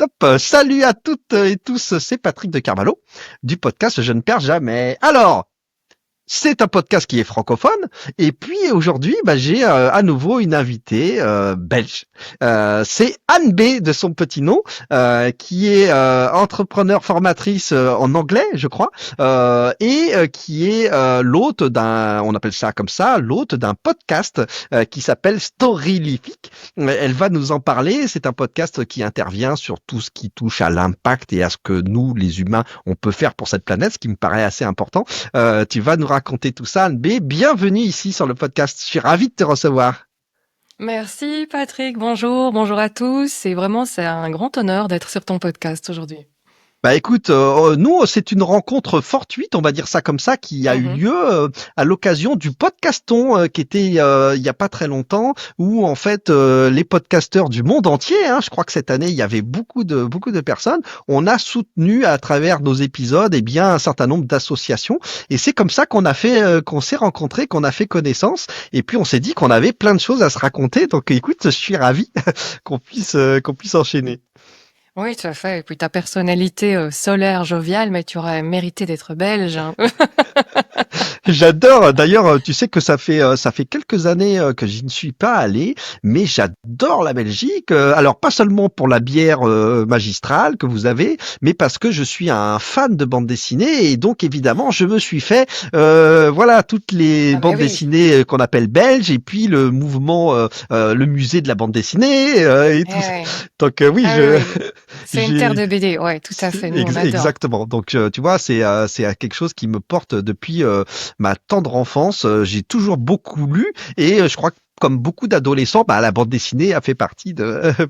Top. Salut à toutes et tous, c'est Patrick de Carvalho du podcast Je ne perds jamais. Alors, c'est un podcast qui est francophone et puis aujourd'hui, j'ai à nouveau une invitée belge. C'est Anne B de son petit nom, qui est entrepreneur formatrice en anglais, je crois, et qui est l'hôte d'un, on appelle ça comme ça, l'hôte d'un podcast qui s'appelle Storylific. Elle va nous en parler. C'est un podcast qui intervient sur tout ce qui touche à l'impact et à ce que nous, les humains, on peut faire pour cette planète, ce qui me paraît assez important. Tu vas nous raconter tout ça, Anne B. Bienvenue ici sur le podcast. Je suis ravi de te recevoir. Merci Patrick, bonjour à tous. C'est un grand honneur d'être sur ton podcast aujourd'hui. Bah écoute, nous c'est une rencontre fortuite, on va dire ça comme ça, qui a eu lieu à l'occasion du podcaston qui était il y a pas très longtemps, où en fait les podcasteurs du monde entier, je crois que cette année il y avait beaucoup de personnes, on a soutenu à travers nos épisodes un certain nombre d'associations, et c'est comme ça qu'on a fait qu'on s'est rencontrés, qu'on a fait connaissance, et puis on s'est dit qu'on avait plein de choses à se raconter. Donc écoute, je suis ravi qu'on puisse enchaîner. Oui, tout à fait. Et puis ta personnalité solaire, joviale, mais tu aurais mérité d'être belge. J'adore. D'ailleurs, tu sais que ça fait quelques années que j'y ne suis pas allé, mais j'adore la Belgique. Alors pas seulement pour la bière magistrale que vous avez, mais parce que je suis un fan de bande dessinée et donc évidemment je me suis fait toutes les bandes dessinées qu'on appelle belges et puis le mouvement, le musée de la bande dessinée et tout. Ouais. Donc C'est une terre de BD, ouais, tout à fait. Nous, on adore. Exactement. Donc tu vois, c'est quelque chose qui me porte depuis ma tendre enfance. J'ai toujours beaucoup lu et je crois que comme beaucoup d'adolescents, la bande dessinée a fait partie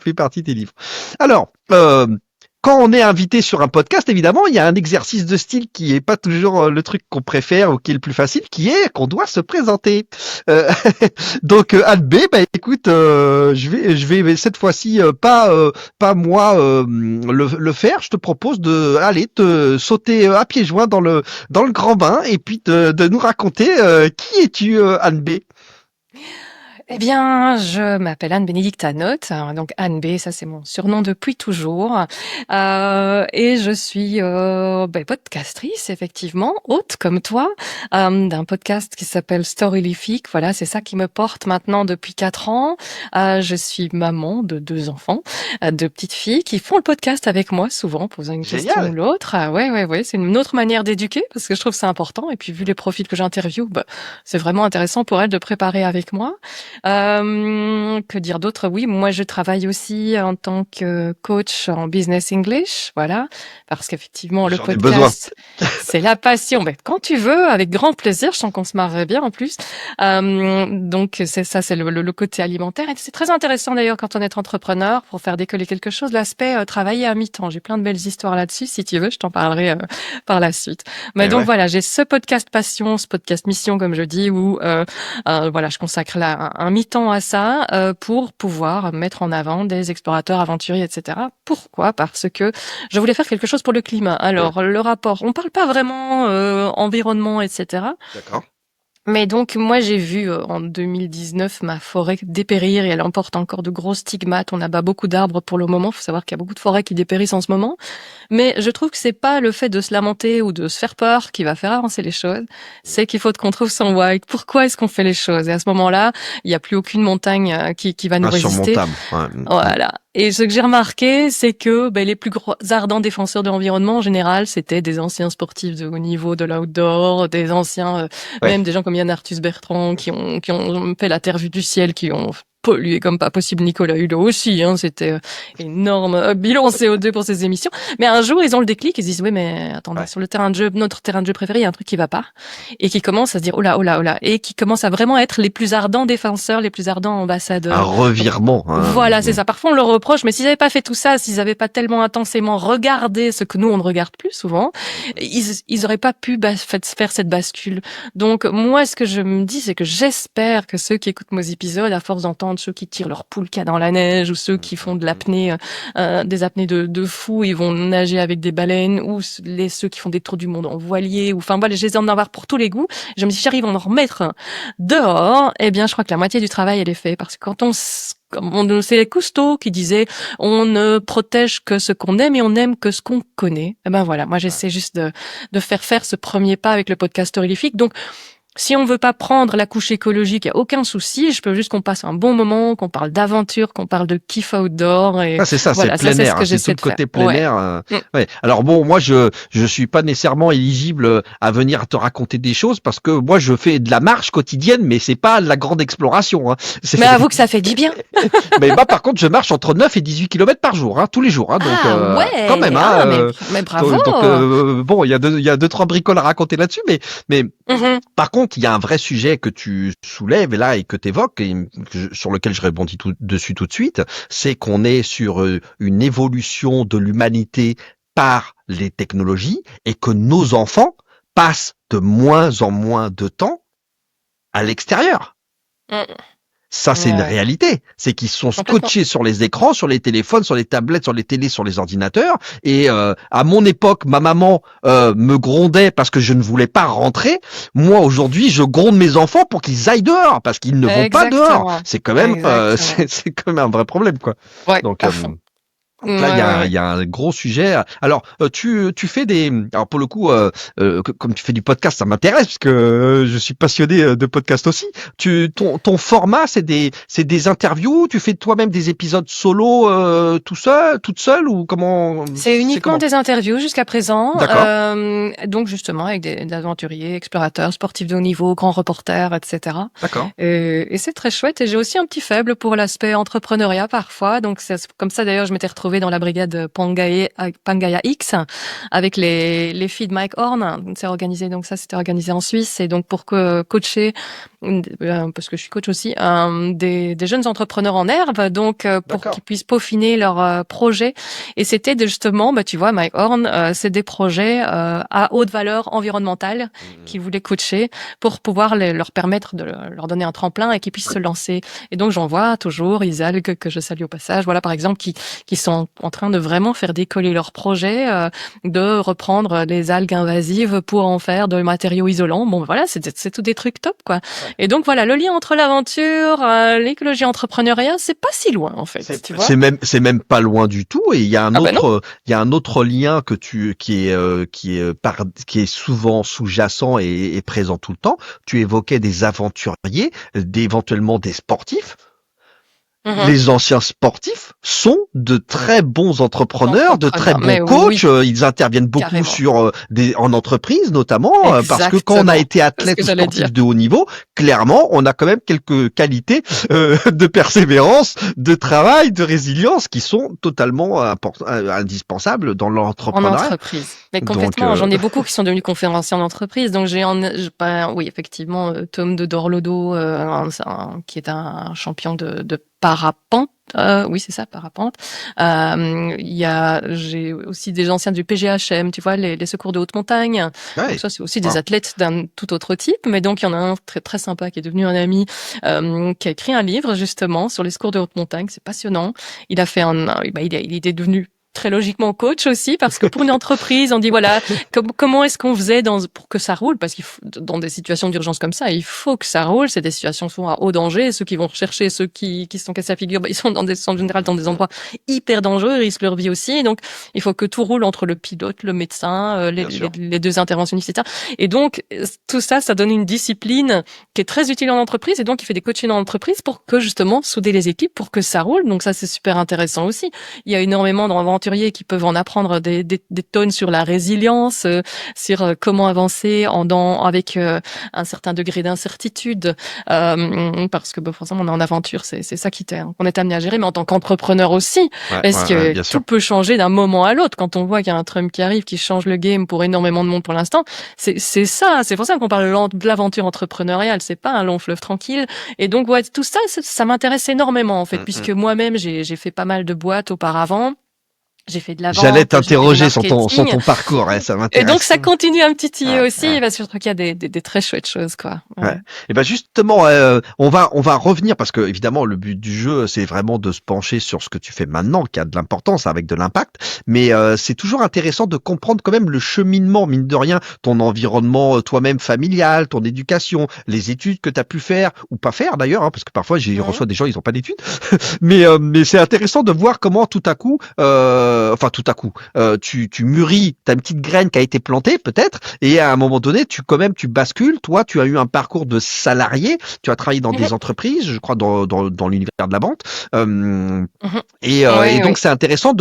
fait partie des livres. Alors, quand on est invité sur un podcast, évidemment, il y a un exercice de style qui est pas toujours le truc qu'on préfère ou qui est le plus facile, qui est qu'on doit se présenter. Euh, donc Anne B, écoute, je vais cette fois-ci pas moi le faire. Je te propose de aller te sauter à pieds joints dans le grand bain et puis de nous raconter qui es-tu, Anne B. Eh bien, je m'appelle Anne-Bénédicte Anotte, donc Anne B, ça c'est mon surnom depuis toujours, et je suis podcastrice, effectivement, hôte comme toi, d'un podcast qui s'appelle Storylific. Voilà, c'est ça qui me porte maintenant depuis 4 ans. Je suis maman de 2 enfants, 2 petites filles qui font le podcast avec moi souvent, posant une Génial. question ou l'autre. Ouais, c'est une autre manière d'éduquer parce que je trouve que c'est important. Et puis vu les profils que j'interviewe, c'est vraiment intéressant pour elles de préparer avec moi. Que dire d'autre? Oui, moi je travaille aussi en tant que coach en business English, voilà, parce qu'effectivement le podcast c'est la passion. Mais quand tu veux, avec grand plaisir, je sens qu'on se marrerait bien en plus. Donc c'est ça, c'est le côté alimentaire et c'est très intéressant d'ailleurs quand on est entrepreneur pour faire décoller quelque chose, l'aspect travailler à mi-temps. J'ai plein de belles histoires là-dessus. Si tu veux, je t'en parlerai par la suite. Mais donc voilà, j'ai ce podcast passion, ce podcast mission comme je dis où je consacre là un mi-temps à ça pour pouvoir mettre en avant des explorateurs aventuriers, etc. Pourquoi? Parce que je voulais faire quelque chose pour le climat. Alors, le rapport, on parle pas vraiment environnement, etc. D'accord. Mais donc, moi, j'ai vu en 2019 ma forêt dépérir et elle emporte encore de gros stigmates. On abat beaucoup d'arbres pour le moment. Il faut savoir qu'il y a beaucoup de forêts qui dépérissent en ce moment. Mais je trouve que c'est pas le fait de se lamenter ou de se faire peur qui va faire avancer les choses. C'est qu'il faut qu'on trouve son why. Pourquoi est-ce qu'on fait les choses? Et à ce moment-là, il n'y a plus aucune montagne qui va nous résister. Voilà. Et ce que j'ai remarqué, c'est que les plus ardents défenseurs de l'environnement, en général, c'était des anciens sportifs de haut niveau de l'outdoor, des anciens, même des gens comme Yann Arthus Bertrand, qui ont fait la Terre vue du ciel, qui ont pollué comme pas possible. Nicolas Hulot aussi, c'était énorme bilan CO2 pour ces émissions. Mais un jour, ils ont le déclic, ils se disent, oui, mais attendez, sur le terrain de jeu, notre terrain de jeu préféré, il y a un truc qui va pas. Et qui commencent à se dire, oh là, et qui commencent à vraiment être les plus ardents défenseurs, les plus ardents ambassadeurs. Un revirement. Voilà, c'est ça. Parfois, on leur reproche, mais s'ils n'avaient pas fait tout ça, s'ils n'avaient pas tellement intensément regardé ce que nous, on ne regarde plus souvent, ils auraient pas pu faire cette bascule. Donc, moi, ce que je me dis, c'est que j'espère que ceux qui écoutent mes épisodes, à force d'entendre descente, ceux qui tirent leur poulka dans la neige, ou ceux qui font de l'apnée, des apnées de fou, ils vont nager avec des baleines, ou ceux qui font des tours du monde en voilier, ou enfin voilà, j'essaie d'en avoir pour tous les goûts. Je me dis, si j'arrive à en remettre dehors, eh bien, je crois que la moitié du travail, elle est faite. Parce que c'est les Cousteau qui disaient, on ne protège que ce qu'on aime et on aime que ce qu'on connaît. Eh ben voilà, moi j'essaie juste de faire ce premier pas avec le podcast horrifique. Donc, si on veut pas prendre la couche écologique, il y a aucun souci. Je peux juste qu'on passe un bon moment, qu'on parle d'aventure, qu'on parle de kiff outdoor et c'est ça, voilà, c'est plein c'est ce air, que c'est tout j'essaie le de faire. côté plein Ouais. air. Ouais. Alors bon, moi je suis pas nécessairement éligible à venir te raconter des choses parce que moi je fais de la marche quotidienne, mais c'est pas la grande exploration. Hein. Mais avoue que ça fait du bien. Mais moi par contre je marche entre 9 et 18 kilomètres par jour, hein, tous les jours. Hein, donc Ah quand même. ouais, mais bravo. Donc bon, il y a deux trois bricoles à raconter là-dessus, mais par contre, il y a un vrai sujet que tu soulèves là et que tu évoques, et sur lequel je rebondis dessus tout de suite, c'est qu'on est sur une évolution de l'humanité par les technologies et que nos enfants passent de moins en moins de temps à l'extérieur. Ça, c'est une Ouais, réalité. C'est qu'ils sont complètement. scotchés sur les écrans, sur les téléphones, sur les tablettes, sur les télés, sur les ordinateurs. Et à mon époque, ma maman me grondait parce que je ne voulais pas rentrer. Moi, aujourd'hui, je gronde mes enfants pour qu'ils aillent dehors parce qu'ils ne vont pas dehors. Exactement. C'est quand même, Exactement. c'est quand même un vrai problème, quoi. Ouais, Donc, à fond. donc là, Ouais. il y a un gros sujet. Alors, tu fais alors pour le coup, comme tu fais du podcast, ça m'intéresse parce que je suis passionné de podcast aussi. Ton format, c'est des interviews. Tu fais toi-même des épisodes solo, toute seule ou comment? C'est C'est uniquement comment? des interviews jusqu'à présent. D'accord, Donc justement avec des aventuriers, explorateurs, sportifs de haut niveau, grands reporters, etc. d'accord, Et c'est très chouette. Et j'ai aussi un petit faible pour l'aspect entrepreneuriat parfois. Donc c'est comme ça d'ailleurs, je m'étais retrouvée dans la brigade Pangaea X avec les filles de Mike Horn. C'est organisé, donc ça c'était organisé en Suisse. Et donc pour coacher, parce que je suis coach aussi, des jeunes entrepreneurs en herbe, donc pour qu'ils d'accord. puissent peaufiner leurs projets. Et c'était justement, bah tu vois, Mike Horn, c'est des projets à haute valeur environnementale qu'ils voulaient coacher pour pouvoir leur permettre de leur donner un tremplin et qu'ils puissent se lancer. Et donc j'en vois toujours Isalg, que je salue au passage, voilà par exemple, qui sont en train de vraiment faire décoller leur projet, de reprendre les algues invasives pour en faire de matériaux isolants. Bon voilà, c'est tout des trucs top quoi. Ouais. Et donc voilà, le lien entre l'aventure, l'écologie, entrepreneuriat, c'est pas si loin en fait, tu vois. C'est même pas loin du tout. Et Ah ben non. il y a un autre lien qui est souvent sous-jacent et présent tout le temps. Tu évoquais des aventuriers, éventuellement des sportifs. Mhm. Les anciens sportifs sont de très bons entrepreneurs, de très Entrepreneur, bons mais oui, coachs. Ils interviennent beaucoup carrément. sur en entreprise notamment, parce que quand on a Exactement. été C'est ce athlète que ou j'allais dire. sportif de haut niveau, clairement, on a quand même quelques qualités de persévérance, de travail, de résilience qui sont totalement indispensables dans En l'entrepreneuriat. entreprise. Mais Donc, complètement. J'en ai beaucoup qui sont devenus conférenciers en entreprise. Donc oui, effectivement, Tom de Dorlodo, qui est un champion de parapente. Oui, c'est ça, parapente. J'ai aussi des anciens du PGHM, tu vois, les secours de haute montagne. Donc ouais. ça, c'est aussi des Wow. athlètes d'un tout autre type. Mais donc, il y en a un très, très sympa qui est devenu un ami, qui a écrit un livre, justement, sur les secours de haute montagne. C'est passionnant. Il a fait il est devenu très logiquement coach aussi parce que pour une entreprise on dit voilà comment est-ce qu'on faisait pour que ça roule parce qu'il faut, dans des situations d'urgence comme ça il faut que ça roule, c'est des situations souvent à haut danger, ceux qui vont rechercher ceux qui se sont cassés la figure, ils sont en général dans des endroits hyper dangereux, ils risquent leur vie aussi, donc il faut que tout roule entre le pilote, le médecin, Bien sûr. les deux interventionnistes, etc. Et donc tout ça donne une discipline qui est très utile en entreprise et donc il fait des coachings en entreprise pour que justement souder les équipes pour que ça roule, donc ça c'est super intéressant aussi. Il y a énormément d'aventuriers qui peuvent en apprendre des tonnes sur la résilience, sur comment avancer avec un certain degré d'incertitude, parce que forcément on est en aventure, c'est ça qu'on est amené à gérer, mais en tant qu'entrepreneur aussi, parce que Bien tout sûr. peut changer d'un moment à l'autre. Quand on voit qu'il y a un Trump qui arrive, qui change le game pour énormément de monde pour l'instant, c'est ça, c'est pour ça qu'on parle de l'aventure entrepreneuriale, c'est pas un long fleuve tranquille. Et donc ouais, tout ça, ça m'intéresse énormément en fait, puisque moi-même j'ai fait pas mal de boîtes auparavant. J'ai fait de la J'allais vente, j'ai fait du t'interroger sur marketing. ton parcours, ouais, ça Et donc, m'intéresse. ça continue un petit titiller Ouais, aussi, ouais. parce que je trouve qu'il y a des très chouettes choses, quoi. Ouais. Ouais. Et ben justement, on va revenir parce que évidemment le but du jeu c'est vraiment de se pencher sur ce que tu fais maintenant, qui a de l'importance avec de l'impact. Mais c'est toujours intéressant de comprendre quand même le cheminement, mine de rien, ton environnement toi-même familial, ton éducation, les études que tu as pu faire ou pas faire d'ailleurs, hein, parce que parfois j'ai Mhm. reçois des gens ils ont pas d'études. Mais c'est intéressant de voir comment tout à coup, tu mûris, t'as une petite graine qui a été plantée peut-être, et à un moment donné, tu bascules. Toi, tu as eu un parcours de salarié, tu as travaillé dans Mhm. des entreprises, je crois dans l'univers de la vente. Euh, Mhm. et Oui, donc oui. c'est intéressant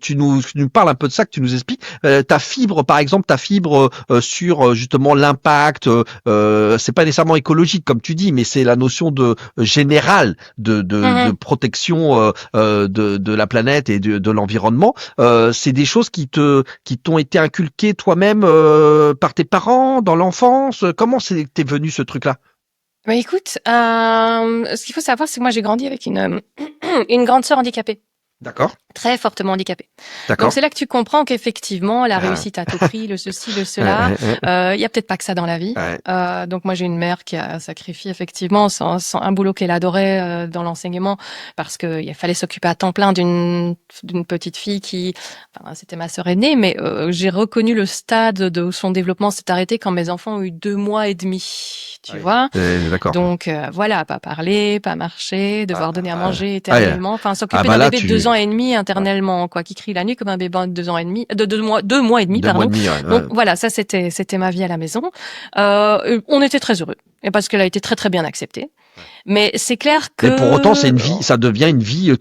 tu nous parles un peu de ça, que tu nous expliques ta fibre par exemple, ta fibre sur justement l'impact. C'est pas nécessairement écologique comme tu dis, mais c'est la notion de générale de Mhm. protection de la planète et de l'environnement. C'est des choses qui t'ont été inculquées toi-même par tes parents dans l'enfance. Comment t'es venu ce truc-là? Bah, écoute, ce qu'il faut savoir, c'est que moi, j'ai grandi avec une grande sœur handicapée. D'accord, Très fortement handicapée. Donc d'accord. c'est là que tu comprends qu'effectivement la Ah, réussite à tout prix, le ceci, le ouais, cela, ouais, ouais, il y a peut-être pas que ça dans la vie. ouais. Donc moi j'ai une mère qui a sacrifié effectivement sans un boulot qu'elle adorait dans l'enseignement parce que il fallait s'occuper à temps plein d'une petite fille qui, enfin, c'était ma sœur aînée, mais j'ai reconnu le stade de où son développement s'est arrêté quand mes enfants ont eu 2 mois et demi, Ah tu oui, vois. d'accord. Donc voilà, pas parler, pas marcher, Ah, devoir donner à ah, manger ah, ouais. éternellement, enfin Ah, s'occuper bah d'un là, bébé de 2 ans et demi ouais, éternellement, quoi, qui crie la nuit comme un bébé de 2 ans et demi, de 2 mois et demi, 2 mois et pardon. demi, ouais, Donc ouais. voilà, ça c'était ma vie à la maison. On était très heureux, et parce qu'elle a été très très bien acceptée. Mais c'est clair Mais pour autant, c'est que une vie, ça devient une vie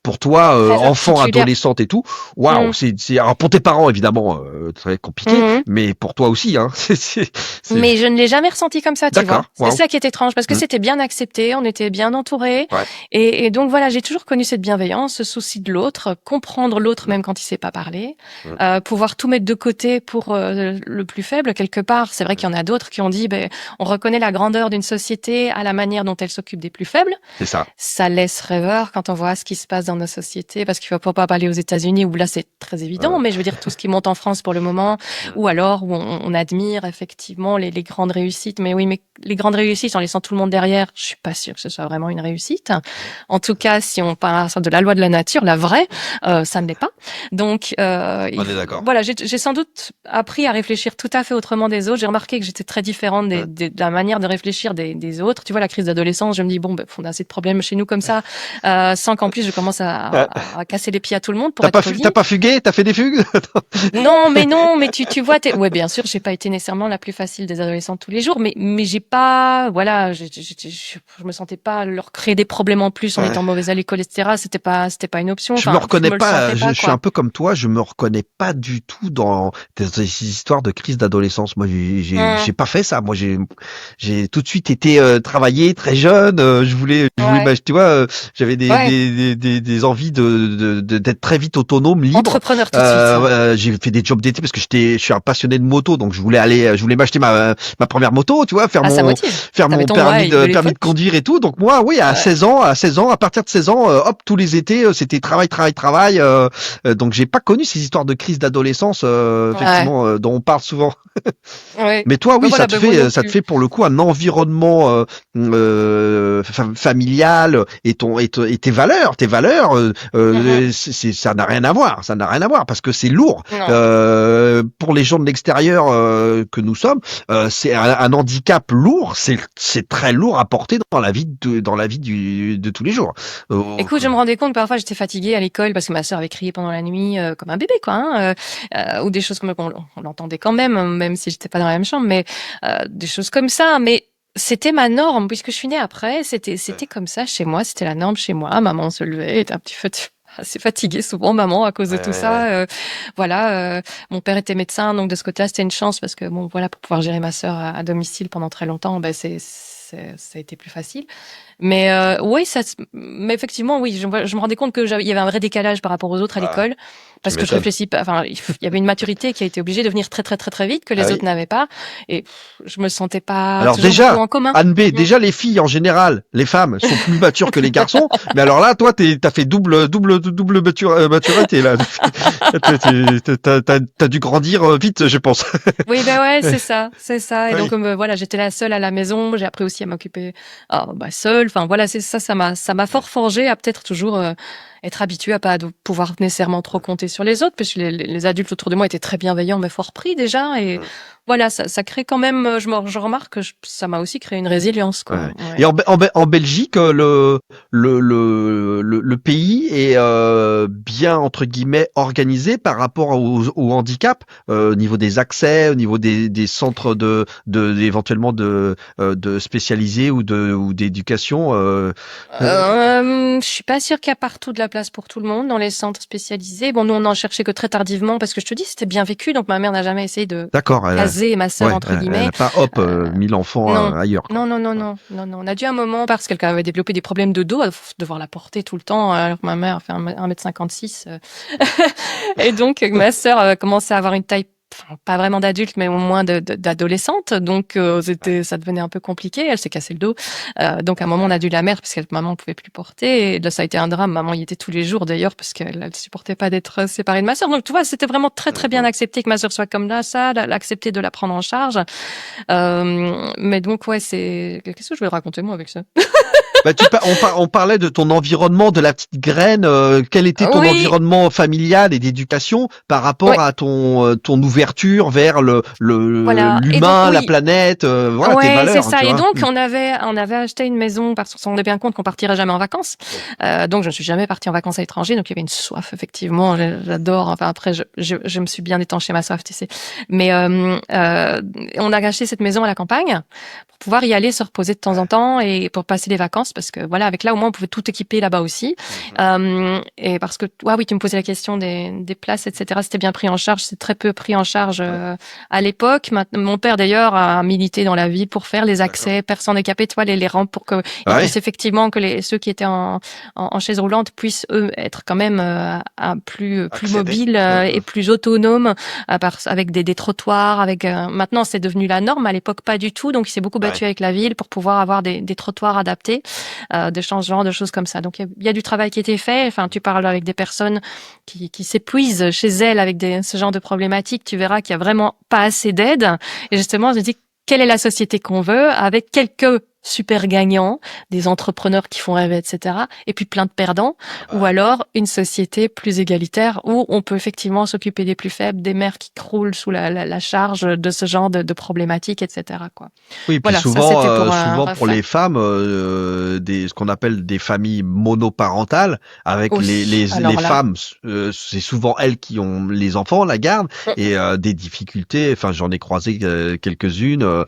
pour toi, très enfant, particulière. adolescente et tout. Waouh, Mmh. alors pour tes parents évidemment très compliqué, Mmh. mais pour toi aussi, hein. C'est Mais je ne l'ai jamais ressenti comme ça, tu vois. d'accord. C'est Waouh. ça qui est étrange, parce que Mm. c'était bien accepté, on était bien entourés. Ouais. Et donc voilà, j'ai toujours connu cette bienveillance, ce souci de l'autre, comprendre l'autre Mm. même quand il sait pas parler, Mm. pouvoir tout mettre de côté pour le plus faible quelque part. C'est vrai Mm. qu'il y en a d'autres qui ont dit, ben, on reconnaît la grandeur d'une société à la manière dont elle s'occupe des plus faibles. C'est ça. Ça laisse rêveur quand on voit ce qui se passe dans nos sociétés, parce qu'il faut pas aller aux États-Unis où là c'est très évident, Ouais. mais je veux dire tout ce qui monte en France pour le moment, Mm. ou alors où on admire effectivement les grandes réussites. Mais oui, mais les grandes réussites en laissant tout le monde derrière, je suis pas sûre que ce soit vraiment une réussite. En tout cas, si on parle de la loi de la nature, la vraie, ça ne l'est pas. Donc On est d'accord. voilà, j'ai sans doute appris à réfléchir tout à fait autrement des autres. J'ai remarqué que j'étais très différente Mm. de la manière de réfléchir des autres. Tu vois, la crise d'adolescence, je me dis bon, ben, on a assez de problèmes chez nous comme ça, sans qu'en plus je commence Euh, à casser les pieds à tout le monde pour être T'as polie. pas fugué, t'as fait des fugues? Non, mais tu vois, ouais, bien sûr, j'ai pas été nécessairement la plus facile des adolescentes tous les jours, mais j'ai pas, voilà, je me sentais pas leur créer des problèmes en plus en Ouais. étant mauvaise à l'école, etc. C'était pas une option. Je me Enfin, je reconnais me le pas, sentais je pas, suis quoi. un peu comme toi, je me reconnais pas du tout dans ces histoires de crise d'adolescence. Moi, Hum, j'ai pas fait ça. Moi, j'ai tout de suite été travaillé très jeune. ouais, tu vois, j'avais ouais. des envies d'être très vite autonome, libre. Entrepreneur tout de suite. J'ai fait des jobs d'été parce que je suis un passionné de moto, donc je voulais m'acheter ma première moto, tu vois, Ah, ça motive. faire T'avais mon ton why de permis de l'époque. conduire et tout. Donc moi, oui, Ouais. à 16 ans, à partir de 16 ans, hop, tous les étés, c'était travail, travail, travail. Donc j'ai pas connu ces histoires de crise d'adolescence, Ouais. effectivement, dont on parle souvent. Ouais. Mais toi, Ben oui, voilà, ben moi non ça te plus. fait pour le coup un environnement familial et tes valeurs, Mhm. ça n'a rien à voir, ça n'a rien à voir parce que c'est lourd Non. pour les gens de l'extérieur que nous sommes. C'est un handicap lourd, c'est très lourd à porter dans la vie de tous les jours. Euh, Écoute, je me rendais compte que parfois j'étais fatiguée à l'école parce que ma sœur avait crié pendant la nuit comme un bébé, quoi, hein, ou des choses comme on l'entendait quand même si j'étais pas dans la même chambre, mais des choses comme ça. Mais c'était ma norme puisque je suis née après. C'était comme ça chez moi, c'était la norme chez moi. Maman se levait, était un petit peu assez fatiguée souvent, maman, à cause de tout ça. Voilà, mon père était médecin, donc de ce côté-là, c'était une chance parce que bon, voilà, pour pouvoir gérer ma sœur à domicile pendant très longtemps, ben ça a été plus facile. Mais oui, mais effectivement, oui, je me rendais compte que il y avait un vrai décalage par rapport aux autres à Ah, l'école, tu parce que je m'étonnes. réfléchis pas. Enfin, il y avait une maturité qui a été obligée de venir très très très très vite que Ah les oui. autres n'avaient pas, et je me sentais pas Alors toujours beaucoup déjà, en commun. Anne B, Mm. déjà les filles en général, les femmes sont plus matures que les garçons, mais alors là, toi, t'as fait double maturité là. T'as dû grandir vite, je pense. Oui, ben ouais, c'est ça, c'est ça. Et donc, Oui. voilà, j'étais la seule à la maison. J'ai appris aussi à m'occuper, seule. Enfin, voilà, c'est ça, ça m'a fort forgé à peut-être toujours être habituée à pas pouvoir nécessairement trop compter sur les autres, parce que les adultes autour de moi étaient très bienveillants, mais fort pris déjà. Et voilà, ça crée quand même. Je remarque que ça m'a aussi créé une résilience, quoi. Ouais. Et Ouais. en Belgique, le pays est bien entre guillemets organisé par rapport au handicap, au niveau des accès, au niveau des centres éventuellement de spécialisés ou d'éducation. Je suis pas sûre qu'il y a partout de la place pour tout le monde dans les centres spécialisés. Bon, nous, on n'en cherchait que très tardivement parce que je te dis, c'était bien vécu. Donc, ma mère n'a jamais essayé de D'accord, caser ma sœur, ouais, entre elle guillemets. a pas hop Euh, mis l'enfant non. ailleurs quoi. Non, non, non, Ouais. non, non, non. On a dû un moment, parce qu'elle avait développé des problèmes de dos, à devoir la porter tout le temps, alors que ma mère fait 1,56 m. Et donc, ma sœur commençait à avoir une taille, enfin, pas vraiment d'adulte, mais au moins d'adolescente. Donc, ça devenait un peu compliqué. Elle s'est cassé le dos. Donc, à un moment, on a dû la mettre parce que maman pouvait plus porter. Et là, ça a été un drame. Maman y était tous les jours, d'ailleurs, parce qu'elle supportait pas d'être séparée de ma sœur. Donc, tu vois, c'était vraiment très, très bien accepté que ma sœur soit comme là, ça, l'accepter de la prendre en charge. Mais donc, ouais, qu'est-ce que je vais raconter, moi, avec ça? Bah, on parlait de ton environnement, de la petite graine. Quel était ton Oui, environnement familial et d'éducation par rapport ouais, à ton ouverture vers voilà. Et donc, l'humain, la oui. planète, voilà tes Ouais, c'est valeurs, ça. tu Et vois. donc, on avait acheté une maison parce qu'on se rendait bien compte qu'on partirait jamais en vacances. Donc, je ne suis jamais partie en vacances à l'étranger. Donc, il y avait une soif, effectivement. J'adore. Enfin, après, je me suis bien étanché ma soif, tu sais. Mais on a acheté cette maison à la campagne pour pouvoir y aller se reposer de temps en temps et pour passer les vacances, parce que voilà, avec là, au moins, on pouvait tout équiper là-bas aussi. Et parce que, oui, tu me posais la question des places, etc. C'était bien pris en charge. C'est très peu pris en charge à l'époque. Mon père, d'ailleurs, a milité dans la ville pour faire les accès personnes handicapées, tu vois, les rampes pour que ils Ouais, puissent effectivement, que ceux qui étaient en chaise roulante puissent, eux, être quand même plus accéder. mobiles et plus autonomes, avec des trottoirs. Maintenant, c'est devenu la norme. À l'époque, pas du tout. Donc, il s'est beaucoup Ouais. battu avec la ville pour pouvoir avoir des trottoirs adaptés, de genre de choses comme ça. Donc, il y a du travail qui a été fait. Enfin, tu parles avec des personnes qui s'épuisent chez elles avec ce genre de problématiques. Tu verras qu'il y a vraiment pas assez d'aide. Et justement, je me dis, quelle est la société qu'on veut, avec quelques super gagnants, des entrepreneurs qui font rêver, etc. Et puis plein de perdants, ou alors une société plus égalitaire où on peut effectivement s'occuper des plus faibles, des mères qui croulent sous la charge de ce genre de problématiques, etc. quoi. Oui, puis Voilà, ça c'était pour souvent pour refaire. les femmes, ce qu'on appelle des familles monoparentales, avec Aussi, les alors là. femmes, c'est souvent elles qui ont les enfants, la garde, et des difficultés. Enfin, j'en ai croisé quelques-unes.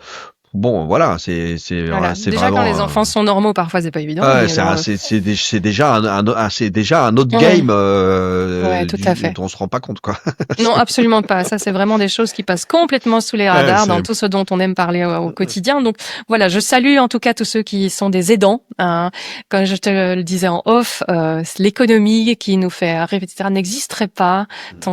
Bon, voilà, Voilà. c'est Déjà, quand les vraiment. enfants sont normaux, parfois c'est pas évident, Ouais, mais bon. c'est déjà c'est déjà un autre Ouais, game ouais, tout à fait. dont on se rend pas compte, quoi. Non, absolument pas. Ça, c'est vraiment des choses qui passent complètement sous les Ouais, radars dans tout ce dont on aime parler au quotidien. Donc, voilà, je salue en tout cas tous ceux qui sont des aidants. Hein. Comme je te le disais en off, l'économie qui nous fait rêver, etc., n'existerait pas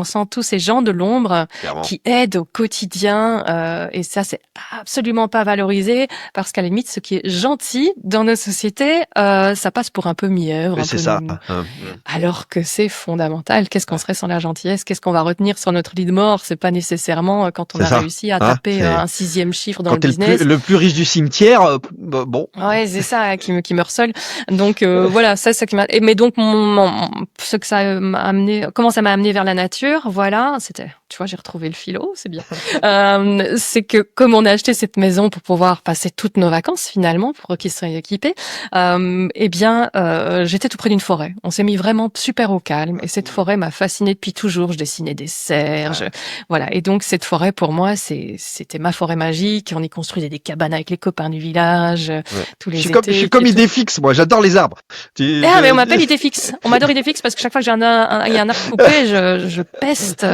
sans tous ces gens de l'ombre clairement. qui aident au quotidien. Et ça, c'est absolument pas valorisé parce qu'à la limite, ce qui est gentil dans nos sociétés, ça passe pour un peu mièvre, Mais un c'est peu ça. Hein. alors que c'est fondamental. Qu'est-ce qu'on serait sans la gentillesse? Qu'est-ce qu'on va retenir sur notre lit de mort? C'est pas nécessairement quand on C'est a ça. réussi à Hein, taper un 6e chiffre dans quand le t'es business. le plus riche du cimetière, bon. Ouais, c'est ça qui me harcèle. Donc voilà, ça qui m'a. Mais donc ce que ça m'a amené, comment ça m'a amené vers la nature, voilà, c'était. Tu vois, j'ai retrouvé le philo, c'est bien. C'est que comme on a acheté cette maison pour pouvoir passer toutes nos vacances finalement, pour qu'ils soient équipés, eh bien, j'étais tout près d'une forêt. On s'est mis vraiment super au calme et cette forêt m'a fascinée depuis toujours. Je dessinais des cerfs, voilà. Et donc cette forêt pour moi, c'était ma forêt magique. On y construisait des cabanes avec les copains du village Ouais. tous Je les je suis étés. comme Puis tout. idée fixe, moi. J'adore les arbres. Ah, mais on m'appelle idée fixe. On m'adore idée fixe parce que chaque fois que il y a un arbre coupé, je peste.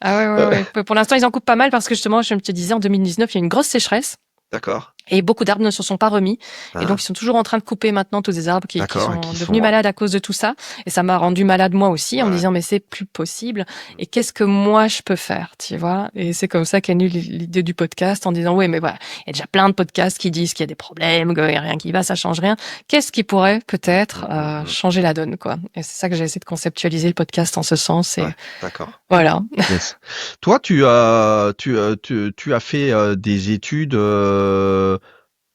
Ah ouais, ouais, ouais. Pour l'instant, ils en coupent pas mal parce que justement, je te disais, en 2019, il y a une grosse sécheresse. D'accord. Et beaucoup d'arbres ne se sont pas remis. Ah, Et donc, ils sont toujours en train de couper maintenant tous ces arbres qui d'accord, sont qui devenus sont... malades à cause de tout ça. Et ça m'a rendu malade moi aussi en me Ouais. disant, mais c'est plus possible. Et qu'est-ce que moi je peux faire, tu vois? Et c'est comme ça qu'est née l'idée du podcast en disant, oui, mais voilà, il y a déjà plein de podcasts qui disent qu'il y a des problèmes, qu'il n'y a rien qui va, ça change rien. Qu'est-ce qui pourrait peut-être changer la donne, quoi? Et c'est ça que j'ai essayé de conceptualiser le podcast en ce sens. Et Ouais, d'accord. voilà. Yes. Toi, tu as fait des études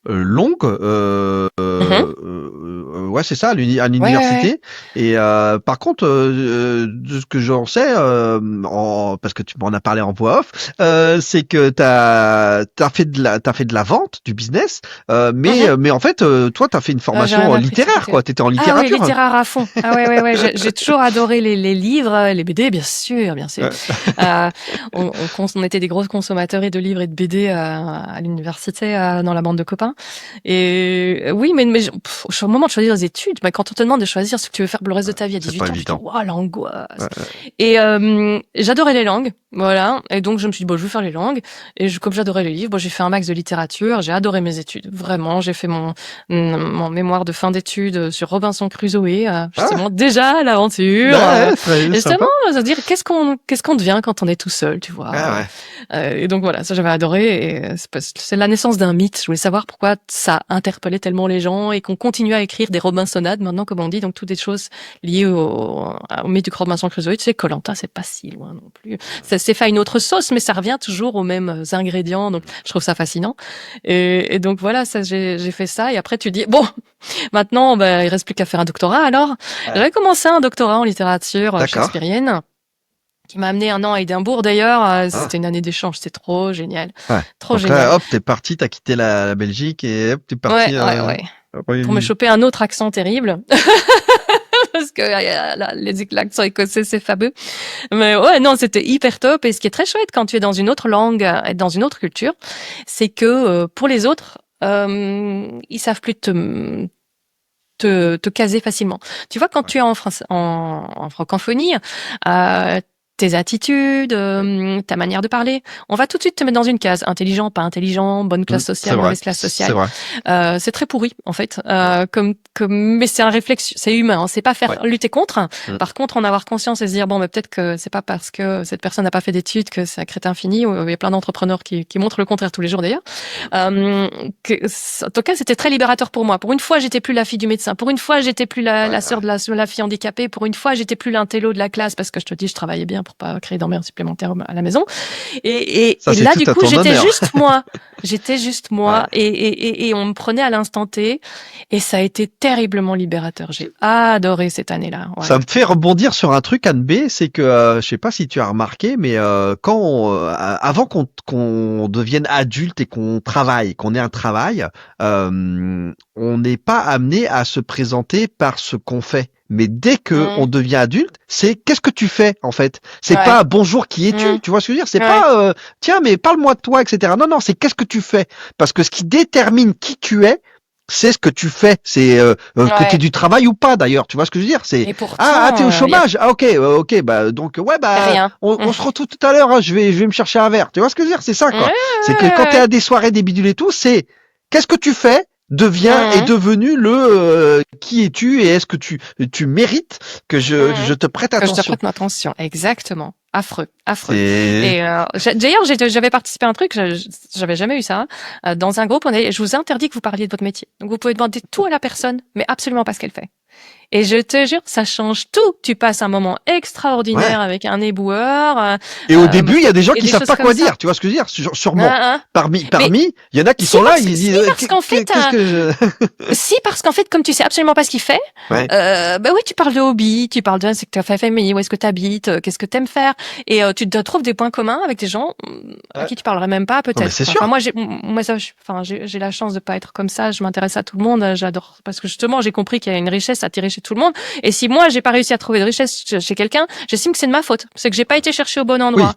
longues, Mhm. ouais, c'est ça, à Ouais, ouais, ouais. l'université. Et par contre, de ce que j'en sais, parce que tu m'en as parlé en voix off, c'est que t'as fait de la vente, du business, Mhm. mais en fait, toi, t'as fait une J'ai formation rien appris de ce littéraire, côté-là. quoi. T'étais en Ah oui, littérature. littéraire à fond. Ah ouais, ouais, ouais. J'ai toujours adoré les livres, les BD, bien sûr, bien sûr. Ouais. Euh, on était des grosses consommateurs de livres et de BD à l'université, dans la bande de copains. Et oui, au moment de choisir les études, bah, quand on te demande de choisir ce que tu veux faire pour le reste de ta vie à C'est pas 18 ans, tu te dis, évident. waouh, Ouais, l'angoisse. Et j'adorais les langues, voilà. Et donc je me suis dit, bon, je veux faire les langues. Et comme j'adorais les livres, bon, j'ai fait un max de littérature. J'ai adoré mes études, vraiment. J'ai fait mon mémoire de fin d'études sur Robinson Crusoe, ah, justement déjà l'aventure. ouais, très Et justement, sympa. se dire qu'est-ce qu'on devient quand on est tout seul, tu Ah vois. ouais. Et donc voilà, ça j'avais adoré. Et c'est la naissance d'un mythe. Je voulais savoir pourquoi ça interpellait tellement les gens et qu'on continue à écrire des Robinsonades maintenant, comme on dit, donc toutes des choses liées au mythe du Robinson Crusoe. Tu sais, koh c'est pas si loin non plus. Ça s'est fait à une autre sauce, mais ça revient toujours aux mêmes ingrédients. Donc je trouve ça fascinant. Et donc voilà, ça j'ai fait ça. Et après tu dis bon, maintenant il reste plus qu'à faire un doctorat. Alors Ouais. j'avais commencé un doctorat en littérature D'accord. shakespearienne qui m'a amené un an à Édimbourg d'ailleurs. Ah. C'était une année d'échange, c'était trop génial, Ouais. trop Donc génial. là, hop, t'es parti, t'as quitté la Belgique et hop, t'es Ouais, parti ouais, ouais. au Pour me Royaume-Uni. choper un autre accent terrible. Parce que l'accent écossais, c'est fabuleux. Mais ouais, non, c'était hyper top. Et ce qui est très chouette quand tu es dans une autre langue et dans une autre culture, c'est que pour les autres, ils savent plus te caser facilement. Tu vois, quand Ouais. tu es en francophonie, euh, tes attitudes, ta manière de parler, on va tout de suite te mettre dans une case. Intelligent, pas intelligent, bonne classe C'est sociale, vrai, mauvaise classe c'est sociale. vrai. C'est très pourri, en fait. Mais c'est un réflexe, c'est humain. Hein, c'est pas Ouais. faire lutter contre. Mm. Par contre, en avoir conscience et se dire, bon, mais peut-être que c'est pas parce que cette personne n'a pas fait d'études que c'est un crétin fini. Il y a plein d'entrepreneurs qui montrent le contraire tous les jours, d'ailleurs. Euh, en tout cas, c'était très libérateur pour moi. Pour une fois, j'étais plus la fille du médecin. Pour une fois, j'étais plus Ouais, la ouais. sœur de la fille handicapée. Pour une fois, j'étais plus l'intello de la classe parce que je te dis, je travaillais bien pour pas créer d'emmerdes supplémentaires à la maison. Ça, Et c'est là, tout du à coup, ton j'étais honneur. juste moi. J'étais juste Ouais. moi. Et on me prenait à l'instant T. Et ça a été terriblement libérateur. J'ai adoré cette année-là. Ouais. Ça me fait rebondir sur un truc, Anne B, c'est que je sais pas si tu as remarqué, mais avant qu'on devienne adulte et qu'on travaille, qu'on ait un travail, on n'est pas amené à se présenter par ce qu'on fait. Mais dès que on Mmh. devient adulte, c'est qu'est-ce que tu fais en fait. C'est Ouais. pas bonjour, qui es-tu. Mmh. Tu vois ce que je veux dire. C'est Ouais. pas tiens, mais parle-moi de toi, etc. Non, non, c'est qu'est-ce que tu fais. Parce que ce qui détermine qui tu es, c'est ce que tu fais. C'est que tu aies Ouais. du travail ou pas d'ailleurs. Tu vois ce que je veux dire. C'est Et t'es au pourtant, il y a chômage. Ah ok, ok, bah donc ouais bah rien. on se retrouve tout à l'heure. Hein, je vais me chercher un verre. Tu vois ce que je veux dire. C'est ça Ouais, quoi. C'est que ouais, quand t'es ouais. à des soirées, des bidules et tout, c'est qu'est-ce que tu fais est Mmh. devenu le qui es-tu et est-ce que tu mérites que Mmh. je te prête Que je te attention. prête ma attention. Exactement. Affreux, affreux. C'est Et d'ailleurs, j'avais participé à un truc, j'avais jamais eu ça. Dans un groupe, je vous ai interdit que vous parliez de votre métier. Donc vous pouvez demander tout à la personne, mais absolument pas ce qu'elle fait. Et je te jure, ça change tout. Tu passes un moment extraordinaire ouais. avec un éboueur. Et au début, il y a des gens Et qui des savent choses pas comme quoi ça. dire. Tu vois ce que je veux dire. Sûrement. Hein, hein. Mais Il y en a qui si sont là, ils si disent parce qu'en fait, qu'est-ce que je. si parce qu'en fait, comme tu sais absolument pas ce qu'il fait, Ouais. bah oui, tu parles de hobby, tu parles de ce que tu as fait famille, où est-ce que tu habites, qu'est-ce que tu aimes faire, et tu te trouves des points communs avec des gens à Ouais. qui tu parlerais même pas Non mais peut-être. c'est Quoi. Enfin sûr. j'ai la chance de pas être comme ça. Je m'intéresse à tout le monde, j'adore parce que justement j'ai compris qu'il y a une richesse à tirer chez tout le monde. Et si moi j'ai pas réussi à trouver de richesse chez quelqu'un, j'estime que c'est de ma faute, c'est que j'ai pas été chercher au bon Oui, endroit.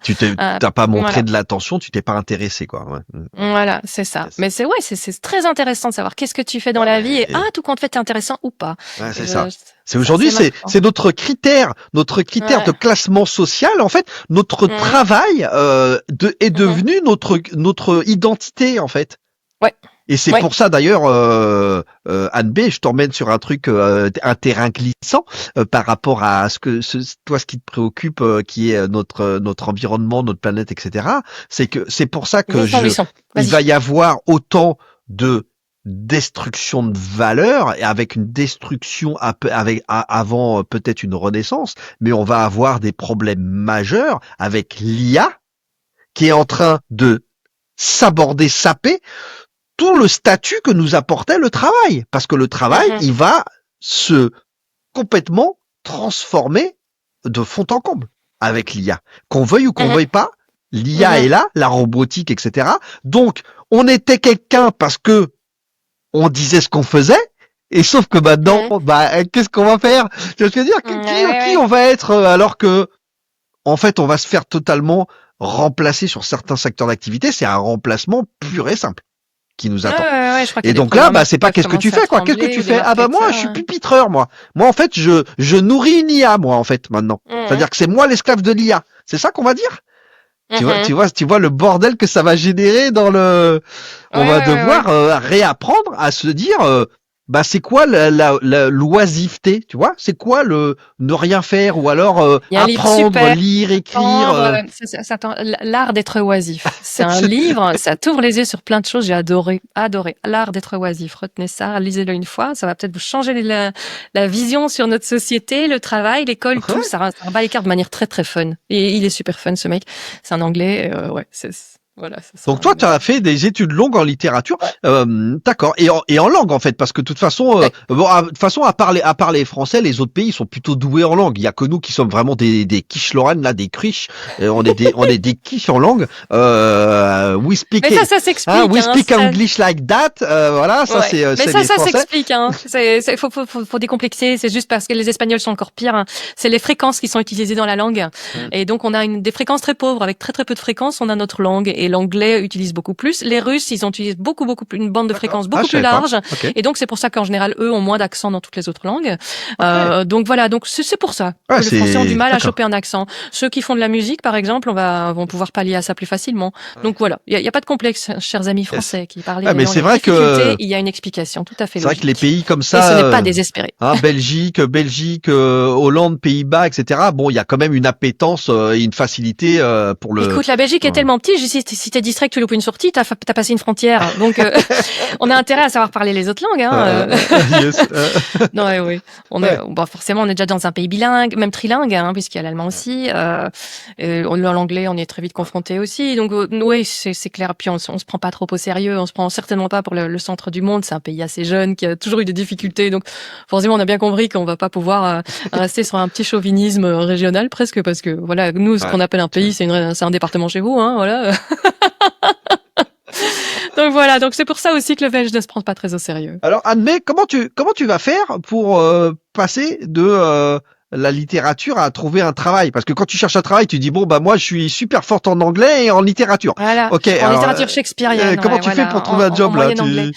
t'as pas montré Voilà. de l'attention, tu t'es pas intéressé quoi. Ouais. Voilà, c'est ça. Yes. Mais c'est très intéressant de savoir qu'est-ce que tu fais dans Ouais, la vie et mais tout compte fait t'es intéressant ou pas. ouais, Et c'est ça. C'est c'est aujourd'hui, assez marquant. c'est notre critère de Ouais. classement social. En fait, notre Mmh. travail est Mmh. devenu notre identité en fait. Ouais. Et c'est Ouais. pour ça d'ailleurs, Anne B, je t'emmène sur un truc, un terrain glissant par rapport à toi, ce qui te préoccupe, qui est notre environnement, notre planète, etc. C'est pour ça que Glissant. il va Vas-y. y avoir autant de destruction de valeur et avec une destruction avant peut-être une renaissance, mais on va avoir des problèmes majeurs avec l'IA qui est en train de saper tout le statut que nous apportait le travail. Parce que le travail, Mhm. il va se complètement transformer de fond en comble avec l'IA. Qu'on veuille ou qu'on Mhm. veuille pas, l'IA est Mhm. là, la robotique, etc. Donc, on était quelqu'un parce que on disait ce qu'on faisait, et sauf que maintenant, Mhm. qu'est-ce qu'on va faire? Tu vois ce que je veux dire? Ouais, Qui ouais, on va être alors que, en fait, on va se faire totalement remplacer sur certains secteurs d'activité. C'est un remplacement pur et simple qui nous ouais. Ouais, attend. ouais, ouais, je crois qu'il Et y a des donc là, programmeurs c'est qui pas doivent qu'est-ce que tu commencer à fais, quoi. Qu'est-ce que trembler tu ou des fais? Ah bah moi, je marketeurs. suis pupitreur, moi. Moi, en fait, je nourris une IA, moi, en fait, maintenant. Mhm. C'est-à-dire que c'est moi l'esclave de l'IA. C'est ça qu'on va dire? Mhm. Tu vois le bordel que ça va générer dans le. Ouais, On va ouais, ouais, ouais. devoir réapprendre à se dire, c'est quoi l'oisiveté, tu vois? C'est quoi le ne rien faire ou alors Il y a un livre apprendre, super. lire, écrire. Apprendre, l'art d'être oisif. C'est un livre, ça t'ouvre les yeux sur plein de choses. J'ai adoré, adoré. L'art d'être oisif. Retenez ça, lisez-le une fois. Ça va peut-être vous changer la vision sur notre société, le travail, l'école, tout. Ouais. Ça rebat les cartes de manière très très fun. Et il est super fun ce mec. C'est un anglais. Ouais, voilà, ça sera Donc toi, tu as fait des études longues en littérature, ouais. d'accord, et en langue en fait, parce que de toute façon, Ouais. de toute façon, à parler français, les autres pays sont plutôt doués en langue. Il y a que nous qui sommes vraiment des quiches Lorraine là, des criches. On est des quiches en langue. Mais ça s'explique, We hein. speak English like that. Voilà, ça Ouais, mais c'est les ça Français. s'explique, hein. Faut décomplexer. C'est juste parce que les Espagnols sont encore pires, hein. C'est les fréquences qui sont utilisées dans la langue, Mm. et donc on a des fréquences très pauvres avec très très peu de fréquences. On a notre langue et l'anglais utilise beaucoup plus. Les Russes, ils utilisent beaucoup plus une bande de D'accord. fréquences Ah, beaucoup je plus savais pas. large, Ok. et donc c'est pour ça qu'en général eux ont moins d'accent dans toutes les autres langues. Ok. Donc voilà, donc c'est pour ça Ouais, que les Français ont du c'est mal à d'accord. choper un accent. Ceux qui font de la musique, par exemple, vont pouvoir pallier à ça plus facilement. Ouais. Donc voilà, y a pas de complexe, chers amis Yes. français qui parlez Ouais, les mais langues c'est avec vrai difficulté. que Il y a une explication tout à fait les logique. pays comme Et ce ça, n'est pas désespéré. Belgique, Hollande, Pays-Bas, etc. Bon, il y a quand même une appétence et une facilité pour le. Écoute, la Belgique est Ouais. tellement petite, si t'es distrait, que tu loupes une sortie, t'as passé une frontière. Donc, on a intérêt à savoir parler les autres langues, hein. Yes. Non, ouais, oui. Ouais. Forcément, on est déjà dans un pays bilingue, même trilingue, hein, puisqu'il y a l'allemand aussi. L'anglais, on y est très vite confronté aussi. Donc, oui, c'est clair. Puis, on se prend pas trop au sérieux. On se prend certainement pas pour le centre du monde. C'est un pays assez jeune qui a toujours eu des difficultés. Donc, forcément, on a bien compris qu'on va pas pouvoir rester sur un petit chauvinisme régional presque, parce que voilà, nous, ce Ouais. qu'on appelle un pays, c'est un département chez vous, hein, voilà. Donc voilà, donc c'est pour ça aussi que le Belge ne se prend pas très au sérieux. Alors, Anne-May, comment tu vas faire pour passer de la littérature à trouver un travail? Parce que quand tu cherches un travail, tu dis bon bah moi je suis super forte en anglais et en littérature. Voilà, Ok, en alors littérature shakespearienne, comment ouais, tu fais pour voilà, trouver un en job là? moyen anglais.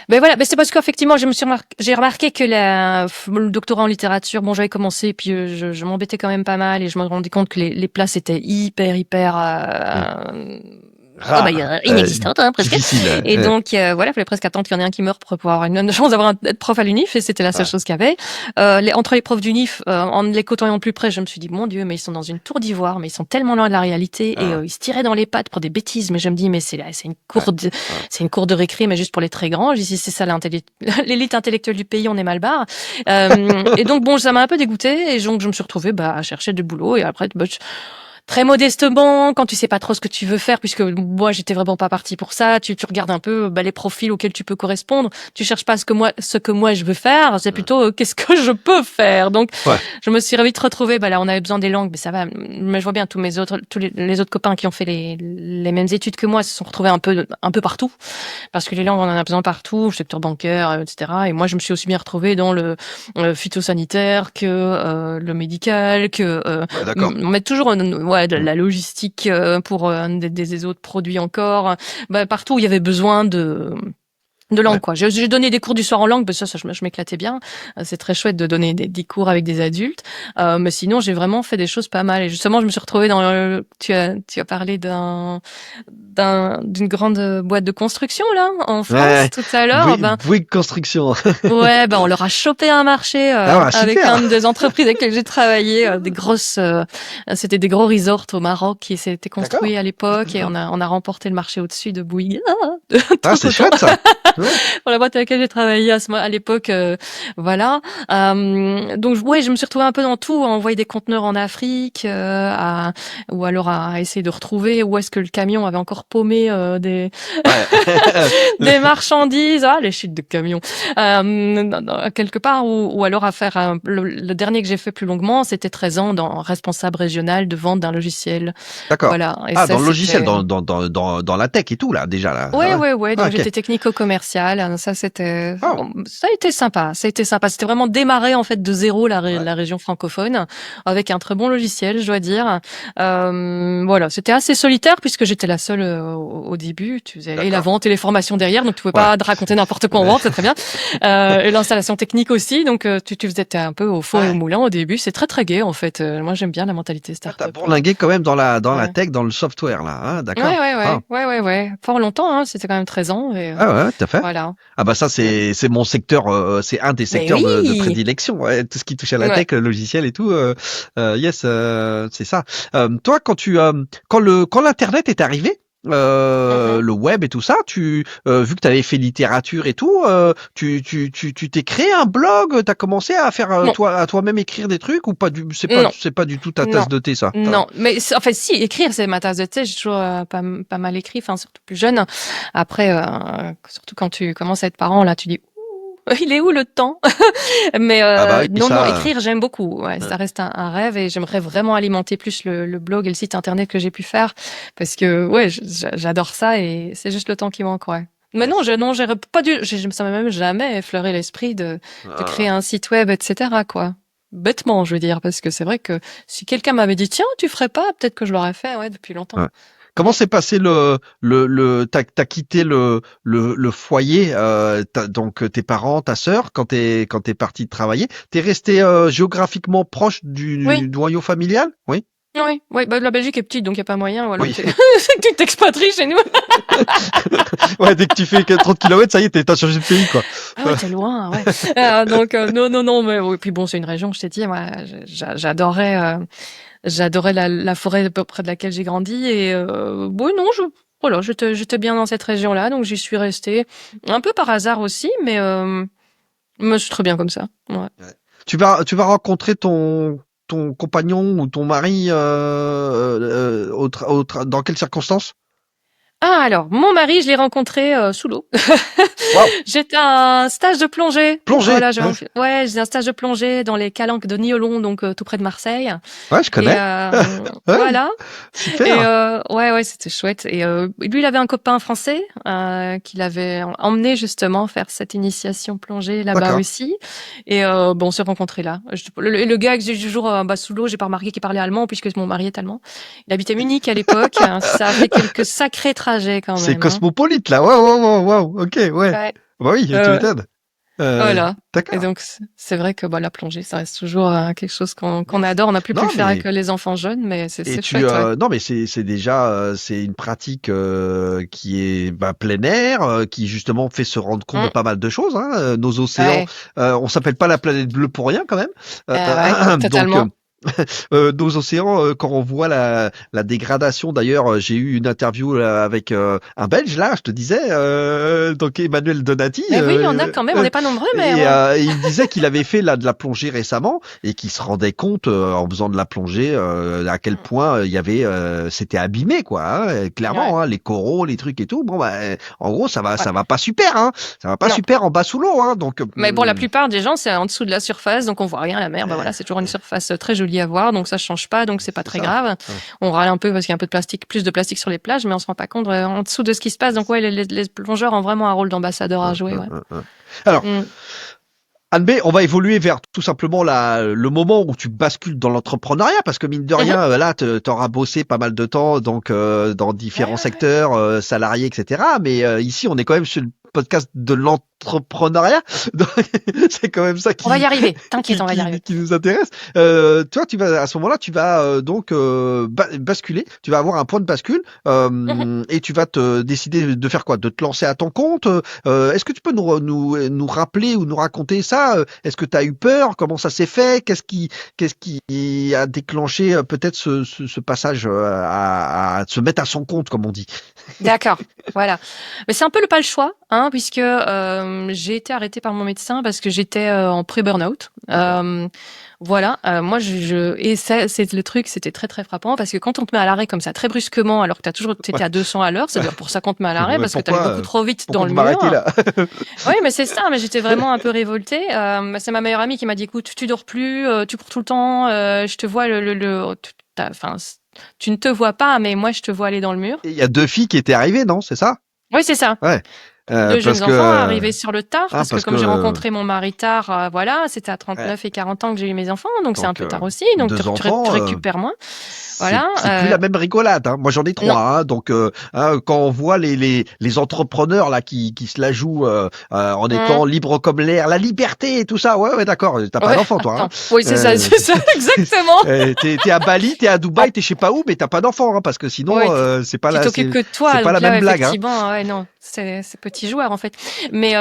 Ben voilà, ben c'est parce qu'effectivement, j'ai remarqué que le doctorat en littérature, bon, j'avais commencé, puis je m'embêtais quand même pas mal, et je me rendais compte que les places étaient hyper Rare, inexistantes, hein, presque. difficile. Et donc voilà, il fallait presque attendre qu'il y en ait un qui meure pour avoir une chance d'être prof à l'UNIF, et c'était la seule Ouais. chose qu'il y avait. Entre les profs d'UNIF, en les côtoyant de plus près, je me suis dit mon Dieu, mais ils sont dans une tour d'ivoire, mais ils sont tellement loin de la réalité, et Ah, ils se tiraient dans les pattes pour des bêtises. Mais je me dis, mais c'est une cour de, ouais. c'est une cour de récré, mais juste pour les très grands. Je dis, si c'est ça l'élite intellectuelle du pays, on est mal barre. Et donc bon, ça m'a un peu dégoûté, et donc je me suis retrouvée à chercher du boulot, et après très modestement, quand tu sais pas trop ce que tu veux faire, puisque moi j'étais vraiment pas partie pour ça, tu regardes un peu les profils auxquels tu peux correspondre. Tu cherches pas ce que moi je veux faire, c'est plutôt qu'est-ce que je peux faire. Donc Ouais. je me suis vite retrouvée. Là, on avait besoin des langues, mais ça va. Mais je vois bien tous les autres copains qui ont fait les mêmes études que moi se sont retrouvés un peu partout, parce que les langues on en a besoin partout, le secteur bancaire, etc. Et moi je me suis aussi bien retrouvée dans le phytosanitaire que le médical, que Ouais, d'accord. on met toujours de la logistique pour des autres produits encore. Partout où il y avait besoin de langue, Ouais. quoi. J'ai donné des cours du soir en langue, parce que je m'éclatais bien. C'est très chouette de donner des cours avec des adultes. Mais sinon, j'ai vraiment fait des choses pas mal. Et justement, je me suis retrouvée dans tu as parlé d'une grande boîte de construction, là, en France, Ouais. tout à l'heure. Bouygues Construction. Ouais, on leur a chopé un marché Ah ouais, avec super. une des entreprises avec lesquelles j'ai travaillé, c'était des gros resorts au Maroc qui s'étaient D'accord. construits à l'époque et on a remporté le marché au-dessus de Bouygues. Ah, Trop c'est content chouette ça. Ouais. pour la boîte avec laquelle j'ai travaillé à l'époque, voilà. Donc ouais, je me suis retrouvée un peu dans tout, à envoyer des conteneurs en Afrique, ou alors à essayer de retrouver où est-ce que le camion avait encore paumé Ouais. des marchandises, les chutes de camions, quelque part, ou alors à faire le dernier que j'ai fait plus longuement, c'était 13 ans dans responsable régional de vente d'un logiciel. D'accord. Voilà. Et Ah, ça, dans le logiciel, c'était. dans la tech et tout, là, déjà, là. Ouais, Ouais. ouais, ouais. Ah, Donc ok. j'étais technico-commerciale. Ça, c'était, Ah, ça a été sympa. Ça a été sympa. C'était vraiment démarrer en fait de zéro ouais. la région francophone avec un très bon logiciel, je dois dire. Voilà, c'était assez solitaire puisque j'étais la seule au début. Tu faisais et la D'accord. vente et les formations derrière, donc tu pouvais Ouais. pas te raconter n'importe quoi en vente, c'est très bien. Et l'installation technique aussi. Donc tu faisais t'es un peu au four et au Ouais. moulin au début. C'est très très gai en fait. Moi j'aime bien la mentalité Ah, t'as start-up. bourlingué quand même dans la Ouais. tech, dans le software, là. Hein, Ouais, d'accord. ouais, Ah. ouais, ouais, ouais, ouais. Fort longtemps, hein. C'était quand même 13 ans et Ah ouais, tout à fait. voilà. Ah bah ça Mm. c'est mon secteur, c'est un des Mais secteurs de oui! prédilection, ouais, tout ce qui touche à la Ouais. tech, le logiciel et tout, yes, c'est ça. Toi quand l'internet est arrivé, Mhm. le web et tout ça, vu que tu avais fait littérature et tout, tu t'es créé un blog, t'as commencé à faire Bon, à toi-même écrire des trucs ou pas du non, c'est pas du tout ta non, tasse de thé ça. non. Mais en fait, si, écrire, c'est ma tasse de thé. J'ai toujours pas mal écrit, enfin, surtout plus jeune. Après, surtout quand tu commences à être parent, là, tu dis, ouh, il est où le temps? Mais Ah bah oui, puis non, non, ça. écrire, j'aime beaucoup. Ouais, Ouais. ça reste un rêve et j'aimerais vraiment alimenter plus le blog et le site internet que j'ai pu faire parce que, ouais, j'adore ça et c'est juste le temps qui manque, ouais. Mais non, Yes. non, ça m'a même jamais effleuré l'esprit de créer Ah. un site web, etc., quoi. Bêtement, je veux dire, parce que c'est vrai que si quelqu'un m'avait dit, tiens, tu ferais pas, peut-être que je l'aurais fait, ouais, depuis longtemps. Ouais. Comment Mm. s'est passé t'as quitté le foyer, donc tes parents, ta sœur, quand t'es parti travailler, t'es resté géographiquement proche Oui, du noyau familial? Oui. oui, oui. Bah, la Belgique est petite, donc il y a pas moyen, voilà. Oui. C'est que tu t'expatries chez nous. Ouais, dès que tu fais 30 kilomètres, ça y est, t'as changé de pays, quoi. Ah ouais, t'es loin, ouais. Donc non, non, non, mais oui. Puis bon, c'est une région, je t'ai dit, moi, j'adorais la forêt à peu près de laquelle j'ai grandi et bon, non, voilà, j'étais bien dans cette région-là, donc j'y suis restée un peu par hasard aussi, mais c'est très bien comme ça. Ouais. Ouais. Tu vas rencontrer ton compagnon ou ton mari dans quelles circonstances? Ah alors, mon mari, je l'ai rencontré sous l'eau. Waouh, J'étais à un stage de plongée. plongée. Voilà, Ouais, ouais, j'ai un stage de plongée dans les calanques de Niolon, donc tout près de Marseille. ouais, je Et connais. Ouais, voilà. Et super. ouais, ouais, c'était chouette. Et lui, il avait un copain français qui l'avait emmené justement faire cette initiation plongée là-bas D'accord. aussi. Et bon, on s'est rencontrés là. Le gars que j'ai du jour sous l'eau, j'ai pas remarqué qu'il parlait allemand puisque mon mari est allemand. Il habitait Munich à l'époque. Ça a fait quelques sacrés trajets quand C'est même. Hein. cosmopolite là. Waouh, waouh, waouh, waouh. Ok, ouais. Ouais. Bah oui, tu Ouais. m'étonnes. Voilà. Et D'accord. donc c'est vrai que la plongée, ça reste toujours quelque chose qu'on Yes. adore. On n'a plus pu Non, le faire avec mais les enfants jeunes, mais et c'est chouette, ouais. non, mais c'est déjà c'est une pratique qui est plein air, qui justement fait se rendre compte de Mm. pas mal de choses. Hein. Nos océans, Ouais. on s'appelle pas la planète bleue pour rien quand même. Ouais, Donc totalement. nos océans, quand on voit la dégradation, d'ailleurs, j'ai eu une interview avec un Belge, là, je te disais, donc Emmanuel Donati, Mais oui, il y en a quand même. On n'est pas nombreux, mais et ouais. il me disait qu'il avait fait de la plongée récemment et qu'il se rendait compte, en faisant de la plongée, à quel Mm. point il y avait, c'était abîmé, quoi, hein, Ouais. clairement, hein, les coraux, les trucs et tout. Bon, en gros, Ouais. ça va pas super, hein, ça va pas Non. super en bas sous l'eau, hein, donc. Mais bon, la plupart des gens, c'est en dessous de la surface, donc on voit rien. La mer, voilà, c'est toujours une surface très jolie à voir, donc ça change pas, donc c'est pas C'est très ça. grave. Ouais. On râle un peu parce qu'il y a un peu de plastique, plus de plastique sur les plages, mais on se rend pas compte en dessous de ce qui se passe. Donc ouais, les plongeurs ont vraiment un rôle d'ambassadeur à jouer, ouais. Alors, Mm. Anne-B, on va évoluer vers tout simplement le moment où tu bascules dans l'entrepreneuriat, parce que mine de Mhm. rien, là, t'auras bossé pas mal de temps, donc dans Ouais, différents ouais, ouais. secteurs, salariés, etc. Mais ici, on est quand même podcast de l'entrepreneuriat. Donc, c'est quand même ça On va y arriver. T'inquiète, on va y arriver. qui nous intéresse. Toi, tu vas à ce moment-là, tu vas donc basculer. Tu vas avoir un point de bascule et tu vas te décider de faire quoi? De te lancer à ton compte. Est-ce que tu peux nous rappeler ou nous raconter ça? Est-ce que tu as eu peur? Comment ça s'est fait? Qu'est-ce qui a déclenché peut-être ce passage à se mettre à son compte, comme on dit? D'accord, voilà. Mais c'est un peu pas le choix, hein, puisque j'ai été arrêtée par mon médecin parce que j'étais en pré-burnout. Voilà. Moi, et ça, c'est le truc, c'était très très frappant parce que quand on te met à l'arrêt comme ça, très brusquement, alors que t'étais à 200 à l'heure, c'est d'ailleurs pour ça qu'on te met à l'arrêt parce que t'allais beaucoup trop vite dans le mur. Là Oui, mais c'est ça. Mais j'étais vraiment un peu révoltée. C'est ma meilleure amie qui m'a dit, écoute, tu dors plus, tu cours tout le temps, je te vois enfin, tu ne te vois pas, mais moi, je te vois aller dans le mur. Il y a 2 filles qui étaient arrivées, non? C'est ça? Oui, c'est ça. Ouais. 2 jeunes parce enfants que arrivés sur le tard, parce que comme j'ai rencontré mon mari tard, voilà, c'était à 39 et 40 ans que j'ai eu mes enfants, donc c'est un peu tard aussi, donc 2 tu enfants, récupères moins. Voilà. C'est plus la même rigolade. Hein. Moi, j'en ai 3. Hein, donc, quand on voit les entrepreneurs là qui se la jouent en étant libres comme l'air, la liberté et tout ça. Ouais, d'accord. T'as pas d'enfant, toi. Hein. Oui, c'est ça, exactement. T'es à Bali, t'es à Dubaï, t'es je sais pas où, mais t'as pas d'enfant, hein, parce que sinon, c'est pas tu t'occupes que de toi. C'est pas la même blague. Effectivement, ouais, non, c'est petit joueur en fait. Mais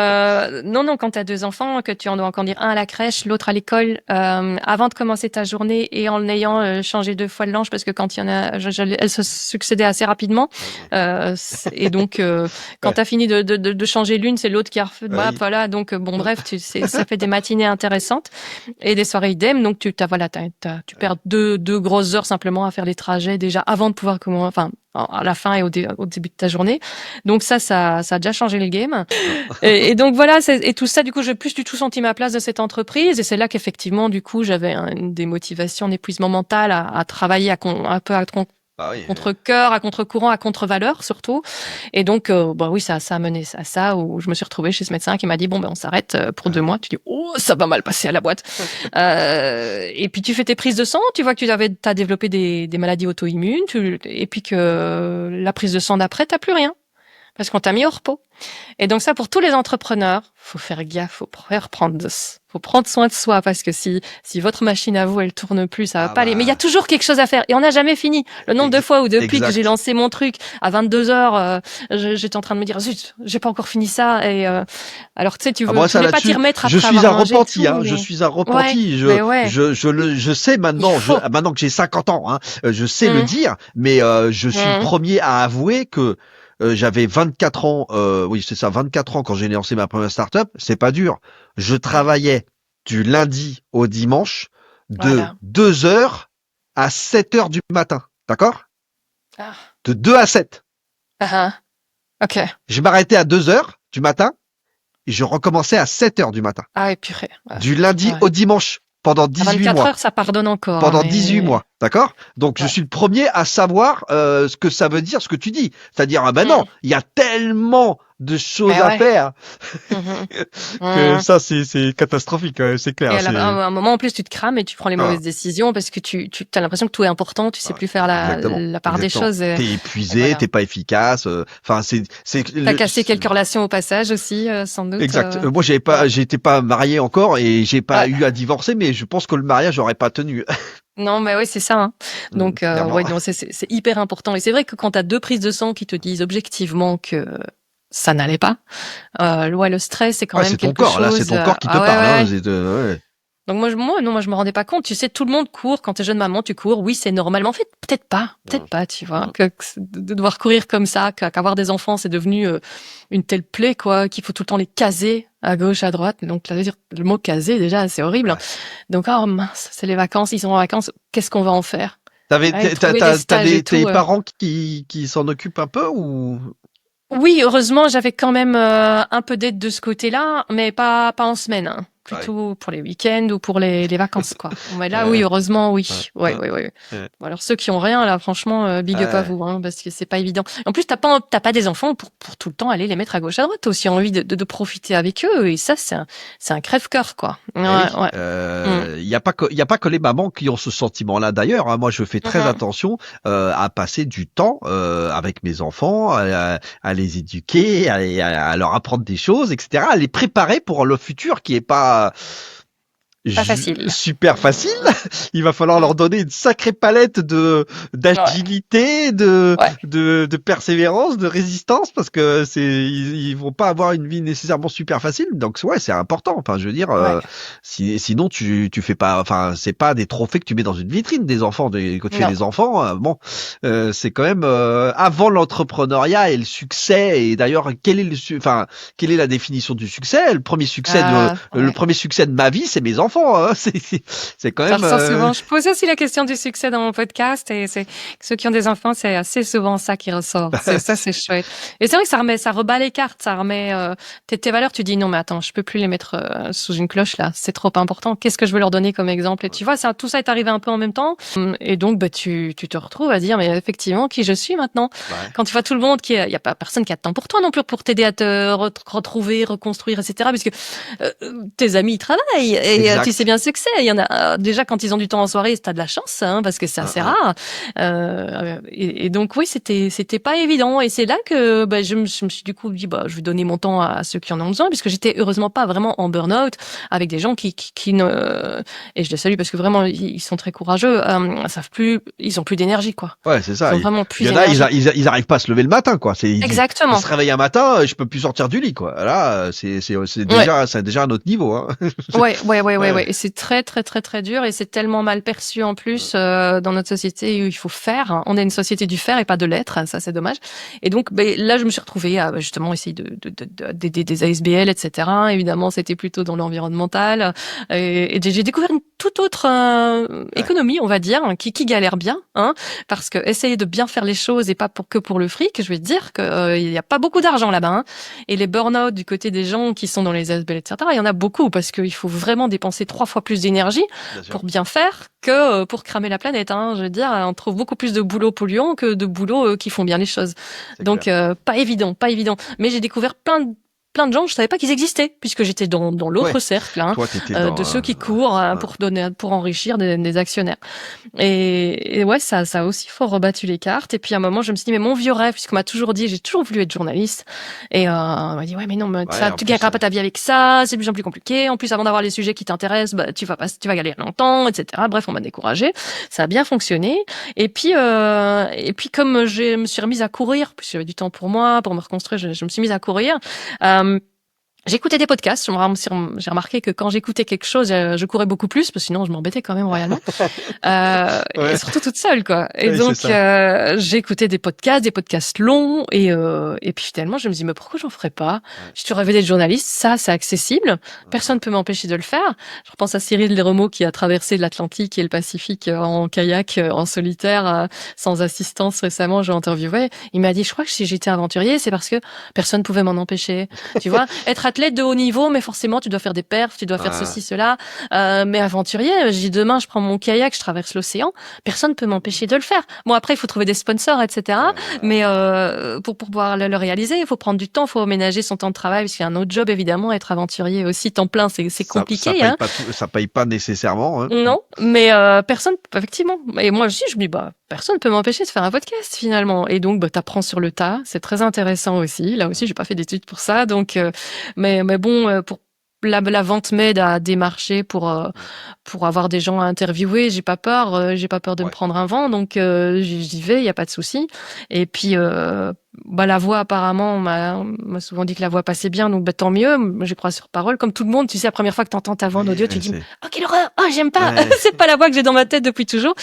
non, quand t'as 2 enfants, que tu en dois encore dire un à la crèche, l'autre à l'école, avant de commencer ta journée et en ayant changé 2 fois de linge parce que quand il y en a, elles se succédaient assez rapidement. Et donc, quand t'as fini de changer l'une, c'est l'autre qui a refait. Voilà. Donc, bon, bref, ça fait des matinées intéressantes et des soirées idem. Donc, tu perds deux grosses heures simplement à faire les trajets déjà avant de pouvoir à la fin et au début de ta journée. Donc ça a déjà changé le game. Et donc voilà, et tout ça, du coup, j'ai plus du tout senti ma place de cette entreprise. Et c'est là qu'effectivement, du coup, j'avais une démotivation, un épuisement mental à travailler un peu à contre-cœur, à contre-courant, à contre-valeur surtout. Et donc, oui, ça a mené à ça où je me suis retrouvée chez ce médecin qui m'a dit, bon, on s'arrête pour 2 mois. Tu dis, oh, ça va mal passer à la boîte. Et puis tu fais tes prises de sang, tu vois que t'as développé des maladies auto-immunes, et puis que la prise de sang d'après, t'as plus rien. Parce qu'on t'a mis au repos. Et donc ça, pour tous les entrepreneurs, faut faire gaffe, faut prendre soin de soi, parce que si votre machine à vous, elle tourne plus, ça va pas aller. Mais il y a toujours quelque chose à faire. Et on n'a jamais fini. Le nombre de fois où depuis que j'ai lancé mon truc, à 22 heures, j'étais en train de me dire, zut, j'ai pas encore fini ça. Et, alors, tu sais, tu veux pas t'y remettre après avoir mangé repenti, tout, hein. Je suis un repenti. Je sais maintenant, maintenant que j'ai 50 ans, hein, je sais le dire, mais je suis le premier à avouer que j'avais 24 ans, oui c'est ça, 24 ans quand j'ai lancé ma première startup. C'est pas dur. Je travaillais du lundi au dimanche de 2 heures à 7 heures du matin, d'accord? De 2 à 7. Ok. Je m'arrêtais à 2 heures du matin et je recommençais à 7 heures du matin. Ah, et purée. Du lundi au dimanche. Pendant 18 mois. 24 heures, ça pardonne encore. Pendant 18 mois, d'accord? Donc, je suis le premier à savoir ce que ça veut dire, ce que tu dis. C'est-à-dire, non, il y a tellement de choses à faire que ça, c'est catastrophique, c'est clair. Et à un moment, en plus, tu te crames et tu prends les mauvaises décisions parce que tu as l'impression que tout est important, tu sais plus faire la part des choses. T'es épuisé, t'es pas efficace. Enfin, T'as cassé quelques relations au passage aussi, sans doute. Exact. Moi, j'étais pas marié encore et j'ai pas eu à divorcer, mais je pense que le mariage aurait pas tenu. Non, mais oui, c'est ça. Hein. Donc, c'est hyper important. Et c'est vrai que quand t'as 2 prises de sang qui te disent objectivement que ça n'allait pas, le stress, c'est quand même quelque chose. Là, c'est ton corps qui te parle. Donc moi, je me rendais pas compte. Tu sais, tout le monde court. Quand t'es jeune maman, tu cours. Oui, c'est normal. Mais en fait, peut-être pas, tu vois. Que de devoir courir comme ça, qu'avoir des enfants, c'est devenu une telle plaie, quoi, qu'il faut tout le temps les caser à gauche, à droite. Donc, le mot caser, déjà, c'est horrible. Ouais. Donc, oh mince, c'est les vacances, ils sont en vacances. Qu'est-ce qu'on va en faire? T'as tes parents qui s'en occupent un peu ou? Oui, heureusement, j'avais quand même un peu d'aide de ce côté-là, mais pas en semaine. Hein. plutôt pour les week-ends ou pour les vacances, quoi. Mais là, oui, Ouais, heureusement, oui. ouais, Ouais. ouais. Bon, alors ceux qui ont rien, là, franchement, big up à Ouais. vous, hein, parce que c'est pas évident. En plus, t'as pas des enfants pour tout le temps aller les mettre à gauche à droite. T'as aussi envie de profiter avec eux, et ça, c'est un crève-cœur, quoi. Eh oui, Ouais. Mm. il y a pas que les mamans qui ont ce sentiment-là d'ailleurs, hein. Moi, je fais très Mhm. attention à passer du temps avec mes enfants, à les éduquer, à leur apprendre des choses, etc., à les préparer pour le futur qui est pas Pas facile. super facile. Mm. Il va falloir Mm. leur donner une sacrée palette Ouais. d'agilité, Ouais. de persévérance, de résistance, parce que ils vont pas avoir une vie nécessairement super facile. Donc ouais, c'est important. Enfin, je veux dire, Ouais. sinon tu fais pas, enfin, c'est pas des trophées que tu mets dans une vitrine des enfants. Quand tu fais Non. des enfants, bon, c'est quand même avant l'entrepreneuriat et le succès. Et d'ailleurs, enfin, quelle est la définition du succès? Le Ouais. premier succès de ma vie, c'est mes enfants, hein. C'est quand Ça même. ressort souvent. Je pose aussi la question du succès dans mon podcast et c'est ceux qui ont des enfants, c'est assez souvent ça qui ressort. C'est chouette. Et c'est vrai que ça rebat les cartes, ça remet tes valeurs. Tu dis non, mais attends, je peux plus les mettre sous une cloche là. C'est trop important. Qu'est-ce que je veux leur donner comme exemple? Et tu vois, tout ça est arrivé un peu en même temps. Et donc, bah, tu te retrouves à dire, mais effectivement, qui je suis maintenant? Ouais, Quand tu vois tout le monde il y a pas personne qui a de temps pour toi non plus pour t'aider à te retrouver, reconstruire, etc. Parce que tes amis ils travaillent et tu sais exact. bien ce que c'est. Il y en a déjà quand ils ont du temps en soirée, t'as de la chance hein, parce que c'est Hein, assez hein. rare. Et donc oui, c'était pas évident et c'est là que bah, je me suis du coup dit bah je vais donner mon temps à ceux qui en ont besoin puisque j'étais heureusement pas vraiment en burn-out avec des gens qui ne et je les salue parce que vraiment ils sont très courageux, savent plus, ils ont plus d'énergie quoi. Ouais, c'est Ils ça. ont vraiment Il plus y en a, d'énergie. ils arrivent pas à se lever le matin, quoi. Ils Exactement. se réveillent un matin, je peux plus sortir du lit, quoi. Là, Ouais. c'est déjà un autre niveau, hein. Ouais. Ouais. Et c'est très, très, très, très dur et c'est tellement mal perçu en plus dans notre société où il faut faire. On est une société du faire et pas de l'être. Ça, c'est dommage. Et donc, ben, là, je me suis retrouvée à justement essayer d'aider des ASBL, etc. Évidemment, c'était plutôt dans l'environnemental. Et j'ai découvert une toute autre Ouais. économie, on va dire, qui galère bien, hein, parce que essayer de bien faire les choses et pas que pour le fric, je vais te dire que il y a pas beaucoup d'argent là-bas. Hein. Et les burn-out du côté des gens qui sont dans les ASBL, etc., il y en a beaucoup parce qu'il faut vraiment dépenser 3 fois plus d'énergie Bien sûr. pour bien faire que pour cramer la planète. Hein. Je veux dire, on trouve beaucoup plus de boulot polluant que de boulot qui font bien les choses. C'est Donc, clair. pas évident, pas évident. Mais j'ai découvert plein de gens, je savais pas qu'ils existaient, puisque j'étais dans Ouais. l'autre cercle hein, Toi, t'étais de dans. ceux qui courent Euh, pour enrichir des actionnaires. Et ouais, ça a aussi fort rebattu les cartes. Et puis à un moment, je me suis dit, mais mon vieux rêve, puisqu'on m'a toujours dit, j'ai toujours voulu être journaliste. Et on m'a dit, ouais, mais non, mais ouais, en tu plus. gagneras pas ta vie avec ça, c'est de plus en plus compliqué. En plus, avant d'avoir les sujets qui t'intéressent, bah, tu vas galérer longtemps, etc. Bref, on m'a découragé. Ça a bien fonctionné. Et puis comme je me suis remise à courir, puisque j'avais du temps pour moi, pour me reconstruire, je me suis mise à courir. Euh, J'écoutais des podcasts. J'ai remarqué que quand j'écoutais quelque chose, je courais beaucoup plus, parce que sinon je m'embêtais quand même royalement. Et Ouais. surtout toute seule, quoi. Et Oui, c'est donc, ça. j'ai écouté des podcasts longs, et puis finalement, je me dis, mais pourquoi j'en ferais pas? Ouais. Je suis rêvé d'être journaliste, ça, c'est accessible. Personne peut m'empêcher de le faire. Je repense à Cyril Desremeaux qui a traversé l'Atlantique et le Pacifique en kayak, en solitaire, sans assistance récemment, j'ai interviewé. Il m'a dit, je crois que si j'étais aventurier, c'est parce que personne pouvait m'en empêcher. Tu vois, être athlète de haut niveau, mais forcément, tu dois faire des perfs, tu dois faire Ouais. ceci, cela. Mais aventurier, je dis demain, je prends mon kayak, je traverse l'océan, personne peut m'empêcher de le faire. Bon, après, il faut trouver des sponsors, etc. Ouais. Mais pour pouvoir le réaliser, il faut prendre du temps, il faut aménager son temps de travail, parce qu'il y a un autre job, évidemment, être aventurier aussi, temps plein, c'est Ça compliqué, paye hein. pas ça paye pas nécessairement, hein. Non, mais personne, effectivement. Et moi aussi, je me dis, bah, personne peut m'empêcher de faire un podcast finalement. Et donc, bah, t'apprends sur le tas. C'est très intéressant aussi. Là aussi, j'ai pas fait d'études pour ça. Donc, mais bon, pour la vente m'aide à démarcher pour avoir des gens à interviewer. J'ai pas peur de me Ouais. prendre un vent. Donc, j'y vais, il y a pas de souci. Et puis, bah, la voix apparemment, on m'a souvent dit que la voix passait bien. Donc, bah, tant mieux. Moi, j'y crois sur parole. Comme tout le monde, tu sais, la première fois que t'entends ta voix en Oui, audio, tu ouais, dis oh quelle horreur, oh j'aime pas, c'est pas la voix que j'ai dans ma tête depuis toujours.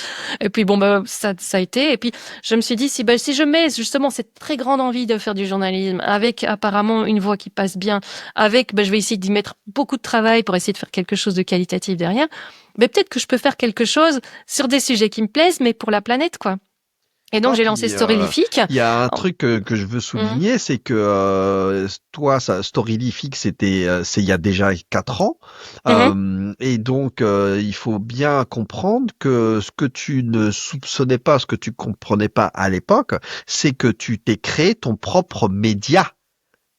Et puis bon bah ça a été. Et puis je me suis dit si je mets justement cette très grande envie de faire du journalisme avec apparemment une voix qui passe bien, avec je vais essayer d'y mettre beaucoup de travail pour essayer de faire quelque chose de qualitatif derrière. Mais peut-être que je peux faire quelque chose sur des sujets qui me plaisent, mais pour la planète quoi. Et donc, Non, j'ai lancé puis Storylific. il y a un En- truc que je veux Mhm. souligner, c'est que toi, ça, Storylific, c'est il y a déjà 4 ans, Mhm. et donc il faut bien comprendre que ce que tu ne soupçonnais pas, ce que tu comprenais pas à l'époque, c'est que tu t'es créé ton propre média.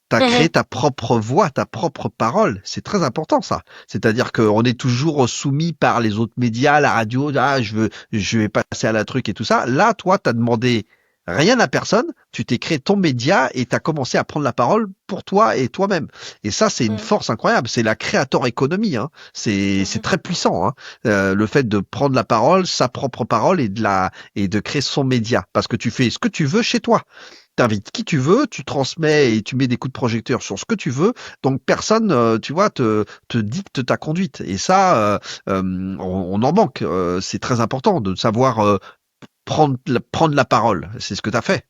T'as créé Mhm. ta propre voix, ta propre parole. C'est très important, ça. C'est-à-dire qu'on est toujours soumis par les autres médias, la radio, ah, je vais passer à la truc et tout ça. Là, toi, t'as demandé rien à personne. Tu t'es créé ton média et t'as commencé à prendre la parole pour toi et toi-même. Et ça, c'est une Mhm. force incroyable. C'est la créateur économie, hein. C'est Mhm. très puissant, hein. Le fait de prendre la parole, sa propre parole et de créer son média. Parce que tu fais ce que tu veux chez toi. T'invites qui tu veux, tu transmets et tu mets des coups de projecteur sur ce que tu veux. Donc personne, tu vois, te dicte ta conduite. Et ça, on en manque. C'est très important de savoir prendre la parole. C'est ce que tu as fait.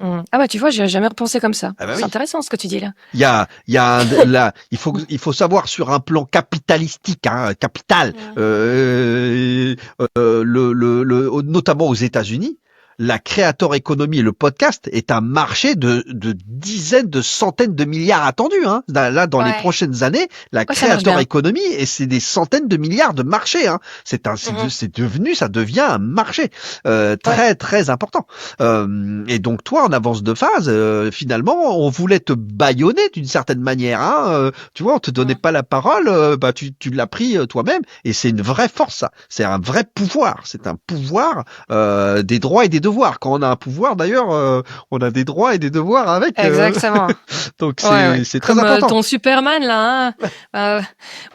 Mhm. Ah bah, tu vois, j'ai jamais repensé comme ça. Ah bah C'est oui. intéressant ce que tu dis là. Là, il faut savoir sur un plan capitalistique, hein, capital, Mhm. notamment aux États-Unis, la creator economy et le podcast est un marché de dizaines, de centaines de milliards attendus. Hein. Là, dans les Ouais. prochaines années, la Ouais, ça marche creator bien. economy, et c'est des centaines de milliards de marchés. Hein. Mhm. Ça devient un marché Ouais. très, très important. Et donc toi, en avance de phase, finalement, on voulait te bâillonner d'une certaine manière. Hein, tu vois, on te donnait Mhm. pas la parole, bah tu l'as pris toi-même, et c'est une vraie force. Ça. C'est un vrai pouvoir. C'est un pouvoir des droits et des devoirs. Quand on a un pouvoir, d'ailleurs, on a des droits et des devoirs avec. Exactement. Donc Ouais, ouais. c'est très Comme important. ton Superman là, hein. Euh,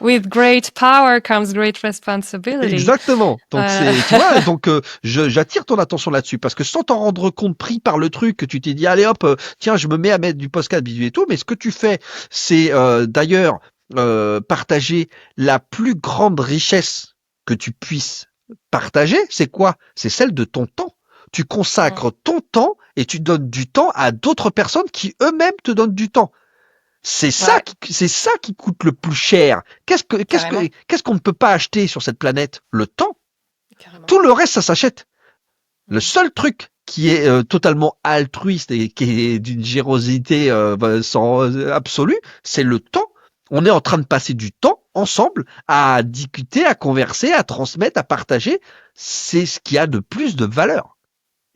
with great power comes great responsibility. Exactement. Donc Euh, c'est, tu vois, donc j'attire ton attention là-dessus parce que sans t'en rendre compte, pris par le truc que tu t'es dit, allez hop, tiens, je me mets à mettre du podcast bisu et tout, mais ce que tu fais, c'est d'ailleurs partager la plus grande richesse que tu puisses partager. C'est quoi? C'est celle de ton temps. Tu consacres ton temps et tu donnes du temps à d'autres personnes qui eux-mêmes te donnent du temps. ouais, C'est ça qui coûte le plus cher. carrément, Qu'est-ce qu'on ne peut pas acheter sur cette planète? Le temps. carrément. Tout le reste, ça s'achète. Le Mhm. seul truc qui est totalement altruiste et qui est d'une générosité sans absolue, c'est le temps. On est en train de passer du temps ensemble à discuter, à converser, à transmettre, à partager. C'est ce qui a de plus de valeur.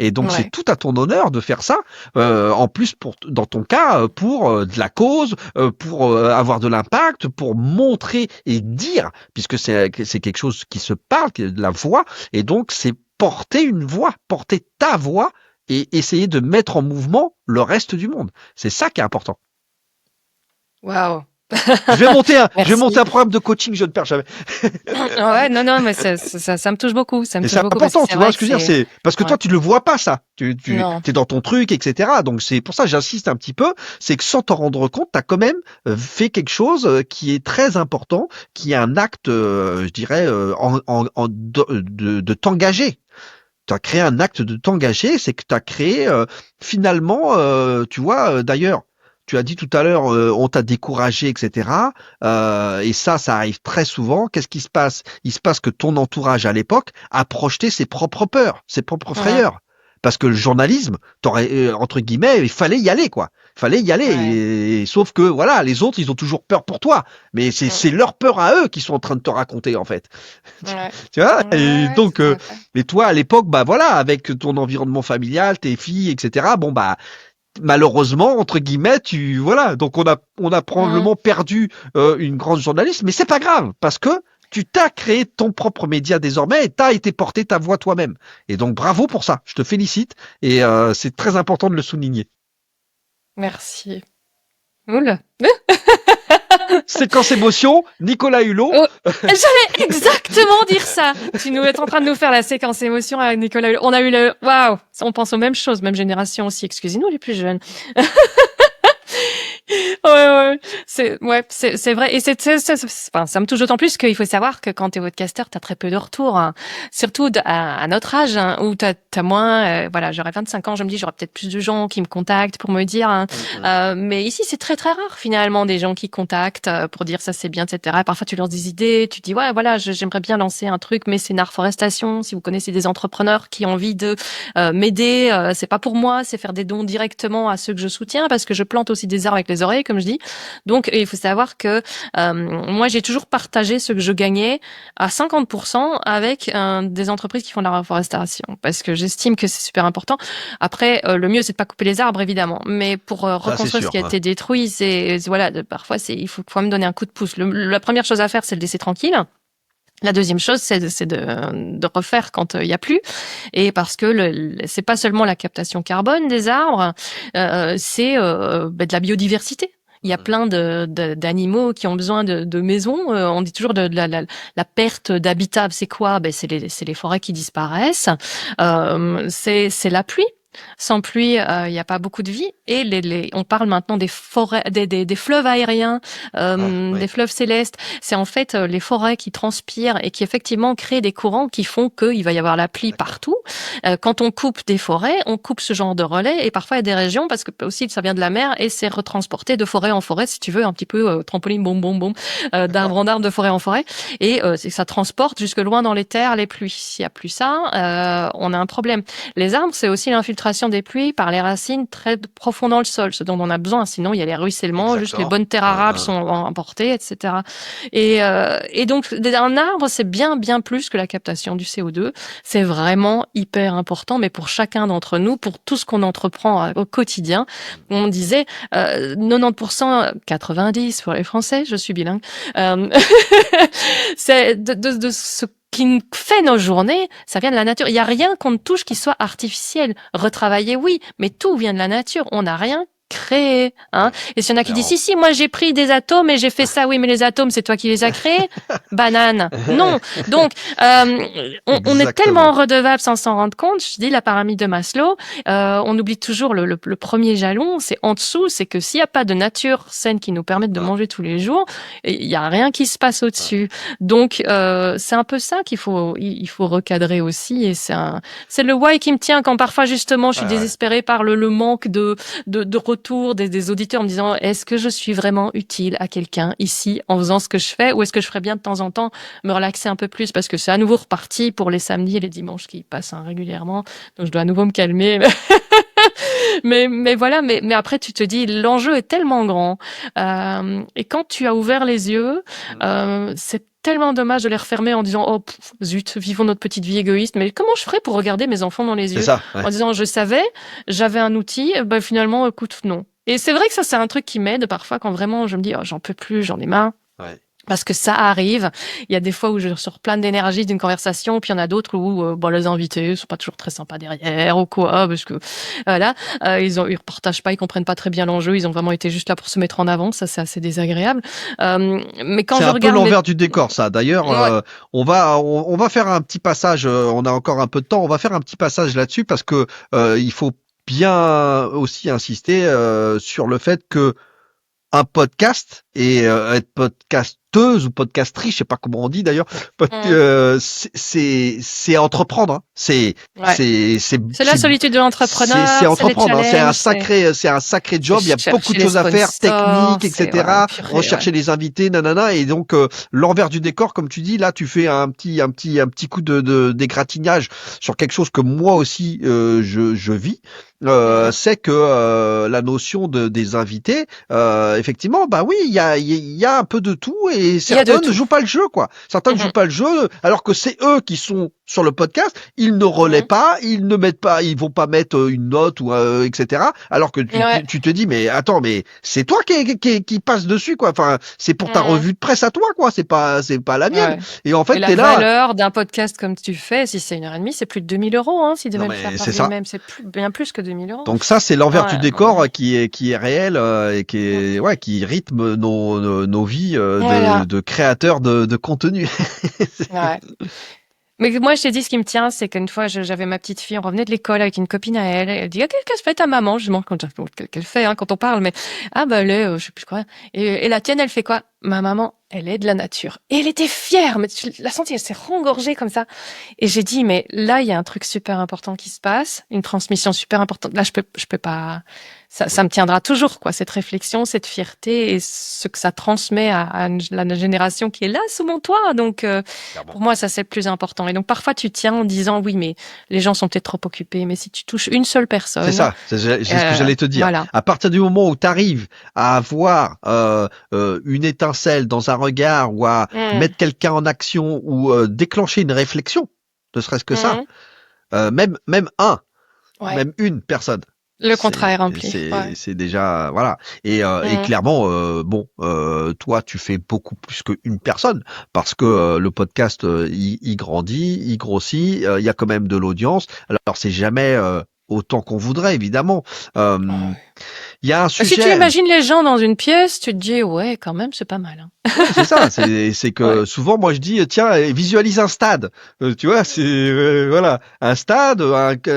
Et donc c'est Ouais. tout à ton honneur de faire ça. En plus, dans ton cas, pour de la cause, pour avoir de l'impact, pour montrer et dire, puisque c'est quelque chose qui se parle, qui est de la voix. Et donc c'est porter une voix, porter ta voix et essayer de mettre en mouvement le reste du monde. C'est ça qui est important. Waouh. Je vais monter Merci. un programme de coaching, je ne perds jamais. Ouais, non, non, mais ça me touche beaucoup. Ça me Et touche c'est beaucoup parce que important, c'est tu vois vrai ce que que je veux dire, c'est, c'est parce que ouais. toi tu le vois pas ça. Tu Non. es dans ton truc, etc. Donc c'est pour ça que j'insiste un petit peu, c'est que sans t'en rendre compte, tu as quand même fait quelque chose qui est très important, qui est un acte, je dirais, de t'engager. Tu as créé un acte de t'engager, c'est que tu as créé finalement, tu vois, d'ailleurs, tu as dit tout à l'heure, on t'a découragé, etc. Et ça arrive très souvent. Qu'est-ce qui se passe? Il se passe que ton entourage à l'époque a projeté ses propres peurs, ses propres Mhm. frayeurs. Parce que le journalisme, entre guillemets, il fallait y aller, quoi. Il fallait y aller. Ouais. Sauf que, voilà, les autres, ils ont toujours peur pour toi. Mais Mm. c'est leur peur à eux qu'ils sont en train de te raconter, en fait. Ouais. Tu vois? Ouais, Et ouais, donc, tout à fait. mais toi, à l'époque, bah voilà, avec ton environnement familial, tes filles, etc. Bon bah malheureusement entre guillemets, voilà. Donc on a Mhm. probablement perdu une grande journaliste, mais c'est pas grave parce que tu t'as créé ton propre média désormais et t'as été porter ta voix toi-même. Et donc bravo pour ça. Je te félicite et c'est très important de le souligner. Merci. Oula. Séquence émotion, Nicolas Hulot. Oh, j'allais exactement dire ça. Tu nous es en train de nous faire la séquence émotion avec Nicolas Hulot. On a eu le, waouh. On pense aux mêmes choses, même génération aussi. Excusez-nous les plus jeunes. Ouais, c'est vrai et enfin, ça me touche d'autant plus qu'il faut savoir que quand t'es podcasteur, t'as très peu de retours, hein. Surtout à notre âge, hein, où t'as moins, voilà, j'aurais 25 ans, je me dis j'aurais peut-être plus de gens qui me contactent pour me dire, hein. Mais ici c'est très très rare finalement des gens qui contactent pour dire ça c'est bien, etc. Parfois tu lances des idées, tu dis ouais voilà, j'aimerais bien lancer un truc mécénat forestation. Si vous connaissez des entrepreneurs qui ont envie de m'aider, c'est pas pour moi, c'est faire des dons directement à ceux que je soutiens parce que je plante aussi des arbres avec les oreilles, comme je dis. Donc, il faut savoir que moi, j'ai toujours partagé ce que je gagnais à 50% avec des entreprises qui font de la reforestation, parce que j'estime que c'est super important. Après, le mieux, c'est de pas couper les arbres, évidemment, mais pour Ça, c'est reconstruire ce sûr. qui a été détruit, voilà, parfois, il faut quand même donner un coup de pouce. La première chose à faire, c'est le laisser tranquille. La deuxième chose, c'est de refaire quand il y a plus, et parce que c'est pas seulement la captation carbone des arbres, c'est de la biodiversité. Il y a plein d'animaux qui ont besoin de maisons. On dit toujours de la perte d'habitat. C'est quoi? C'est les forêts qui disparaissent. C'est la pluie. Sans pluie, il n'y a pas beaucoup de vie. Et on parle maintenant des forêts, des fleuves aériens, des fleuves célestes. C'est en fait les forêts qui transpirent et qui effectivement créent des courants qui font qu'il va y avoir la pluie partout. Quand on coupe des forêts, on coupe ce genre de relais. Et parfois, il y a des régions, parce que aussi ça vient de la mer, et c'est retransporté de forêt en forêt, si tu veux, un petit peu trampoline, boum, boum, boum, d'arbre en arbre, de forêt en forêt. Et ça transporte jusque loin dans les terres les pluies. S'il n'y a plus ça, on a un problème. Les arbres, c'est aussi l'infiltration des pluies par les racines très profond dans le sol, ce dont on a besoin. Sinon, il y a les ruissellements, juste les bonnes terres arables sont emportées, etc. Et donc, un arbre, c'est bien plus que la captation du CO2. C'est vraiment hyper important, mais pour chacun d'entre nous, pour tout ce qu'on entreprend au quotidien, on disait 90%, 90 pour les Français, je suis bilingue, c'est de ce qui fait nos journées, ça vient de la nature. Il n'y a rien qu'on ne touche qui soit artificiel. Retravailler, oui, mais tout vient de la nature. On n'a rien créé, hein. Et s'il y en a qui disent, si, moi j'ai pris des atomes et j'ai fait ça, oui, mais les atomes, c'est toi qui les as créés. Banane. Non. Donc, on est tellement redevable sans s'en rendre compte. Je dis la pyramide de Maslow, on oublie toujours le premier jalon, c'est en dessous, c'est que s'il n'y a pas de nature saine qui nous permette de manger tous les jours, il n'y a rien qui se passe au-dessus. Donc, c'est un peu ça il faut recadrer aussi, et c'est le why qui me tient quand parfois justement je suis désespérée par le manque de retour des auditeurs en me disant est-ce que je suis vraiment utile à quelqu'un ici en faisant ce que je fais, ou est-ce que je ferais bien de temps en temps me relaxer un peu plus, parce que c'est à nouveau reparti pour les samedis et les dimanches qui passent régulièrement, donc je dois à nouveau me calmer. mais voilà, mais après tu te dis l'enjeu est tellement grand, et quand tu as ouvert les yeux, c'est tellement dommage de les refermer en disant oh zut, vivons notre petite vie égoïste. Mais comment je ferais pour regarder mes enfants dans les yeux en disant je savais, j'avais un outil, finalement écoute non. Et c'est vrai que ça c'est un truc qui m'aide parfois quand vraiment je me dis oh, j'en peux plus, j'en ai marre. Parce que ça arrive. Il y a des fois où je sors plein d'énergie d'une conversation, puis il y en a d'autres où les invités sont pas toujours très sympas derrière ou quoi, parce que voilà, ils repartagent pas, ils comprennent pas très bien l'enjeu, ils ont vraiment été juste là pour se mettre en avant, ça c'est assez désagréable. Mais quand c'est je un regarde peu l'envers du décor, ça. D'ailleurs, on va faire un petit passage. On a encore un peu de temps. On va faire un petit passage là-dessus parce que il faut bien aussi insister sur le fait que un podcast et être podcasteuse ou podcastrice, je sais pas comment on dit d'ailleurs, c'est entreprendre, hein. C'est la solitude de l'entrepreneur, c'est entreprendre, hein. C'est c'est un sacré job, il y a beaucoup de choses à faire, techniques, etc. Rechercher les invités, nanana, et donc l'envers du décor, comme tu dis, là tu fais un petit coup d'égratignage sur quelque chose que moi aussi je vis. C'est que la notion des invités, effectivement, bah oui, il y a un peu de tout, et certains ne jouent pas le jeu, quoi. Certains ne jouent pas le jeu, alors que c'est eux qui sont sur le podcast, ils ne relaient pas, ils ne mettent pas, ils vont pas mettre une note ou etc. Alors que tu te dis mais attends, mais c'est toi qui passe dessus, quoi. Enfin, c'est pour ta revue de presse à toi, quoi. C'est pas la mienne. Et en fait, t'es là. La valeur d'un podcast comme tu fais, si c'est 1h30, c'est plus de 2 000 €, hein. S'il devait le faire par lui-même, c'est bien plus que 2 000 €. Donc ça, c'est l'envers du décor qui est réel et qui rythme nos vies de créateurs de contenu. Mais moi, je t'ai dit, ce qui me tient, c'est qu'une fois, j'avais ma petite fille, on revenait de l'école avec une copine à elle. Elle dit, ah, qu'est-ce que fait ta maman? Je demande qu'elle fait, hein, quand on parle, mais, ah, bah, elle est, je sais plus quoi. Et la tienne, elle fait quoi? Ma maman, elle est de la nature. Et elle était fière, mais tu l'as senti, elle s'est rengorgée comme ça. Et j'ai dit, mais là, il y a un truc super important qui se passe, une transmission super importante. Là, je peux pas, ça me tiendra toujours, quoi, cette réflexion, cette fierté et ce que ça transmet à la génération qui est là sous mon toit. Donc, Clairement. pour moi, ça, c'est le plus important. Et donc, parfois, tu tiens en disant, oui, mais les gens sont peut-être trop occupés. Mais si tu touches une seule C'est personne, ça, c'est ce que j'allais te dire. voilà. À partir du moment où tu arrives à avoir une étincelle dans un regard ou à Mmh. mettre quelqu'un en action ou déclencher une réflexion, ne serait-ce que ça, Mmh. Ouais. même une personne, Le contrat est rempli. Ouais. c'est déjà voilà. Et Mmh. clairement, toi, tu fais beaucoup plus qu'une personne parce que le podcast, il grandit, il grossit, il y a quand même de l'audience. Alors c'est jamais autant qu'on voudrait, évidemment. Euh, Ouais. Il y a un Si tu sujet. imagines les gens dans une pièce, tu te dis, ouais, quand même, c'est pas mal, hein. Ouais, c'est ça. C'est Ouais. que souvent, moi, je dis, tiens, visualise un stade. Tu vois, c'est voilà, un stade,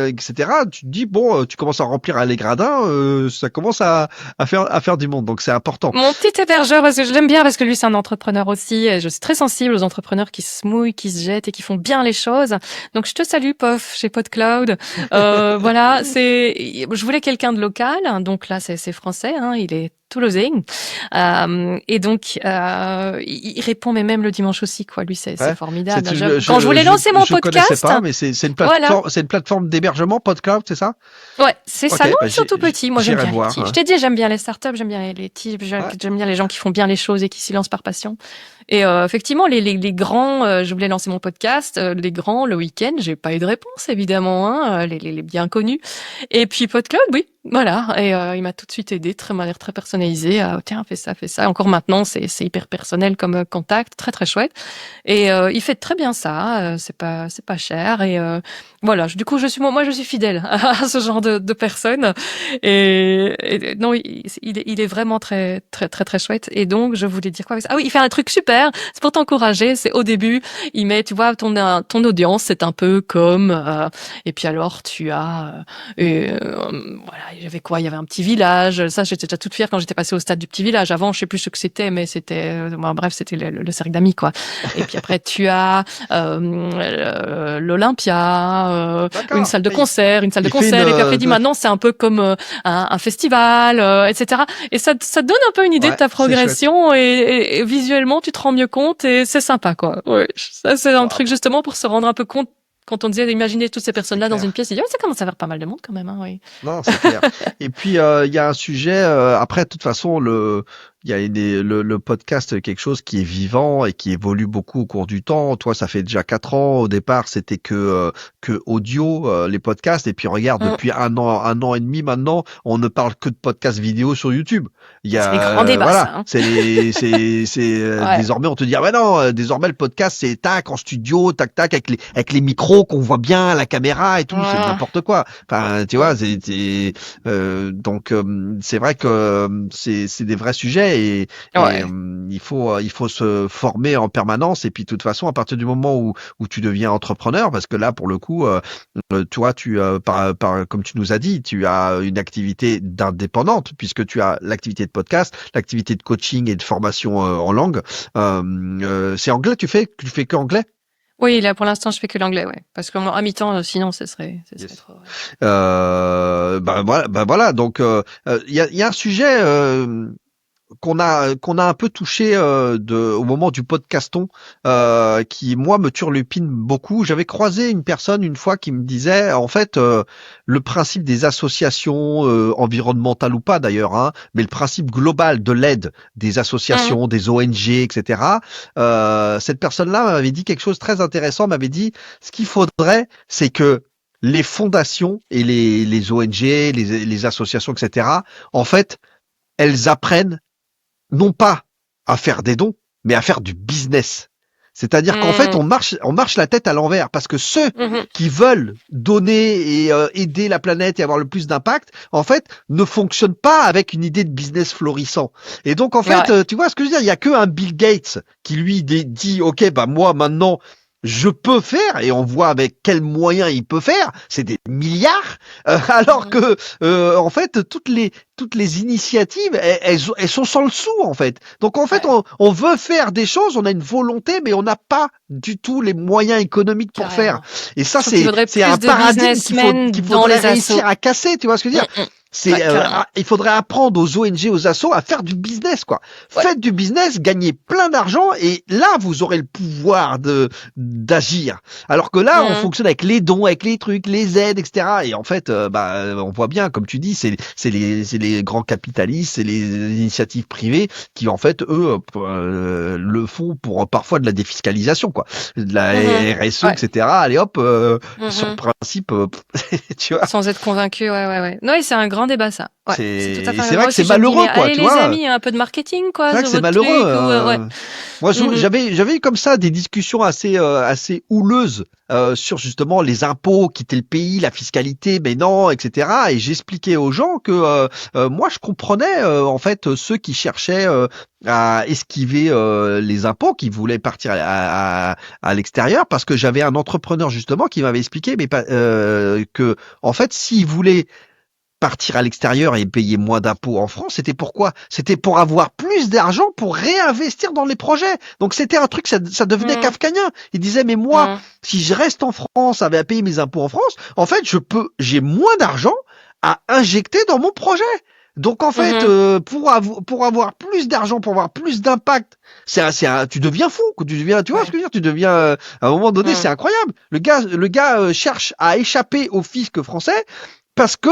etc. Tu te dis, bon, tu commences à remplir les gradins, ça commence à faire du monde. Donc, c'est important. Mon petit hébergeur, parce que je l'aime bien, parce que lui, c'est un entrepreneur aussi. Et je suis très sensible aux entrepreneurs qui se mouillent, qui se jettent et qui font bien les choses. Donc, je te salue, Pof, chez PodCloud. Voilà, je voulais quelqu'un de local. Donc là, c'est français, hein, il est toulousain. Et donc, il répond, mais même le dimanche aussi, quoi. Lui, c'est Ouais. formidable. Quand je voulais Je lancer mon connaissais podcast, pas, mais voilà. c'est une plateforme d'hébergement, PodCloud, c'est ça? Ouais, c'est Ok, ça. Non, bah, ils sont tout petits. Moi, j'aime j'irai bien les voir. petits. Je t'ai dit, j'aime bien les startups, j'aime bien les types, Ouais. j'aime bien les gens qui font bien les choses et qui s'y lancent par passion. Et effectivement, les grands, je voulais lancer mon podcast, les grands, le week-end, j'ai pas eu de réponse, évidemment, hein, les bien connus. Et puis PodCloud, oui, voilà. Et il m'a tout de suite aidé, m'a l'air très personnalisé. Tiens, fais ça, fais ça. Encore maintenant, c'est hyper personnel comme contact, très très chouette. Et il fait très bien ça. C'est pas cher. Et voilà. Du coup, moi, je suis fidèle à ce genre de personnes. Et non, il est vraiment très très très très chouette. Et donc, je voulais dire quoi avec ça? Ah oui, il fait un truc super. C'est pour t'encourager. C'est au début, il met, tu vois, ton audience, c'est un peu comme. Et puis alors, tu as, voilà, il y avait quoi? Il y avait un petit village. Ça, j'étais déjà toute fière quand j'étais passée au stade du petit village. Avant, je sais plus ce que c'était, mais c'était, bref, c'était le cercle d'amis, quoi. Et puis après, tu as l'Olympia, une D'accord. salle de concert, une salle de Il fait concert. Et puis après, il dit maintenant, c'est un peu comme un festival, etc. Et ça te donne un peu une idée de Ouais, ta c'est chouette. progression et visuellement, tu te rends mieux compte et c'est sympa, quoi. Ouais, ça, c'est un truc Waouh, justement pour se rendre un peu compte. Quand on disait d'imaginer toutes ces c'est personnes-là dans une clair. pièce, il dit, oh, ça commence à faire pas mal de monde quand même, hein, oui. Non, c'est clair. Et puis il y a un sujet. Après, de toute façon, il y a le podcast, quelque chose qui est vivant et qui évolue beaucoup au cours du temps. Toi, ça fait déjà 4 ans. Au départ, c'était que audio, les podcasts. Et puis regarde, Mm. depuis un an et demi maintenant, on ne parle que de podcasts vidéo sur YouTube. Il y C'est les a grands débats, ça, voilà, hein. c'est Ouais. désormais on te dit ah ben non, désormais le podcast c'est tac en studio, tac tac avec les micros qu'on voit bien à la caméra et tout, c'est Voilà. n'importe quoi. Enfin, tu vois, donc c'est vrai que c'est des vrais sujets et Ouais. il faut se former en permanence et puis de toute façon à partir du moment où tu deviens entrepreneur parce que là pour le coup toi tu comme tu nous as dit, tu as une activité d'indépendante puisque tu as l'activité de podcast, l'activité de coaching et de formation en langue. C'est anglais tu fais que anglais? Oui, là, pour l'instant, je fais que l'anglais, ouais. Parce que à mi-temps, sinon, ce serait Yes. trop, ouais. Bah voilà. Donc il y a un sujet qu'on a un peu touché au moment du podcaston qui moi me turlupine beaucoup. J'avais croisé une personne une fois qui me disait en fait le principe des associations environnementales ou pas d'ailleurs, hein, mais le principe global de l'aide des Mhm. associations, des ONG, etc. Cette personne-là m'avait dit quelque chose de très intéressant. M'avait dit ce qu'il faudrait, c'est que les fondations et les ONG, les associations, etc. En fait, elles apprennent non pas à faire des dons, mais à faire du business. C'est-à-dire qu'en fait, Mhm. on marche la tête à l'envers parce que ceux Mhm. qui veulent donner et aider la planète et avoir le plus d'impact, en fait, ne fonctionnent pas avec une idée de business florissant. Et donc, en fait, Ouais. tu vois ce que je veux dire? Il y a que un Bill Gates qui lui dit, OK, bah moi maintenant, je peux faire, et on voit avec quels moyens il peut faire, c'est des milliards, alors que en fait toutes les initiatives elles sont sans le sou en fait. Donc en fait Ouais, on veut faire des choses, on a une volonté, mais on n'a pas du tout les moyens économiques pour faire. carrément. Et ça Je trouve qu'il faudrait c'est un plus de paradigme qu'il businessmen dans faudrait les assos. réussir à casser. Tu vois ce que je veux dire? Ouais, carrément. Il faudrait apprendre aux ONG, aux assos à faire du business, quoi. Ouais. Faites du business, gagnez plein d'argent et là, vous aurez le pouvoir d'agir. Alors que là, on Mhm. fonctionne avec les dons, avec les trucs, les aides, etc. Et en fait, on voit bien, comme tu dis, c'est les grands capitalistes, c'est les initiatives privées qui, en fait, eux, le font pour parfois de la défiscalisation, quoi. De la Mhm. RSE, Ouais. etc. Allez hop, sur Mhm. principe, tu vois. Sans être convaincu, ouais. Non, et c'est un grand débat, ça. Ouais, c'est tout à C'est fait. vrai Moi que c'est aussi, je me dis, mais malheureux, quoi, allez, tu les vois. amis, un peu de marketing, C'est quoi, vrai que sur c'est votre malheureux. truc, ou, ouais. Moi, Mhm. j'avais eu comme ça des discussions assez houleuses sur justement les impôts, quitter le pays, la fiscalité, mais non, etc. Et j'expliquais aux gens que moi, je comprenais en fait ceux qui cherchaient à esquiver les impôts, qui voulaient partir à l'extérieur, parce que j'avais un entrepreneur justement qui m'avait expliqué, mais pas, que en fait, s'il voulait partir à l'extérieur et payer moins d'impôts en France, c'était pourquoi? C'était pour avoir plus d'argent pour réinvestir dans les projets. Donc c'était un truc, ça devenait Mhm. kafkaïen. Il disait, mais moi, Mhm. si je reste en France à payer mes impôts en France, en fait, j'ai moins d'argent à injecter dans mon projet. Donc en fait, Mhm. pour avoir plus d'argent, pour avoir plus d'impact, tu deviens fou, tu vois ce Ouais. que je veux dire, tu deviens, à un moment donné, c'est Mhm. incroyable. Le gars cherche à échapper au fisc français parce que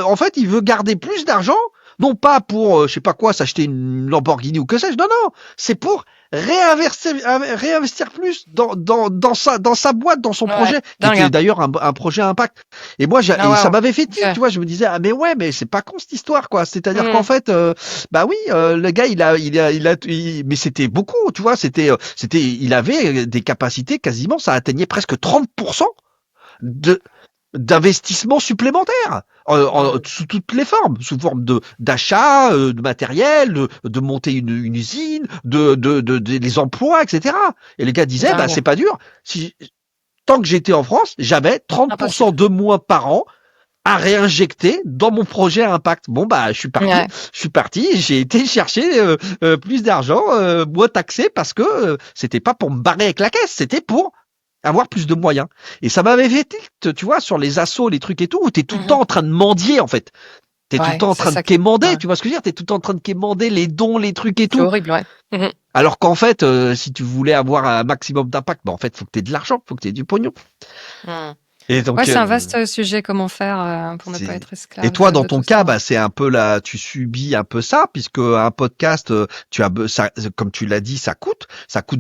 en fait, il veut garder plus d'argent, non pas pour je sais pas quoi, s'acheter une Lamborghini ou que sais-je. Non, non, c'est pour réinvestir plus dans sa boîte, dans son Ouais. projet, qui Dingue, était hein. d'ailleurs un projet à impact. Et moi, Ah, ça waouh. m'avait fait tilt, Ok. tu vois. Je me disais ah mais ouais, mais c'est pas con cette histoire, quoi. C'est-à-dire qu'en Mhm. fait, bah oui, le gars, mais c'était beaucoup, tu vois. Il avait des capacités quasiment, ça atteignait presque 30% de d'investissement supplémentaire Mhm. sous toutes les formes, sous forme de d'achat, de matériel, de monter une usine, de les emplois, etc. Et les gars disaient, bah Dingue. c'est pas dur. Si tant que j'étais en France, j'avais 30% Impossible. de moins par an à réinjecter dans mon projet à impact. Bon bah Ouais. je suis parti, j'ai été chercher plus d'argent, moins taxé parce que c'était pas pour me barrer avec la caisse, c'était pour avoir plus de moyens. Et ça m'avait fait tilt, tu vois, sur les assos, les trucs et tout, où t'es tout le temps Mhm. en train de mendier, en fait. T'es tout le Ouais, temps en c'est train de ça qui est. quémander, Ouais. tu vois ce que je veux dire? T'es tout le temps en train de quémander les dons, les trucs et C'est tout. horrible, ouais. Mhm. Alors qu'en fait, si tu voulais avoir un maximum d'impact, bah en fait, faut que t'aies de l'argent, faut que t'aies du pognon. Mhm. Et Ouais, donc, c'est un vaste sujet, comment faire pour ne pas c'est être et esclave toi, dans de ton tout cas, ça. bah, c'est un peu là, tu subis un peu ça, puisque un podcast, ça, comme tu l'as dit, ça coûte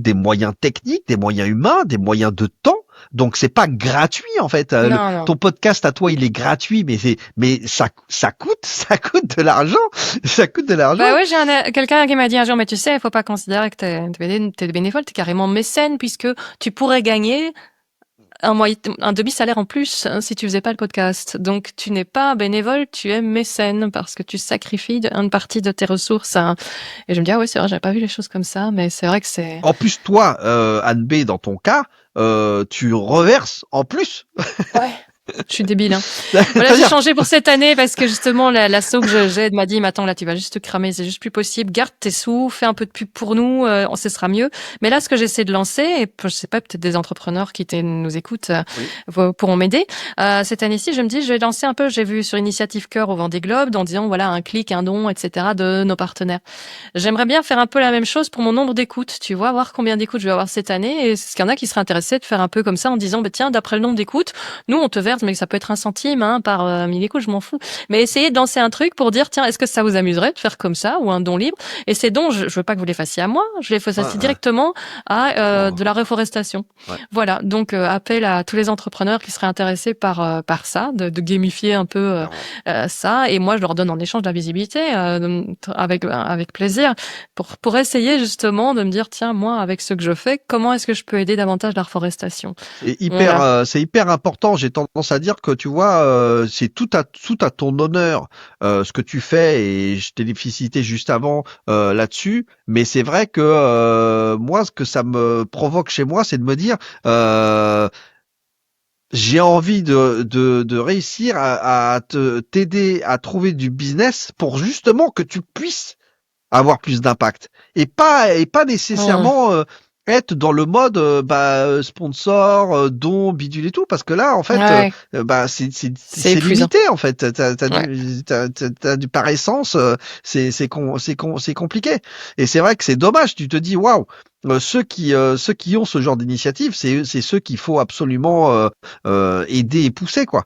des moyens techniques, des moyens humains, des moyens de temps. Donc c'est pas gratuit en fait. Non, non. Ton podcast à toi, il est gratuit, mais ça coûte, ça coûte de l'argent, ça coûte de Bah l'argent. ouais, j'ai quelqu'un qui m'a dit un jour, mais tu sais, il faut pas considérer que t'es bénévole, t'es carrément mécène, puisque tu pourrais gagner un demi-salaire en plus hein, si tu faisais pas le podcast. Donc tu n'es pas bénévole, tu es mécène parce que tu sacrifies une partie de tes ressources. Hein. Et je me dis ah ouais c'est vrai, j'avais pas vu les choses comme ça, mais c'est vrai que c'est. En plus, toi, Anne B, dans ton cas, tu reverses en plus. Ouais. Je suis débile. Hein. Voilà, j'ai C'est-à-dire, changé pour cette année parce que justement, l'assaut que j'aide m'a dit, mais attends, là, tu vas juste te cramer, c'est juste plus possible. Garde tes sous, fais un peu de pub pour nous, ce sera mieux. Mais là, ce que j'essaie de lancer, et je sais pas, peut-être des entrepreneurs qui nous écoutent oui. pourront m'aider. Cette année-ci, je me dis, je vais lancer un peu, j'ai vu sur Initiative Cœur au Vendée Globe, en disant, voilà, un clic, un don, etc., de nos partenaires. J'aimerais bien faire un peu la même chose pour mon nombre d'écoutes, tu vois, voir combien d'écoutes je vais avoir cette année. Et ce qu'il y en a qui seraient intéressés de faire un peu comme ça en disant, bah, tiens, d'après le nombre d'écoutes, nous, on te verse, mais ça peut être un centime hein, par 1000 écoutes, je m'en fous. Mais essayez de lancer un truc pour dire, tiens, est-ce que ça vous amuserait de faire comme ça ou un don libre? Et ces dons, je veux pas que vous les fassiez à moi, je les Ouais, fasse ouais. directement à Oh, de la reforestation. ouais. Voilà, donc appel à tous les entrepreneurs qui seraient intéressés par ça, de gamifier un peu Clairement. ça. Et moi, je leur donne en échange de la visibilité avec plaisir pour essayer justement de me dire, tiens, moi, avec ce que je fais, comment est-ce que je peux aider davantage la reforestation? Voilà. C'est hyper important. J'ai tendance tendance à dire que tu vois, c'est tout à ton honneur ce que tu fais, et je t'ai félicité juste avant là-dessus. Mais c'est vrai que moi, ce que ça me provoque chez moi, c'est de me dire, j'ai envie de réussir à t'aider à trouver du business pour justement que tu puisses avoir plus d'impact, et pas Mmh. nécessairement être dans le mode sponsor, don, bidule et tout, parce que là en fait Ouais, c'est c'est épuisant. limité en fait. Ouais. T'as du par essence, c'est compliqué, et c'est vrai que c'est dommage. Tu te dis waouh, ceux qui ont ce genre d'initiative, c'est ceux qu'il faut absolument aider et pousser, quoi.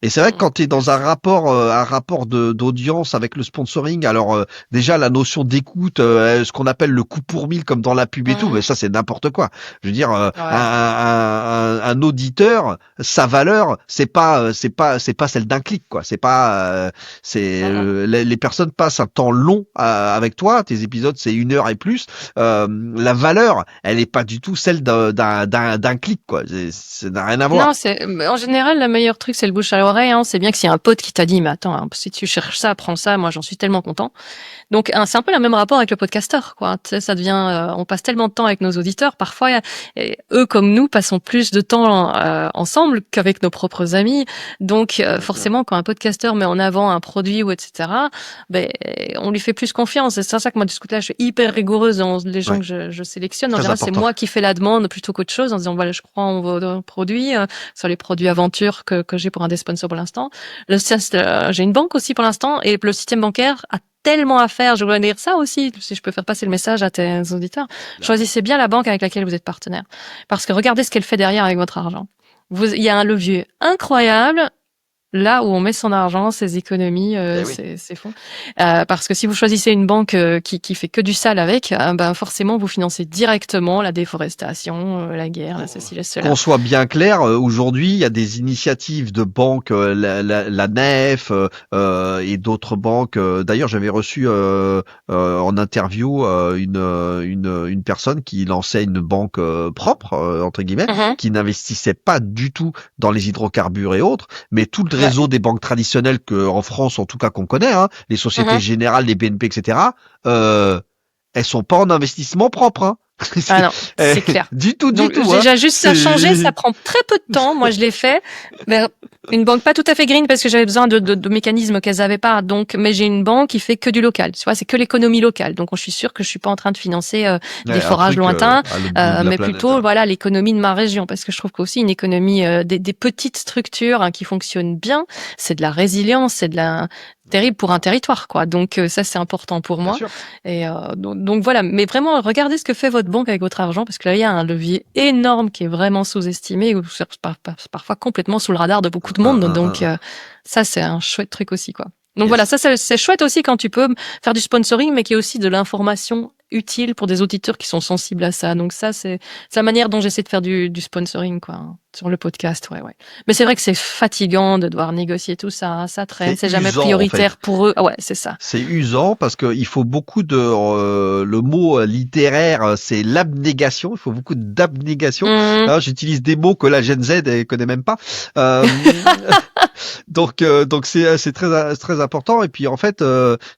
Et c'est vrai que Mmh. quand tu es dans un rapport d'audience avec le sponsoring, alors déjà la notion d'écoute, ce qu'on appelle le coup pour mille comme dans la pub et tout, mais Mmh. ça c'est n'importe quoi. Je veux dire, Ouais. un auditeur, sa valeur, c'est pas celle d'un clic, quoi. C'est pas, Mmh. les personnes passent un temps long avec toi. Tes épisodes c'est 1 heure et plus. La valeur, elle est pas du tout celle d'un clic, quoi. Ça n'a rien à Non, voir. en général, le meilleur truc, c'est le bouche à l'oreille, hein. C'est bien que s'il y a un pote qui t'a dit, mais attends, hein, si tu cherches ça, prends ça, moi j'en suis tellement content. Donc c'est un peu le même rapport avec le podcasteur, quoi. Tu sais, ça devient, on passe tellement de temps avec nos auditeurs, parfois, et eux comme nous passons plus de temps ensemble qu'avec nos propres amis. Donc forcément, quand un podcasteur met en avant un produit ou etc., ben on lui fait plus confiance. Et c'est ça que moi, du coup là, je suis hyper rigoureuse dans les gens Ouais, que je sélectionne. En très général, c'est important. moi qui fais la demande plutôt qu'autre chose, en disant voilà, je crois en vos produits, sur les produits aventure que j'ai pour un des sponsors pour l'instant. J'ai une banque aussi pour l'instant, et le système bancaire a tellement à faire. Je voulais dire ça aussi, si je peux faire passer le message à tes auditeurs. Choisissez bien la banque avec laquelle vous êtes partenaire. Parce que regardez ce qu'elle fait derrière avec votre argent. Il y a un levier incroyable. Là où on met son argent, ses économies, Eh oui. c'est fond. Parce que si vous choisissez une banque qui fait que du sale avec, ben forcément vous financez directement la déforestation, la guerre, la ceci, la Qu'on cela. soit bien clair, aujourd'hui, il y a des initiatives de banques, la Nef et d'autres banques. D'ailleurs, j'avais reçu en interview une personne qui lançait une banque propre, entre guillemets, Mhm. qui n'investissait pas du tout dans les hydrocarbures et autres, mais tout le Ouais. réseau des banques traditionnelles que, en France, en tout cas, qu'on connaît, hein, les Sociétés Mhm. Générales, les BNP, etc., elles sont pas en investissement propre, hein. Ah non, Eh, c'est clair. du Donc tout, hein. déjà juste ça changer, ça C'est prend très peu de temps. Moi je l'ai fait vers une banque pas tout à fait green parce que j'avais besoin de mécanismes qu'elles avaient pas. Donc mais j'ai une banque qui fait que du local. Tu vois, c'est que l'économie locale. Donc je suis sûre que je suis pas en train de financer des ouais, un forages truc lointains, à l'autre bout de la mais planète, plutôt hein. voilà l'économie de ma région parce que je trouve qu'aussi une économie des petites structures qui fonctionnent bien, c'est de la résilience, c'est de la terrible pour un territoire quoi. Donc ça c'est important pour Bien moi. sûr. Et donc voilà, mais vraiment regardez ce que fait votre banque avec votre argent parce que là il y a un levier énorme qui est vraiment sous-estimé ou parfois complètement sous le radar de beaucoup de Un, monde. un, Donc un. ça c'est un chouette truc aussi quoi. Donc voilà, Yes. ça c'est chouette aussi quand tu peux faire du sponsoring mais qui est aussi de l'information utile pour des auditeurs qui sont sensibles à ça. Donc ça c'est la manière dont j'essaie de faire du sponsoring quoi, hein, sur le podcast, ouais ouais. Mais c'est vrai que c'est fatigant de devoir négocier tout ça, hein, ça traîne, C'est c'est jamais usant en prioritaire fait. pour eux. Ah ouais, c'est ça. C'est usant parce qu'il faut beaucoup de le mot littéraire, c'est l'abnégation. Il faut beaucoup d'abnégation. Mmh. Alors, j'utilise des mots que la Gen Z elle connaît même pas. Euh, donc c'est très important. Et puis en fait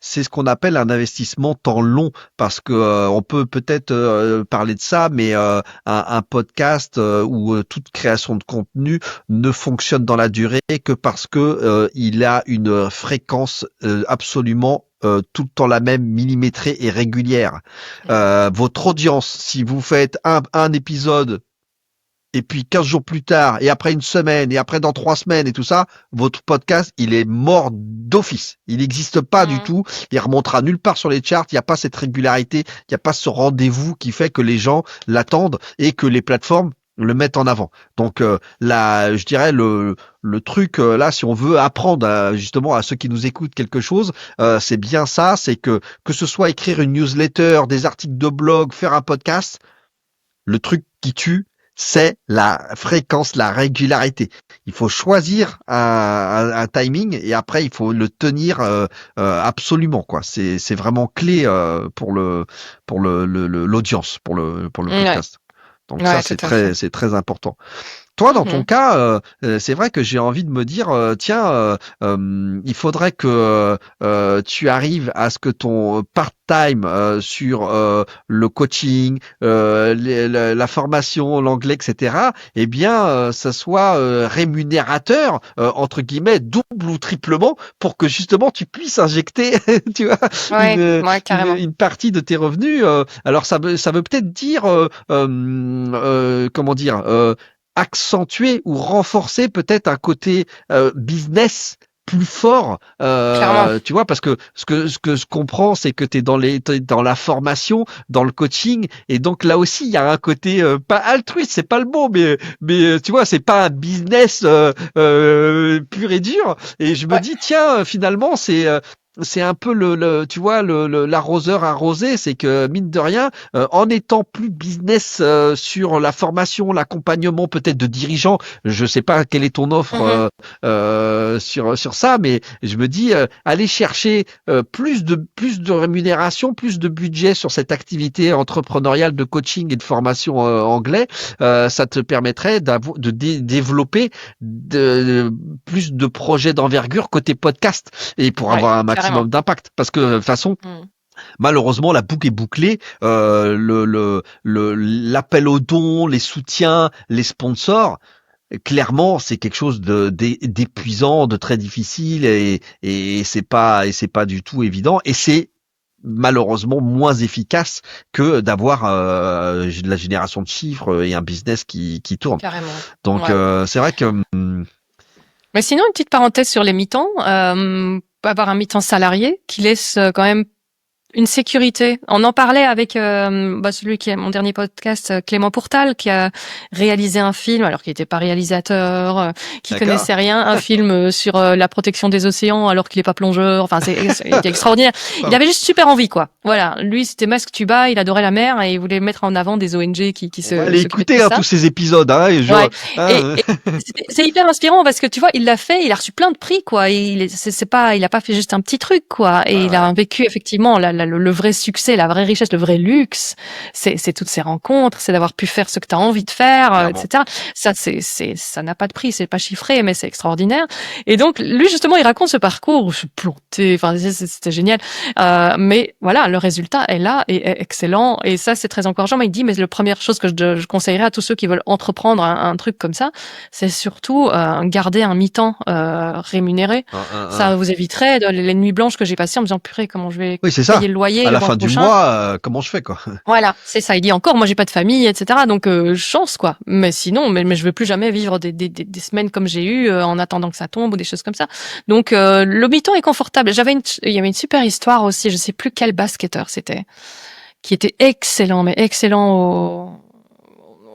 c'est ce qu'on appelle un investissement temps long, parce que on peut-être parler de ça, mais un podcast ou toute création de contenu ne fonctionne dans la durée que parce que il a une fréquence absolument tout le temps la même, millimétrée et régulière. Votre audience, si vous faites un épisode et puis 15 jours plus tard, et après une semaine, et après dans 3 semaines et tout ça, votre podcast, il est mort d'office. Il n'existe pas du Mmh. tout. Il remontera nulle part sur les charts. Il n'y a pas cette régularité. Il n'y a pas ce rendez-vous qui fait que les gens l'attendent et que les plateformes le mettent en avant. Donc là, je dirais le truc là, si on veut apprendre justement à ceux qui nous écoutent quelque chose, c'est bien ça, c'est que ce soit écrire une newsletter, des articles de blog, faire un podcast, le truc qui tue, c'est la fréquence, la régularité. Il faut choisir un timing et après il faut le tenir absolument quoi. C'est vraiment clé pour l'audience, pour le Ouais, podcast. Donc ça ouais, tout à fait. c'est très important. Toi, dans ton Mhm. cas, c'est vrai que j'ai envie de me dire, tiens, il faudrait que tu arrives à ce que ton part-time sur le coaching, la formation, l'anglais, etc., eh bien, ça soit rémunérateur, entre guillemets, double ou triplement, pour que justement tu puisses injecter, tu vois, Ouais, ouais, carrément. une partie de tes revenus. Alors ça veut peut-être dire, comment dire, accentuer ou renforcer peut-être un côté business plus fort, Clairement. tu vois, parce que ce que je comprends, c'est que t'es dans la formation, dans le coaching, et donc là aussi il y a un côté pas altruiste, c'est pas le mot, mais tu vois, c'est pas un business pur et dur. Et je me Ouais. dis tiens, finalement c'est un peu tu vois l'arroseur arrosé, c'est que mine de rien, en étant plus business sur la formation, l'accompagnement peut-être de dirigeants, je sais pas quelle est ton offre Mhm. sur ça, mais je me dis aller chercher plus de rémunération, plus de budget sur cette activité entrepreneuriale de coaching et de formation anglais, ça te permettrait développer plus de projets d'envergure côté podcast et pour Ouais, avoir un carrément. maximum d'impact. Parce que de toute façon, Mhm. malheureusement, la boucle est bouclée. L'appel aux dons, les soutiens, les sponsors, clairement, c'est quelque chose d'épuisant, de très difficile et c'est pas du tout évident. Et c'est malheureusement moins efficace que d'avoir de la génération de chiffres et un business qui tourne. Carrément. Donc Ouais. c'est vrai que Mais sinon, une petite parenthèse sur les mi-temps, avoir un mi-temps salarié qui laisse quand même une sécurité. On en parlait avec celui qui est mon dernier podcast, Clément Pourtal, qui a réalisé un film, alors qu'il n'était pas réalisateur, qui d'accord. connaissait rien, un film sur la protection des océans, alors qu'il est pas plongeur. Enfin, il était extraordinaire. Il avait juste super envie, quoi. Voilà, lui, c'était masque tuba, il adorait la mer et il voulait mettre en avant des ONG qui On va aller s'occupaient de tout écouter hein, ça. tous ces épisodes. Hein, et Ouais. hein, Et c'est hyper inspirant parce que tu vois, il l'a fait, il a reçu plein de prix, quoi. Et il a pas fait juste un petit truc, quoi. ouais, Et il ouais, a vécu effectivement le vrai succès, la vraie richesse, le vrai luxe. C'est toutes ces rencontres, c'est d'avoir pu faire ce que tu as envie de faire, clairement. etc. Ça, ça n'a pas de prix, c'est pas chiffré, mais c'est extraordinaire. Et donc, lui, justement, il raconte ce parcours où je suis plantée. Enfin, c'était génial. Mais voilà, le résultat est là et est excellent. Et ça, c'est très encourageant. Mais il dit, mais la première chose que je conseillerais à tous ceux qui veulent entreprendre un truc comme ça, c'est surtout garder un mi-temps rémunéré. Ça vous éviterait les nuits blanches que j'ai passées en me disant, purée, comment je vais Oui, c'est payer ça. le loyer À le la mois fin du prochain. mois, comment je fais quoi? Voilà, c'est ça. Il dit encore, moi j'ai pas de famille, etc. Donc chance quoi. Mais sinon, mais je veux plus jamais vivre des semaines comme j'ai eu en attendant que ça tombe ou des choses comme ça. Donc le mi-temps est confortable. Il y avait une super histoire aussi. Je sais plus quel basketteur c'était, qui était excellent, mais excellent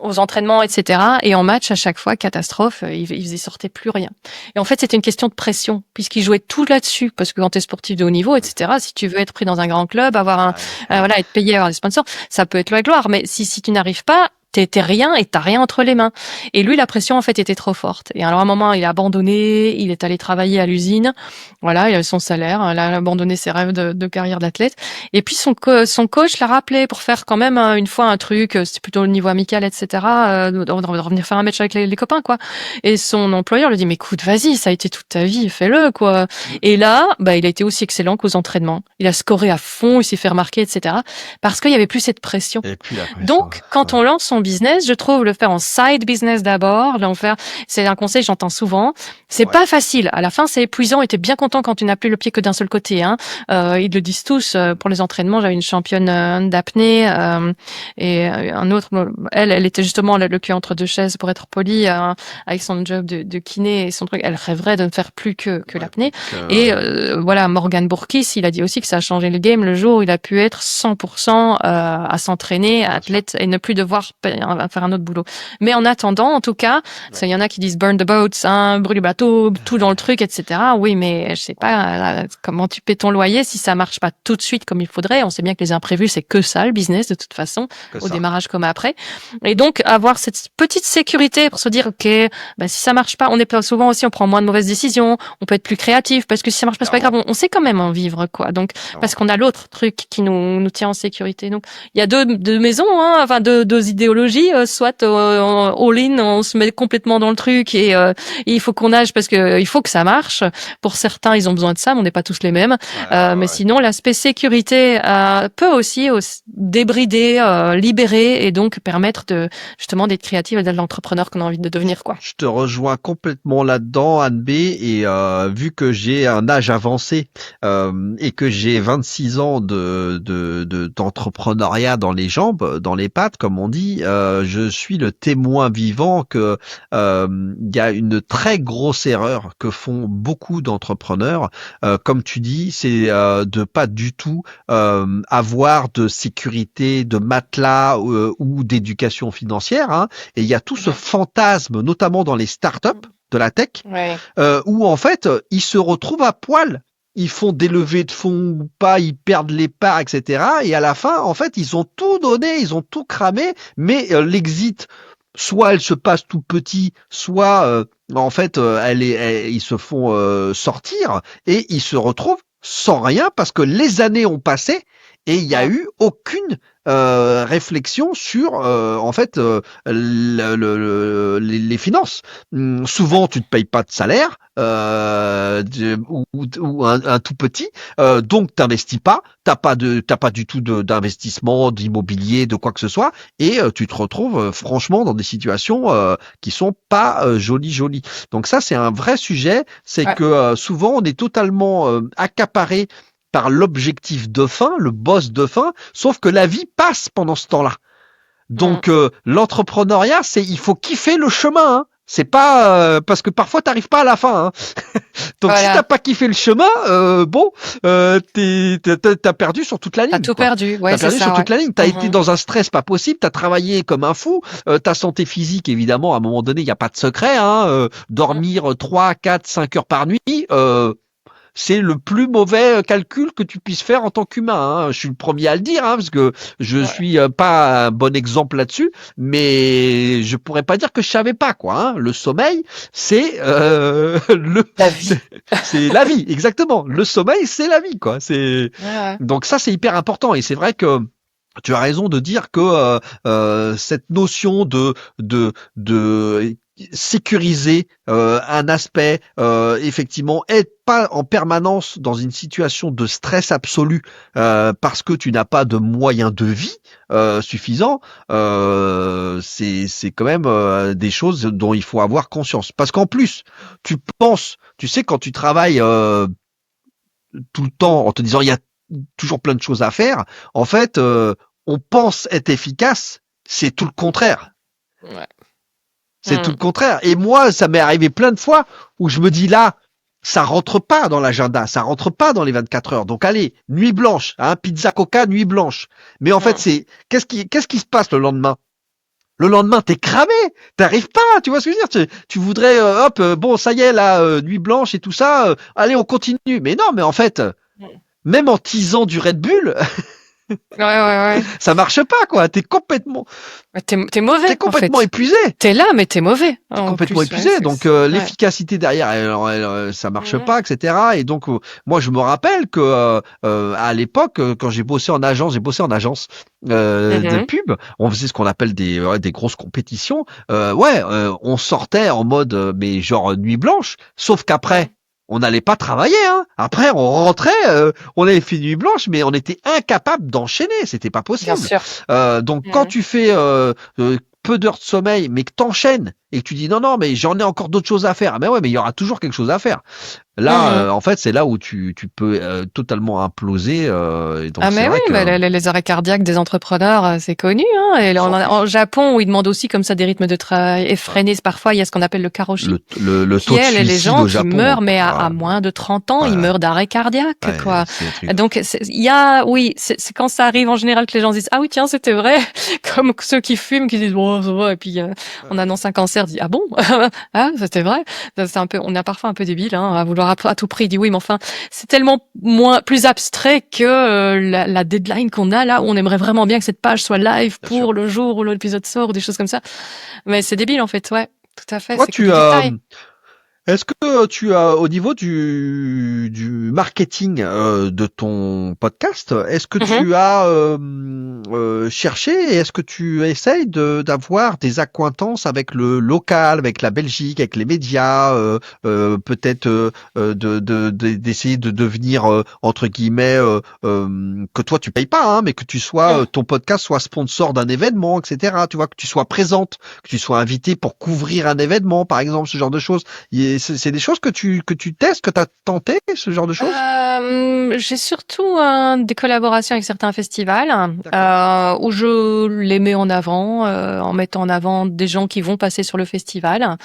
aux entraînements, etc. Et en match, à chaque fois, catastrophe, il sortait plus rien. Et en fait, c'était une question de pression, puisqu'il jouait tout là-dessus, parce que quand tu es sportif de haut niveau, etc., si tu veux être pris dans un grand club, avoir Ouais, ouais. voilà, être payé, avoir des sponsors, ça peut être la gloire. Mais si tu n'arrives pas, t'es rien et t'as rien entre les mains. Et lui, la pression, en fait, était trop forte. Et alors, à un moment, il a abandonné, il est allé travailler à l'usine. Voilà, il avait son salaire, il a abandonné ses rêves de carrière d'athlète. Et puis, son coach l'a rappelé pour faire quand même une fois un truc, c'était plutôt au niveau amical, etc., de revenir faire un match avec les copains, quoi. Et son employeur lui dit, mais écoute, vas-y, ça a été toute ta vie, fais-le, quoi. Mm. Et là, bah, il a été aussi excellent qu'aux entraînements. Il a scoré à fond, il s'est fait remarquer, etc., parce qu'il y avait plus cette pression. Et puis la pression. Donc, quand Ouais. on lance son business, je trouve le faire en side business d'abord, l'en faire, c'est un conseil que j'entends souvent. C'est Ouais. pas facile. À la fin, c'est épuisant et t'es bien content quand tu n'as plus le pied que d'un seul côté, hein. Ils le disent tous, pour les entraînements. J'avais une championne d'apnée, et un autre, elle était justement le cul entre deux chaises pour être polie, avec son job de kiné et son truc. Elle rêverait de ne faire plus que Ouais, l'apnée. Et, ouais. voilà, Morgan Bourkis, il a dit aussi que ça a changé le game le jour où il a pu être 100% à s'entraîner, Bien sûr. athlète, et ne plus devoir faire un autre boulot. Mais en attendant, en tout cas, Ouais. il y en a qui disent burn the boats, hein, brûle le bateau, tout dans le truc, etc. Oui, mais je sais pas comment tu paies ton loyer si ça marche pas tout de suite comme il faudrait. On sait bien que les imprévus, c'est que ça, le business, de toute façon, Que au ça. démarrage comme après. Et donc, avoir cette petite sécurité pour se dire, OK, bah, si ça marche pas, on est pas souvent aussi, on prend moins de mauvaises décisions, on peut être plus créatif, parce que si ça marche pas, c'est pas Clairement. grave, on sait quand même en vivre, quoi. Donc, parce Clairement. qu'on a l'autre truc qui nous tient en sécurité. Donc, il y a deux maisons, hein, enfin deux idéologies psychologie, soit all-in, on se met complètement dans le truc et il faut qu'on nage parce que il faut que ça marche. Pour certains, ils ont besoin de ça, mais on n'est pas tous les mêmes. Mais sinon, l'aspect sécurité peut aussi débrider, libérer et donc permettre de justement d'être créatif et d'être l'entrepreneur qu'on a envie de devenir, quoi. Je te rejoins complètement là-dedans, Anne B. Et vu que j'ai un âge avancé et que j'ai 26 ans d'entrepreneuriat dans les jambes, dans les pattes, comme on dit, je suis le témoin vivant que il y a une très grosse erreur que font beaucoup d'entrepreneurs. Comme tu dis, c'est de pas du tout avoir de sécurité, de matelas ou d'éducation financière. Hein. Et il y a tout ce fantasme, notamment dans les startups de la tech, où en fait, ils se retrouvent à poil. Ils font des levées de fonds ou pas, ils perdent les parts, etc. Et à la fin, en fait, ils ont tout donné, ils ont tout cramé, mais l'exit, soit elle se passe tout petit, soit en fait, ils se font sortir et ils se retrouvent sans rien parce que les années ont passé et il n'y a eu aucune réflexion sur en fait les finances. Souvent, tu ne te payes pas de salaire ou un tout petit, donc t'investis pas, t'as pas du tout d'investissement, d'immobilier, de quoi que ce soit, et tu te retrouves franchement dans des situations qui sont pas jolies. Donc ça, c'est un vrai sujet, c'est que souvent on est totalement accaparé par l'objectif de fin, le boss de fin, sauf que la vie passe pendant ce temps-là. Donc l'entrepreneuriat, il faut kiffer le chemin. Hein. C'est pas parce que parfois t'arrives pas à la fin. Hein. Donc si t'as pas kiffé le chemin, t'as perdu sur toute la ligne. T'as tout perdu. Ouais, t'as perdu sur toute la ligne. T'as été dans un stress pas possible. T'as travaillé comme un fou. Ta santé physique, évidemment, à un moment donné, il y a pas de secret. Hein. Dormir 3, 4, 5 heures par nuit. C'est le plus mauvais calcul que tu puisses faire en tant qu'humain. Hein. Je suis le premier à le dire, hein, parce que je suis pas un bon exemple là-dessus, mais je pourrais pas dire que je savais pas quoi. Hein. Le sommeil, c'est la vie. C'est la vie, exactement. Le sommeil, c'est la vie, quoi. Donc ça, c'est hyper important, et c'est vrai que tu as raison de dire que cette notion de sécuriser un aspect, effectivement, être pas en permanence dans une situation de stress absolu parce que tu n'as pas de moyens de vie suffisants, c'est quand même des choses dont il faut avoir conscience. Parce qu'en plus, tu sais, quand tu travailles tout le temps en te disant il y a toujours plein de choses à faire, en fait, on pense être efficace, c'est tout le contraire. Ouais. C'est tout le contraire. Et moi, ça m'est arrivé plein de fois où je me dis là, ça rentre pas dans l'agenda, ça rentre pas dans les 24 heures. Donc allez, nuit blanche, hein, pizza coca, nuit blanche. Mais en fait, qu'est-ce qui se passe le lendemain? Le lendemain, t'es cramé, t'arrives pas, tu vois ce que je veux dire? Tu voudrais, bon, ça y est, là, nuit blanche et tout ça, allez, on continue. Mais non, mais en fait, même en teasant du Red Bull, ouais. ça marche pas, quoi. T'es complètement, t'es mauvais. T'es complètement épuisé. T'es là, mais t'es mauvais. T'es complètement épuisé. Donc l'efficacité derrière, ça marche pas, etc. Et donc moi, je me rappelle que à l'époque, quand j'ai bossé en agence de pub, on faisait ce qu'on appelle des grosses compétitions. On sortait en mode mais genre nuit blanche. Sauf qu'après, on n'allait pas travailler. Hein. Après, on rentrait, on avait fait nuit blanche, mais on était incapable d'enchaîner. C'était pas possible. Bien sûr. Donc, quand tu fais peu d'heures de sommeil, mais que t'enchaînes et que tu dis non, mais j'en ai encore d'autres choses à faire. Mais ouais, mais il y aura toujours quelque chose à faire. Là, en fait, c'est là où tu peux totalement imploser. Et donc, mais oui, les arrêts cardiaques des entrepreneurs, c'est connu. Hein, et en Japon, où ils demandent aussi comme ça des rythmes de travail effrénés. Parfois, il y a ce qu'on appelle le karoshi. Le taux de suicide les gens au Japon, qui meurent, mais à moins de 30 ans, ils meurent d'arrêt cardiaque. Quoi. Donc, c'est quand ça arrive en général que les gens disent « Ah oui, tiens, c'était vrai ». Comme ceux qui fument, qui disent « Bon, ça va ». Et puis, on annonce un cancer, dit « Ah bon ?» Ah, c'était vrai. On est parfois un peu débile, hein, à vouloir à tout prix. Il dit oui, mais enfin, c'est tellement plus abstrait que la deadline qu'on a là, où on aimerait vraiment bien que cette page soit live pour le jour où l'épisode sort ou des choses comme ça. Mais c'est débile en fait, ouais, tout à fait. Toi, Est-ce que tu as, au niveau du marketing de ton podcast, est-ce que Mhm. tu as cherché et est-ce que tu essayes d'avoir des accointances avec le local, avec la Belgique, avec les médias, peut-être d'essayer de devenir entre guillemets que toi tu payes pas, hein, mais que tu sois ton podcast soit sponsor d'un événement, etc. Tu vois, que tu sois présente, que tu sois invité pour couvrir un événement, par exemple, ce genre de choses. C'est des choses que tu testes, que tu as tenté, ce genre de choses? J'ai surtout des collaborations avec certains festivals D'accord. où je les mets en avant, en mettant en avant des gens qui vont passer sur le festival.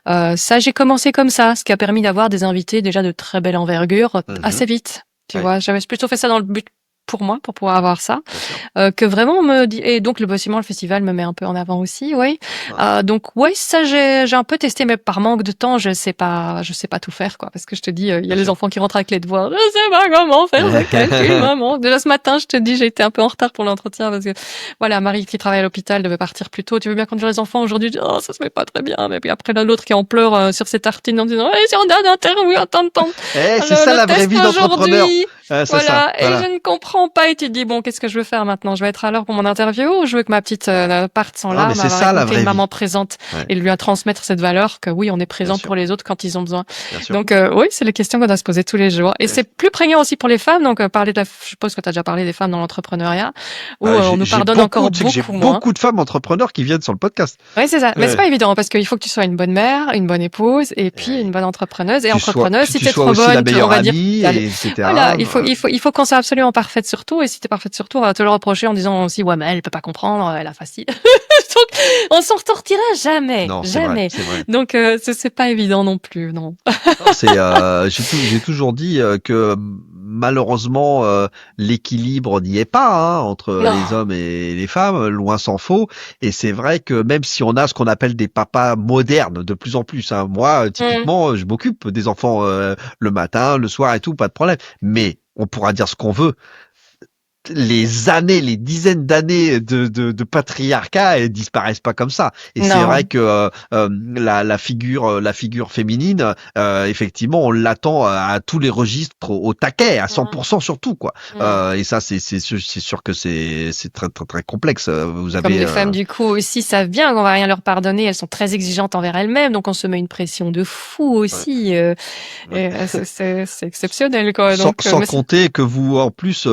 D'accord. Ça, j'ai commencé comme ça, ce qui a permis d'avoir des invités déjà de très belle envergure Mhm. assez vite. Tu Ouais, vois, j'avais plutôt fait ça dans le but pour moi, pour pouvoir avoir ça. bien sûr. Que vraiment me dit et donc le bâtiment, le festival me met un peu en avant aussi, oui. Ouais. Donc ouais, ça j'ai un peu testé, mais par manque de temps, je sais pas tout faire quoi, parce que je te dis, il y a Bien les sûr. enfants qui rentrent avec les devoirs, je sais pas comment faire ce calcul, maman. Déjà ce matin, je te dis, j'ai été un peu en retard pour l'entretien parce que voilà, Marie qui travaille à l'hôpital devait partir plus tôt. Tu veux bien conduire les enfants aujourd'hui? Je dis, oh, ça se met pas très bien. Mais puis après l'autre qui est en pleurs sur ses tartines en disant, si on a d'interview, attends, C'est ça le la vraie test vie d'entrepreneur. aujourd'hui. C'est ça, Voilà, et je voilà. ne comprends pas. Et tu te dis, bon, qu'est-ce que je veux faire maintenant? Je vais être à l'heure pour mon interview ou je veux que ma petite parte sans Non, mais larmes, c'est avoir ça la écouté une vraie vie. maman présente Ouais, et lui transmettre cette valeur que oui, on est bien présent sûr, pour les autres quand ils ont besoin. bien sûr. Donc oui, c'est les questions qu'on doit se poser tous les jours. Et c'est plus prégnant aussi pour les femmes. Donc parler de la, je suppose que tu as déjà parlé des femmes dans l'entrepreneuriat, où on nous pardonne encore Tu sais que j'ai beaucoup moins. beaucoup de femmes entrepreneurs qui viennent sur le podcast. Oui, c'est ça. Mais c'est Ouais. pas évident parce qu'il faut que tu sois une bonne mère, une bonne épouse et puis une Et bonne entrepreneuse. Et que entrepreneuse, si tu t'es sois trop aussi la bonne, on meilleure va dire, amie, et voilà, etc. il faut qu'on soit absolument parfaite sur tout. Et si t'es parfaite sur tout, on va te le reprocher en disant aussi, ouais, mais elle peut pas comprendre, elle a facile. Donc, on s'en ressortira jamais, Non, c'est vrai, jamais. c'est vrai. Donc, c'est pas évident non plus, non. Non, j'ai toujours dit que malheureusement l'équilibre n'y est pas, hein, entre les Non. hommes et les femmes, loin s'en faut. Et c'est vrai que même si on a ce qu'on appelle des papas modernes de plus en plus, hein, moi Hum, typiquement je m'occupe des enfants le matin, le soir et tout, pas de problème. Mais on pourra dire ce qu'on veut, les années, les dizaines d'années de patriarcat, elles disparaissent pas comme ça. Et c'est vrai non. que la figure féminine, effectivement, on l'attend à tous les registres, au taquet, à Hum, 100% surtout, quoi. hum. Et ça, c'est sûr que c'est très très très complexe. Vous Comme avez les femmes, du coup, aussi savent bien qu'on va rien leur pardonner. Elles sont très exigeantes envers elles-mêmes, donc on se met une pression de fou ouais, aussi. ouais. C'est exceptionnel, quoi. Donc, Sans mais compter que vous, en plus,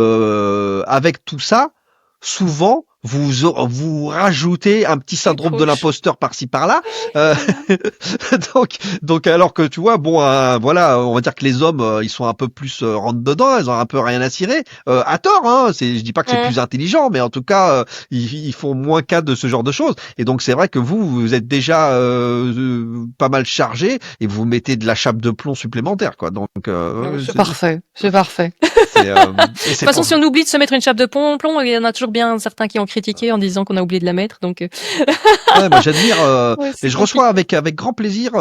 avec tout ça, souvent, vous rajoutez un petit une syndrome de couche. l'imposteur par-ci par-là. Euh, Voilà. alors que tu vois, bon, voilà, on va dire que les hommes, ils sont un peu plus rentre dedans, ils ont un peu rien à cirer, à tort. Hein, je dis pas que c'est Hum, plus intelligent, mais en tout cas, ils font moins cas de ce genre de choses. Et donc c'est vrai que vous êtes déjà pas mal chargé et vous mettez de la chape de plomb supplémentaire, quoi. Donc c'est parfait. C'est parfait. c'est De et toute c'est façon, pour si on oublie de se mettre une chape de plomb, il y en a toujours bien certains qui ont critiqué en disant qu'on a oublié de la mettre. Donc, ouais, moi j'admire ouais, et c'est je reçois compliqué. avec grand plaisir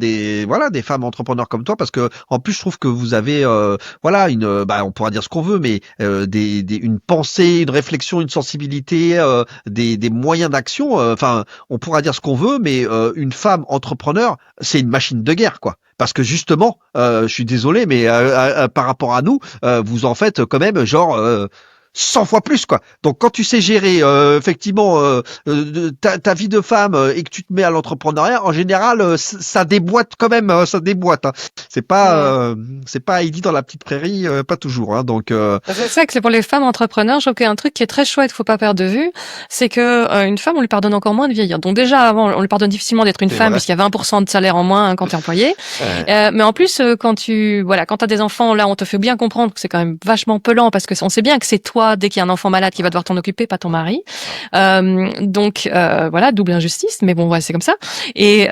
des femmes entrepreneurs comme toi parce que en plus je trouve que vous avez une on pourra dire ce qu'on veut mais une pensée, une réflexion, une sensibilité, des moyens d'action. Enfin, on pourra dire ce qu'on veut mais une femme entrepreneur c'est une machine de guerre quoi. Parce que justement, je suis désolé, mais par rapport à nous, vous en faites quand même genre 100 fois plus quoi. Donc quand tu sais gérer effectivement ta vie de femme et que tu te mets à l'entrepreneuriat, en général ça déboîte quand même, ça déboîte. Hein. Hum. C'est pas Heidi dans la petite prairie, pas toujours. Hein. Donc C'est ça que c'est pour les femmes entrepreneurs. Je trouve qu'il y a un truc qui est très chouette, faut pas perdre de vue, c'est que une femme, on lui pardonne encore moins de vieillir. Donc déjà avant, on lui pardonne difficilement d'être une c'est femme vrai. puisqu'il y a 20% de salaire en moins quand t'es employé. Euh, Mais en plus, quand t'as des enfants, là, on te fait bien comprendre que c'est quand même vachement pelant parce que on sait bien que c'est toi, dès qu'il y a un enfant malade, qui va devoir t'en occuper, pas ton mari. Voilà, double injustice, mais bon, ouais, c'est comme ça. Et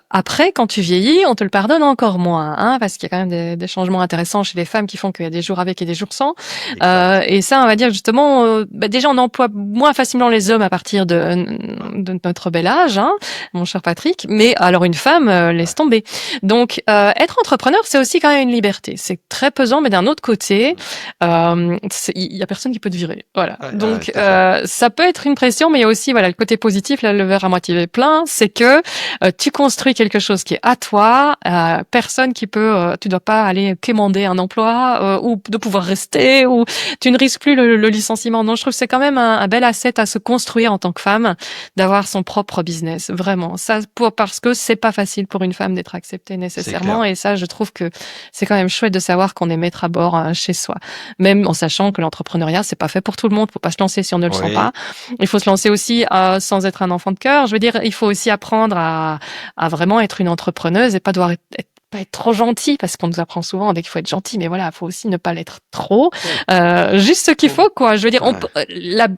après, quand tu vieillis, on te le pardonne encore moins, hein, parce qu'il y a quand même des changements intéressants chez les femmes qui font qu'il y a des jours avec et des jours sans. exact. Et ça, on va dire justement, déjà, on emploie moins facilement les hommes à partir de notre bel âge, hein, mon cher Patrick. Mais alors, une femme, laisse tomber. Donc, être entrepreneur, c'est aussi quand même une liberté. C'est très pesant, mais d'un autre côté, il y a personne personne qui peut te virer. Voilà. Ouais, Donc, tout à fait. ça peut être une pression, mais il y a aussi, voilà, le côté positif, là, le verre à moitié plein, c'est que tu construis quelque chose qui est à toi, personne qui peut, tu dois pas aller quémander un emploi ou de pouvoir rester, ou tu ne risques plus le licenciement. Non, je trouve que c'est quand même un bel asset à se construire en tant que femme, d'avoir son propre business. Vraiment. Ça, parce que c'est pas facile pour une femme d'être acceptée C'est nécessairement, clair. et ça, je trouve que c'est quand même chouette de savoir qu'on est maître à bord chez soi. Même en sachant que l'entrepreneuriat, c'est pas fait pour tout le monde. Faut pas se lancer si on ne le sent Oui. pas. Il faut se lancer aussi sans être un enfant de cœur. Je veux dire, il faut aussi apprendre à vraiment être une entrepreneuse et pas devoir pas être trop gentil, parce qu'on nous apprend souvent qu'il faut être gentil, mais voilà, il faut aussi ne pas l'être trop. Oui. Juste ce qu'il faut, quoi. Je veux dire, Ouais.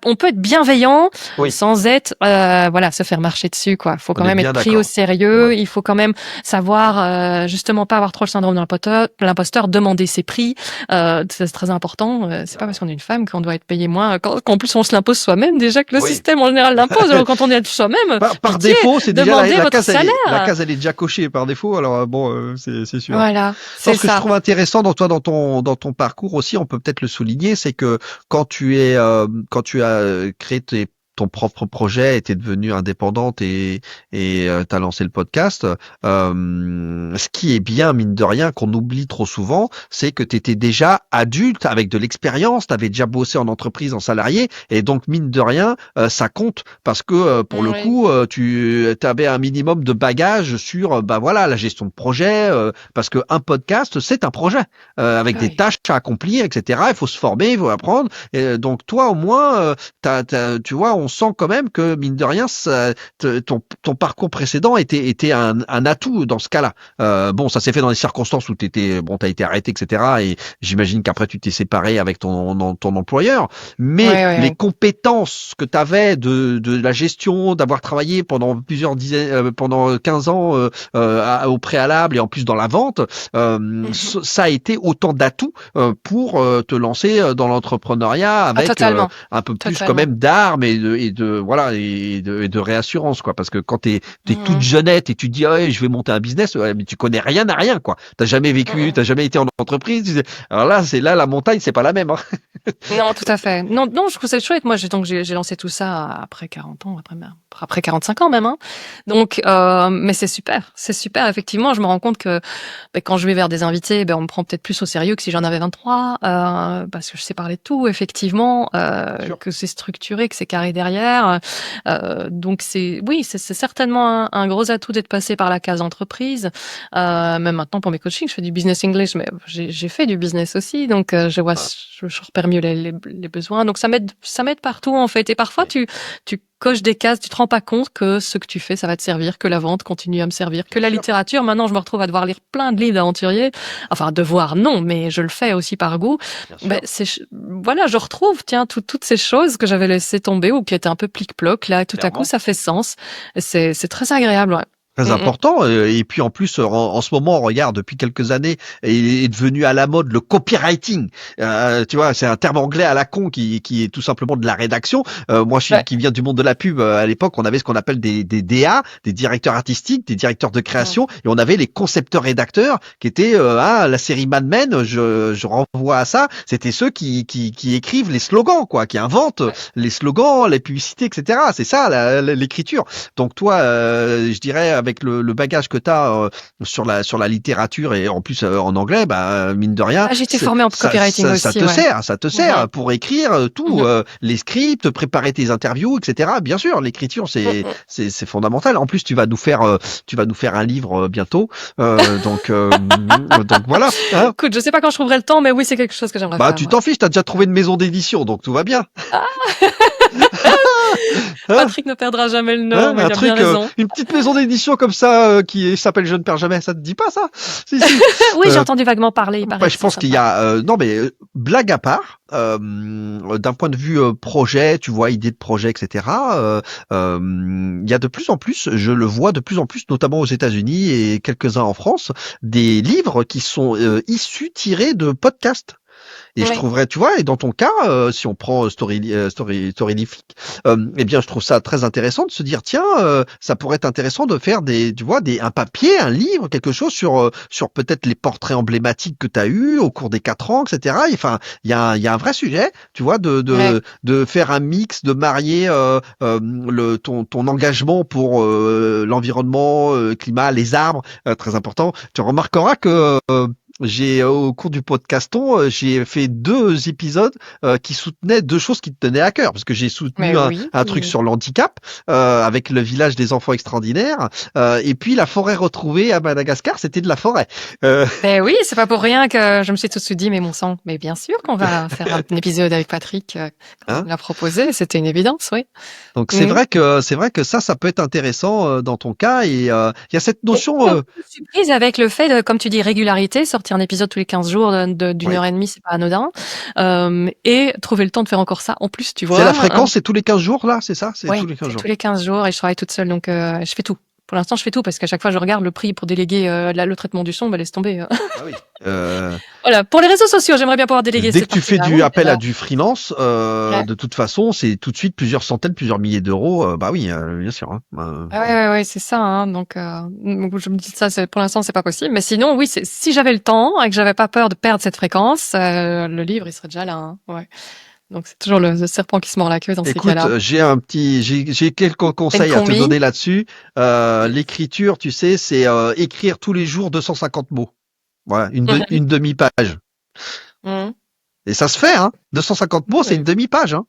on peut être bienveillant Oui. sans être, voilà, se faire marcher dessus, quoi. Faut On quand est même bien être pris au d'accord. sérieux. Ouais. Il faut quand même savoir, justement, pas avoir trop le syndrome de l'imposteur, demander ses prix. C'est très important. C'est pas parce qu'on est une femme qu'on doit être payé moins. Qu'en plus, on se l'impose soi-même. Déjà que le Oui. système, en général, l'impose. Alors, quand on est soi-même, Par pitié, défaut, c'est déjà demandez la votre case, la salaire. case, elle est déjà cochée par défaut. Alors bon, c'est sûr. Voilà, Non, c'est ce que je ça. trouve intéressant dans ton parcours aussi, on peut peut-être le souligner, c'est que quand tu as créé ton propre projet et t'es devenue indépendante et t'as lancé le podcast, ce qui est bien, mine de rien, qu'on oublie trop souvent, c'est que t'étais déjà adulte avec de l'expérience, t'avais déjà bossé en entreprise, en salarié, et donc mine de rien, ça compte parce que pour le Oui, coup, tu avais un minimum de bagages sur, bah voilà, la gestion de projet, parce que un podcast, c'est un projet avec des oui. tâches à accomplir, etc. Il faut se former, il faut apprendre. Et donc toi, au moins, tu vois, on sent quand même que mine de rien, ton parcours précédent était un atout dans ce cas-là. Bon, ça s'est fait dans des circonstances où t'as été arrêté, etc. Et j'imagine qu'après tu t'es séparé avec ton employeur. Mais Oui, oui, les oui. compétences que tu avais de la gestion, d'avoir travaillé pendant plusieurs dizaines, pendant 15 ans au préalable et en plus dans la vente, Mhm. ça a été autant d'atouts pour te lancer dans l'entrepreneuriat Ah, avec totalement. un peu plus quand Totalement. même d'armes et de voilà et de réassurance quoi, parce que quand t'es toute Mhm. jeunette et tu te dis ouais, je vais monter un business, ouais, mais tu connais rien à rien quoi, t'as jamais vécu, Mhm. t'as jamais été en entreprise, alors là c'est là la montagne c'est pas la même hein. Non, tout à fait. Non, non, je trouve ça chouette. Moi, j'ai lancé tout ça après 40 ans, après 45 ans même, hein. Donc, mais c'est super. C'est super. Effectivement, je me rends compte que, quand je vais vers des invités, on me prend peut-être plus au sérieux que si j'en avais 23, parce que je sais parler de tout, effectivement, Bien sûr. que c'est structuré, que c'est carré derrière. Donc oui, c'est certainement un gros atout d'être passé par la case entreprise. Même maintenant pour mes coachings, je fais du business English, mais j'ai fait du business aussi, donc je repère mieux les besoins. Donc ça m'aide partout en fait. Et parfois Oui, tu coches des cases, tu te rends pas compte que ce que tu fais, ça va te servir, que la vente continue à me servir, que bien la sûr, littérature. Maintenant, je me retrouve à devoir lire plein de livres d'aventuriers. Enfin, devoir non, mais je le fais aussi par goût. bien sûr. Voilà, je retrouve tiens toutes ces choses que j'avais laissé tomber ou qui étaient un peu plic-ploc. Là, tout à coup, Clairement. ça fait sens. C'est très agréable. Ouais. Très Mm, important. Et puis en plus, en ce moment, on regarde depuis quelques années, est devenu à la mode le copywriting. Tu vois, c'est un terme anglais à la con qui est tout simplement de la rédaction. Moi, ouais. qui viens du monde de la pub, à l'époque, on avait ce qu'on appelle des DA, des directeurs artistiques, des directeurs de Mm. création, et on avait les concepteurs-rédacteurs qui étaient la série Mad Men. Je renvoie à ça. C'était ceux qui écrivent les slogans, quoi, qui inventent Ouais. les slogans, les publicités, etc. C'est ça l'écriture. Donc toi, je dirais avec le bagage que tu as sur la littérature et en plus en anglais, bah mine de rien, Ah, j'ai été formée en copywriting aussi, ouais. ça te Mhm. sert pour écrire tout, Mhm. les scripts, préparer tes interviews, etc. Bien sûr, l'écriture Mm, c'est fondamental. En plus, tu vas nous faire un livre bientôt, donc voilà. Hein. Écoute, je sais pas quand je trouverai le temps, mais oui, c'est quelque chose que j'aimerais Bah faire, tu ouais. t'en fiches, t'as déjà trouvé une maison d'édition, donc tout va bien. Ah, Hein. Patrick ne perdra jamais le nord, Hein, mais il a bien raison. une petite maison d'édition comme ça qui s'appelle Je ne perds jamais, ça te dit pas ça? Si si. Oui, j'ai Euh, entendu vaguement parler, il paraît bah, que je c'est pense qu'il y sympa. a non mais blague à part, d'un point de vue projet, tu vois, idée de projet, etc. Il y a de plus en plus, je le vois de plus en plus, notamment aux États-Unis et quelques-uns en France, des livres qui sont issus tirés de podcasts. Et je Oui. trouverais, tu vois, et dans ton cas, si on prend Storylific, eh bien, je trouve ça très intéressant de se dire, tiens, ça pourrait être intéressant de faire tu vois, un papier, un livre, quelque chose sur peut-être les portraits emblématiques que tu as eu au cours des 4 ans, etc. Et, enfin, il y a un vrai sujet, tu vois, Ouais. de faire un mix, de marier ton engagement pour l'environnement, climat, les arbres, très important. Tu remarqueras que j'ai au cours du podcaston, j'ai fait 2 épisodes qui soutenaient 2 choses qui te tenaient à cœur, parce que j'ai Mais soutenu oui. un truc sur l'handicap avec le village des enfants extraordinaires, et puis la forêt retrouvée à Madagascar, c'était de la forêt. Ben oui, c'est pas pour rien que je me suis tout de suite dit, mais mon sang, mais bien sûr qu'on va faire un épisode avec Patrick, quand il Hein. me l'a proposé, c'était une évidence, oui. Donc Mhm. c'est vrai que ça peut être intéressant dans ton cas, et il y a cette Et notion. surtout, je suis prise avec le fait de, comme tu dis, régularité, sortir un épisode tous les 15 jours d'une Oui. heure et demie, c'est pas anodin. Et trouver le temps de faire encore ça en plus, tu C'est la vois. fréquence, c'est tous les 15 jours là, c'est ça? C'est tous Ouais, les 15 c'est jours. tous les 15 jours et je travaille toute seule, donc je fais tout. Pour l'instant, je fais tout parce qu'à chaque fois, je regarde le prix pour déléguer le traitement du son, bah laisse tomber. Ah oui. Euh, Voilà, pour les réseaux sociaux, j'aimerais bien pouvoir déléguer Dès que cette tu fais partie-là. du Oui, mais appel à là, du freelance, ouais. de toute façon, c'est tout de suite plusieurs centaines, plusieurs milliers d'euros. Bah oui, bien sûr. Hein. Ah ouais, ouais, ouais, c'est ça. Hein, donc je me dis ça, pour l'instant, c'est pas possible. Mais sinon, oui, si j'avais le temps et que j'avais pas peur de perdre cette fréquence, le livre, il serait déjà là. Hein, ouais. Donc c'est toujours le serpent qui se mord la queue dans ces Écoute, cas-là. j'ai quelques Une conseils à te combi. donner là-dessus. L'écriture, tu sais, c'est écrire tous les jours 250 mots. Voilà, une demi-page. Mhm. Et ça se fait, hein. 250 mots, c'est une Ouais. demi-page, hein.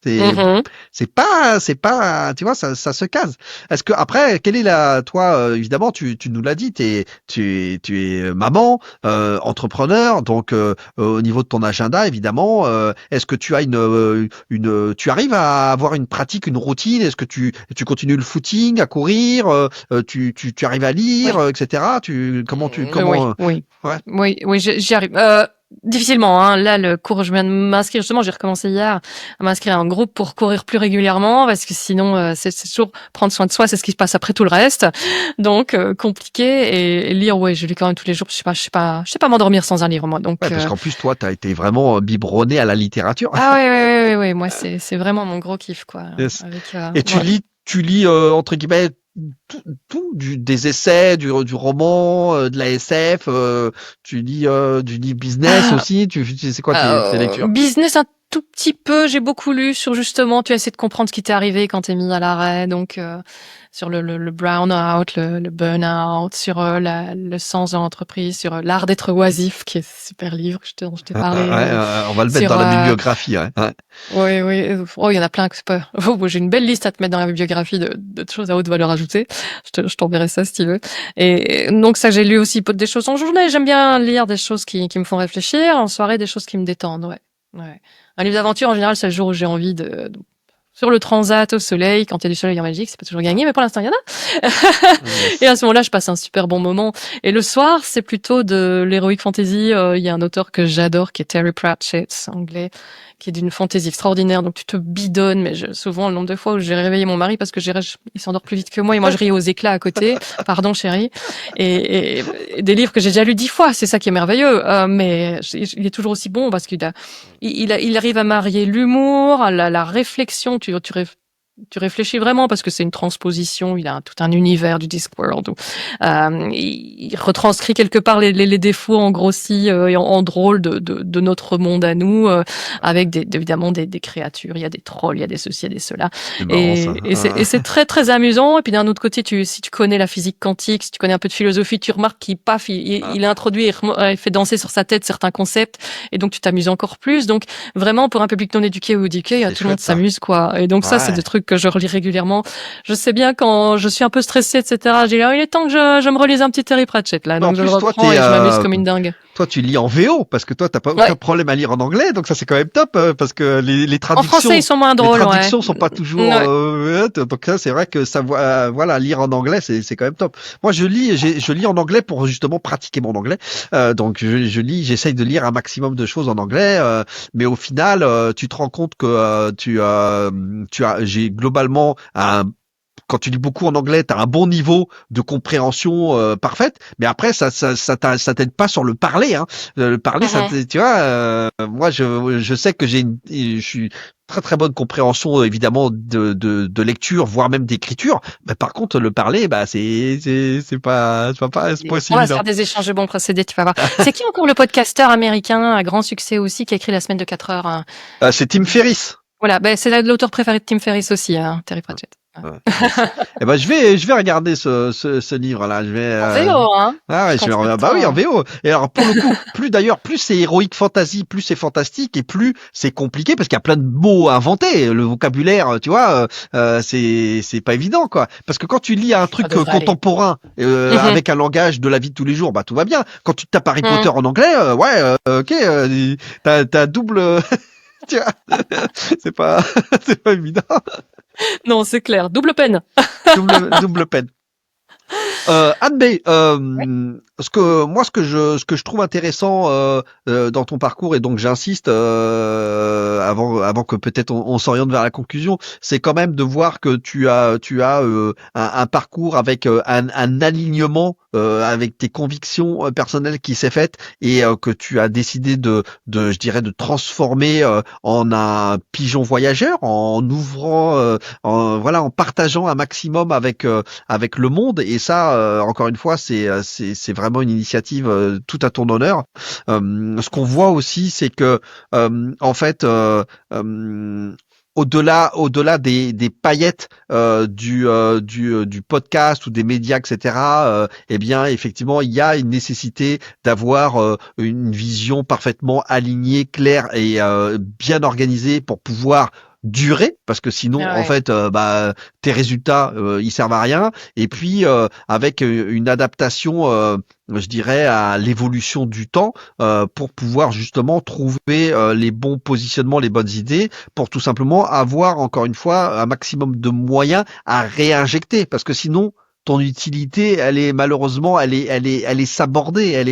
C'est Mhm. c'est pas, tu vois, ça se case. Est-ce que après, quelle est toi, évidemment, tu nous l'as dit, tu es maman, entrepreneur, donc au niveau de ton agenda, évidemment, est-ce que tu as tu arrives à avoir une pratique, une routine? Est-ce que tu continues le footing, à courir, tu arrives à lire, Oui. etc. Oui, Comment, oui. ouais. Oui, oui, j'y arrive. Difficilement, hein. Là, le cours, je viens de m'inscrire, justement, j'ai recommencé hier à m'inscrire à un groupe pour courir plus régulièrement, parce que sinon, c'est toujours prendre soin de soi, c'est ce qui se passe après tout le reste. Donc, compliqué. Et lire, ouais, je lis quand même tous les jours. Je sais pas m'endormir sans un livre, moi. Ouais, Donc, parce qu'en plus, toi, tu as été vraiment biberonné à la littérature. ah ouais, ouais, ouais, ouais, ouais. Moi, c'est vraiment mon gros kiff, quoi. Yes. Avec, Et ouais. tu lis entre guillemets des essais, du roman, de la SF, du livre business Ah, aussi. C'est quoi tes lectures? business un tout petit peu, j'ai beaucoup lu sur justement, tu essaies de comprendre ce qui t'est arrivé quand t'es mis à l'arrêt, donc sur le brown-out, le burn-out, sur le sens de l'entreprise, sur l'art d'être oisif, qui est ce super livre dont je t'ai parlé, Ouais, on va le mettre sur... dans la bibliographie. Ouais. Ouais. oui, oui, oh, il y en a plein que c'est pas... Oh, bon, j'ai une belle liste à te mettre dans la bibliographie de choses à haute valeur ajoutée. Je t'enverrai ça si tu veux. Et donc ça, j'ai lu aussi des choses en journée. J'aime bien lire des choses qui me font réfléchir. En soirée, des choses qui me détendent, ouais. Ouais. Un livre d'aventure, en général, c'est le jour où j'ai envie sur le transat au soleil, quand il y a du soleil en Belgique, c'est pas toujours gagné, mais pour l'instant, il y en a. Et Yes. à ce moment-là, je passe un super bon moment. Et le soir, c'est plutôt de l'heroic fantasy. Il y a un auteur que j'adore, qui est Terry Pratchett, anglais, qui est d'une fantaisie extraordinaire. Donc tu te bidonnes, mais souvent, le nombre de fois où j'ai réveillé mon mari parce que il s'endort plus vite que moi et moi je ris aux éclats à côté. Pardon, chérie. Et des livres que j'ai déjà lus 10 fois, c'est ça qui est merveilleux. Mais il est toujours aussi bon parce il arrive à marier l'humour, la réflexion. Tu réfléchis vraiment parce que c'est une transposition. Il a tout un univers du Discworld où il retranscrit quelque part les défauts en grossi et en drôle de notre monde à nous, avec évidemment des créatures. Il y a des trolls, il y a des ceci, il y a des cela. C'est marrant ça. Et c'est très très amusant. Et puis d'un autre côté, si tu connais la physique quantique, si tu connais un peu de philosophie, tu remarques qu'il paf, il introduit, il fait danser sur sa tête certains concepts, et donc tu t'amuses encore plus. Donc vraiment pour un public non éduqué ou éduqué, C'est tout le monde chouette ça. s'amuse quoi. Et donc ça, c'est Ouais. des trucs que je relis régulièrement. Je sais bien quand je suis un peu stressée, etc. Je dis il est temps que je me relise un petit Terry Pratchett là. En Donc je le plus, reprends et je m'amuse comme une dingue. toi, tu lis en VO parce que toi, t'as pas aucun Ouais. problème à lire en anglais, donc ça c'est quand même top parce que En français, ils sont moins les drôles, ouais. traductions sont pas toujours. Ouais. Donc ça, c'est vrai que voilà, lire en anglais, c'est quand même top. Moi, je lis en anglais pour justement pratiquer mon anglais. Donc j'essaye de lire un maximum de choses en anglais, mais au final, tu te rends compte que j'ai globalement un quand tu lis beaucoup en anglais, tu as un bon niveau de compréhension parfaite, mais après ça t'aide pas sur le parler, hein. Le parler, Mhm. tu vois, moi je sais que je suis très très bonne compréhension évidemment de lecture, voire même d'écriture. Mais par contre le parler, bah c'est pas aussi On va se faire évident. des échanges de bons procédés, tu vas voir. C'est qui encore le podcasteur américain à grand succès aussi qui a écrit La semaine de 4 heures, hein? C'est Tim Ferriss. Voilà, ben c'est l'auteur préféré de Tim Ferriss aussi, hein, Terry Pratchett. Ouais, yes. Eh ben je vais regarder ce livre-là. Je vais En VO, hein? ah Je ouais, je compte vais sur bah toi, oui en hein. VO. Et alors pour le coup, plus c'est héroïque fantasy, plus c'est fantastique et plus c'est compliqué parce qu'il y a plein de mots à inventer. Le vocabulaire, tu vois, c'est pas évident quoi. Parce que quand tu lis un Ça truc devrait aller. contemporain Mhm. avec un langage de la vie de tous les jours, bah tout va bien. Quand tu tapes Harry Potter Mhm. en anglais, ok, t'as double, tu vois, c'est pas c'est pas évident. Non, c'est clair. Double peine. Double peine. Anne B, ce que je trouve intéressant dans ton parcours et donc j'insiste avant que peut-être on s'oriente vers la conclusion, c'est quand même de voir que tu as un parcours avec un alignement avec tes convictions personnelles qui s'est fait et que tu as décidé de je dirais de transformer en un pigeon voyageur en ouvrant voilà en partageant un maximum avec le monde et ça encore une fois c'est vraiment une initiative tout à ton honneur. Ce qu'on voit aussi c'est que en fait au-delà des paillettes du podcast ou des médias etc eh bien effectivement il y a une nécessité d'avoir une vision parfaitement alignée claire et bien organisée pour pouvoir durer parce que sinon Ah en ouais. fait bah tes résultats ils servent à rien et puis avec une adaptation je dirais à l'évolution du temps pour pouvoir justement trouver les bons positionnements, les bonnes idées pour tout simplement avoir encore une fois un maximum de moyens à réinjecter parce que sinon ton utilité, elle est malheureusement, elle est sabordée, elle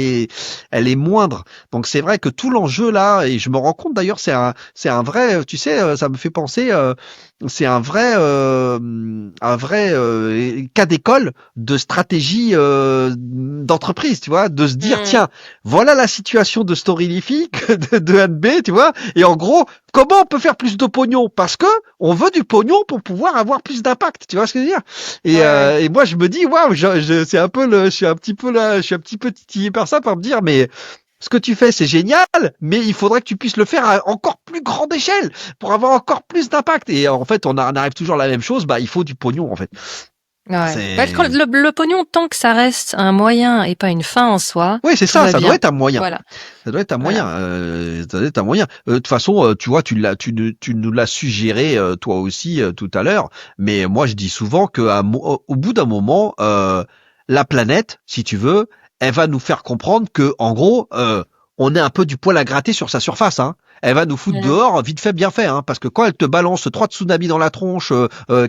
est moindre. Donc c'est vrai que tout l'enjeu là, et je me rends compte d'ailleurs, c'est un vrai, tu sais, ça me fait penser, c'est un vrai cas d'école de stratégie d'entreprise, tu vois, de se dire Mhm. tiens, voilà la situation de Storylific, de NB, tu vois, et en gros, comment on peut faire plus de pognon? Parce que on veut du pognon pour pouvoir avoir plus d'impact, tu vois ce que je veux dire? Ouais, ouais. Et moi je me dis waouh, c'est un peu je suis un petit peu là, je suis un petit peu titillé par ça, par me dire mais ce que tu fais, c'est génial, mais il faudrait que tu puisses le faire à encore plus grande échelle pour avoir encore plus d'impact. Et en fait, on arrive toujours à la même chose. Bah, il faut du pognon, en fait. Ouais. Bah, C'est, le pognon, tant que ça reste un moyen et pas une fin en soi, oui, c'est tout ça. va Ça doit bien. être un moyen. Voilà. Ça doit être un moyen. Voilà. Ça doit être un moyen. De toute façon, tu vois, tu nous l'as suggéré toi aussi tout à l'heure. Mais moi, je dis souvent que au bout d'un moment, la planète, si tu veux, elle va nous faire comprendre que, en gros, on est un peu du poil à gratter sur sa surface. Hein. Elle va nous foutre Mhm. dehors vite fait bien fait, hein, parce que quand elle te balance 3 tsunamis dans la tronche,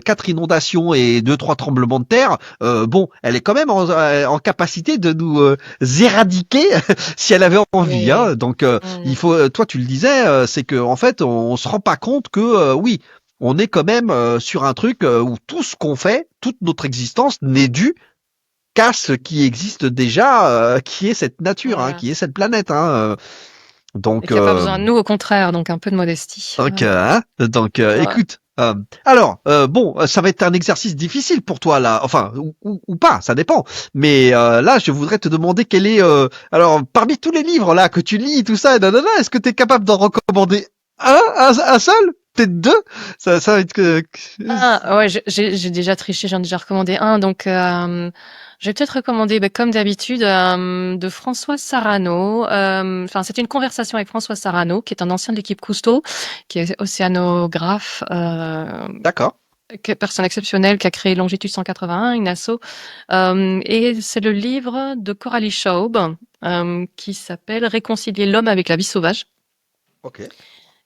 4 inondations et 2 3 tremblements de terre, bon, elle est quand même en capacité de nous éradiquer si elle avait envie. Oui. Hein. Donc il Mhm. faut, toi tu le disais, c'est que en fait on se rend pas compte que oui, on est quand même sur un truc où tout ce qu'on fait, toute notre existence n'est due qu'à ce qui existe déjà, qui est cette nature, hein, Voilà. qui est cette planète. Hein. Et Donc qu'il n'y a pas besoin de nous, au contraire, donc un peu de modestie. donc, hein, donc Ouais. écoute. Alors, bon, ça va être un exercice difficile pour toi là, enfin ou pas, ça dépend. Mais là, je voudrais te demander quel est, alors parmi tous les livres là que tu lis, tout ça, nanana, est-ce que tu es capable d'en recommander un seul, peut-être deux? Ça va être Ah, ouais, j'ai déjà triché, j'en ai déjà recommandé un, donc je vais peut-être recommander, bah, comme d'habitude, de François Sarano. Enfin, c'était une conversation avec François Sarano, qui est un ancien de l'équipe Cousteau, qui est océanographe, d'accord. personne exceptionnelle, qui a créé Longitude 181, une asso. Et c'est le livre de Coralie Schaub, qui s'appelle Réconcilier l'homme avec la vie sauvage. Ok.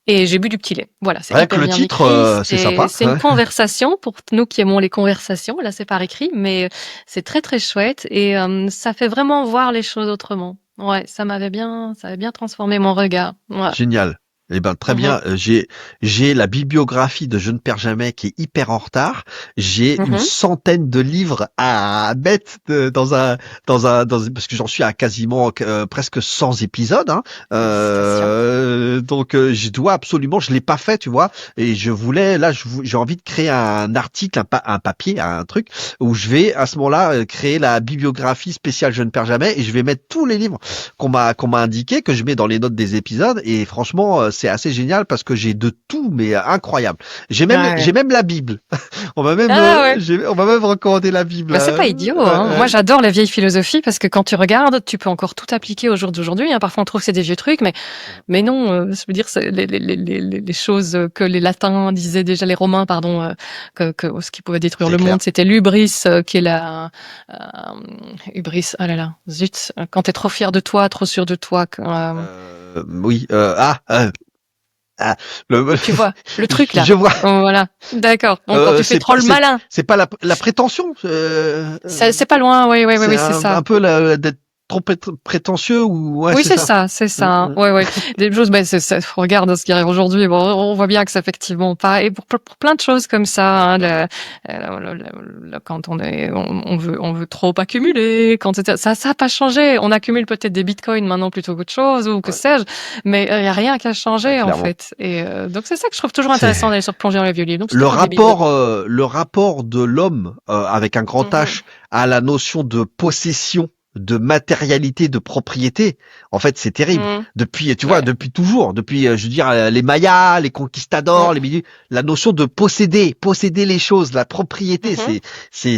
Et j'ai bu du petit lait. Voilà, c'est Rien que hyper le bien titre, écrit. c'est sympa. C'est une conversation pour nous qui aimons les conversations. Là, c'est par écrit, mais c'est très très chouette et ça fait vraiment voir les choses autrement. Ouais, ça avait bien transformé mon regard. Ouais. Génial. Eh ben très Mhm, bien. J'ai la bibliographie de Je ne perds jamais qui est hyper en retard. J'ai une mhm. centaine de livres à mettre parce que j'en suis à quasiment presque 100 épisodes. Hein. Félicitations. Donc je dois absolument. Je l'ai pas fait, tu vois. Et je voulais là, j'ai envie de créer un article, un papier, un truc où je vais à ce moment-là créer la bibliographie spéciale Je ne perds jamais et je vais mettre tous les livres qu'on m'a indiqué, que je mets dans les notes des épisodes. Et franchement, c'est assez génial parce que j'ai de tout, mais incroyable. J'ai même, Ah j'ai ouais. même la Bible. Ah ouais. On m'a même recommandé la Bible. Bah, c'est pas idiot, hein. Moi, j'adore la vieille philosophie parce que quand tu regardes, tu peux encore tout appliquer au jour d'aujourd'hui, hein. Parfois, on trouve que c'est des vieux trucs, mais non, je veux dire, c'est les choses que les latins disaient déjà, les romains, pardon, que ce qui pouvait détruire C'est le clair. monde, c'était l'hubris, qui est euh, hubris, oh là là, zut, quand t'es trop fier de toi, trop sûr de toi, Oui. Ah, le, tu vois, le truc là. je vois. Voilà. D'accord. Donc, quand tu fais C'est trop pas, le malin, c'est pas la prétention. c'est pas loin, oui, oui, oui, C'est oui, c'est ça. un peu d'être trop prétentieux ou ouais, Oui, c'est ça. c'est ça. Ouais, ouais. Des choses, ben, regarde ce qui arrive aujourd'hui. Bon, on voit bien que c'est effectivement pas. Et pour plein de choses comme ça, hein, quand on veut trop accumuler, quand ça a pas changé. On accumule peut-être des bitcoins maintenant plutôt qu'autre chose ou que Ouais, sais-je, mais il y a rien qui a ouais, changé en clairement. fait. Et donc c'est ça que je trouve toujours C'est intéressant d'aller se replonger dans les vieux livres. Donc c'était comme les bibles. le rapport de l'homme avec un grand Mhm. H à la notion de possession, de matérialité, de propriété. En fait, c'est terrible. Mhm. Depuis, tu vois, Ouais. depuis toujours, depuis, je veux dire, les Mayas, les Mhm. conquistadors, la notion de posséder les choses, la propriété, Mhm.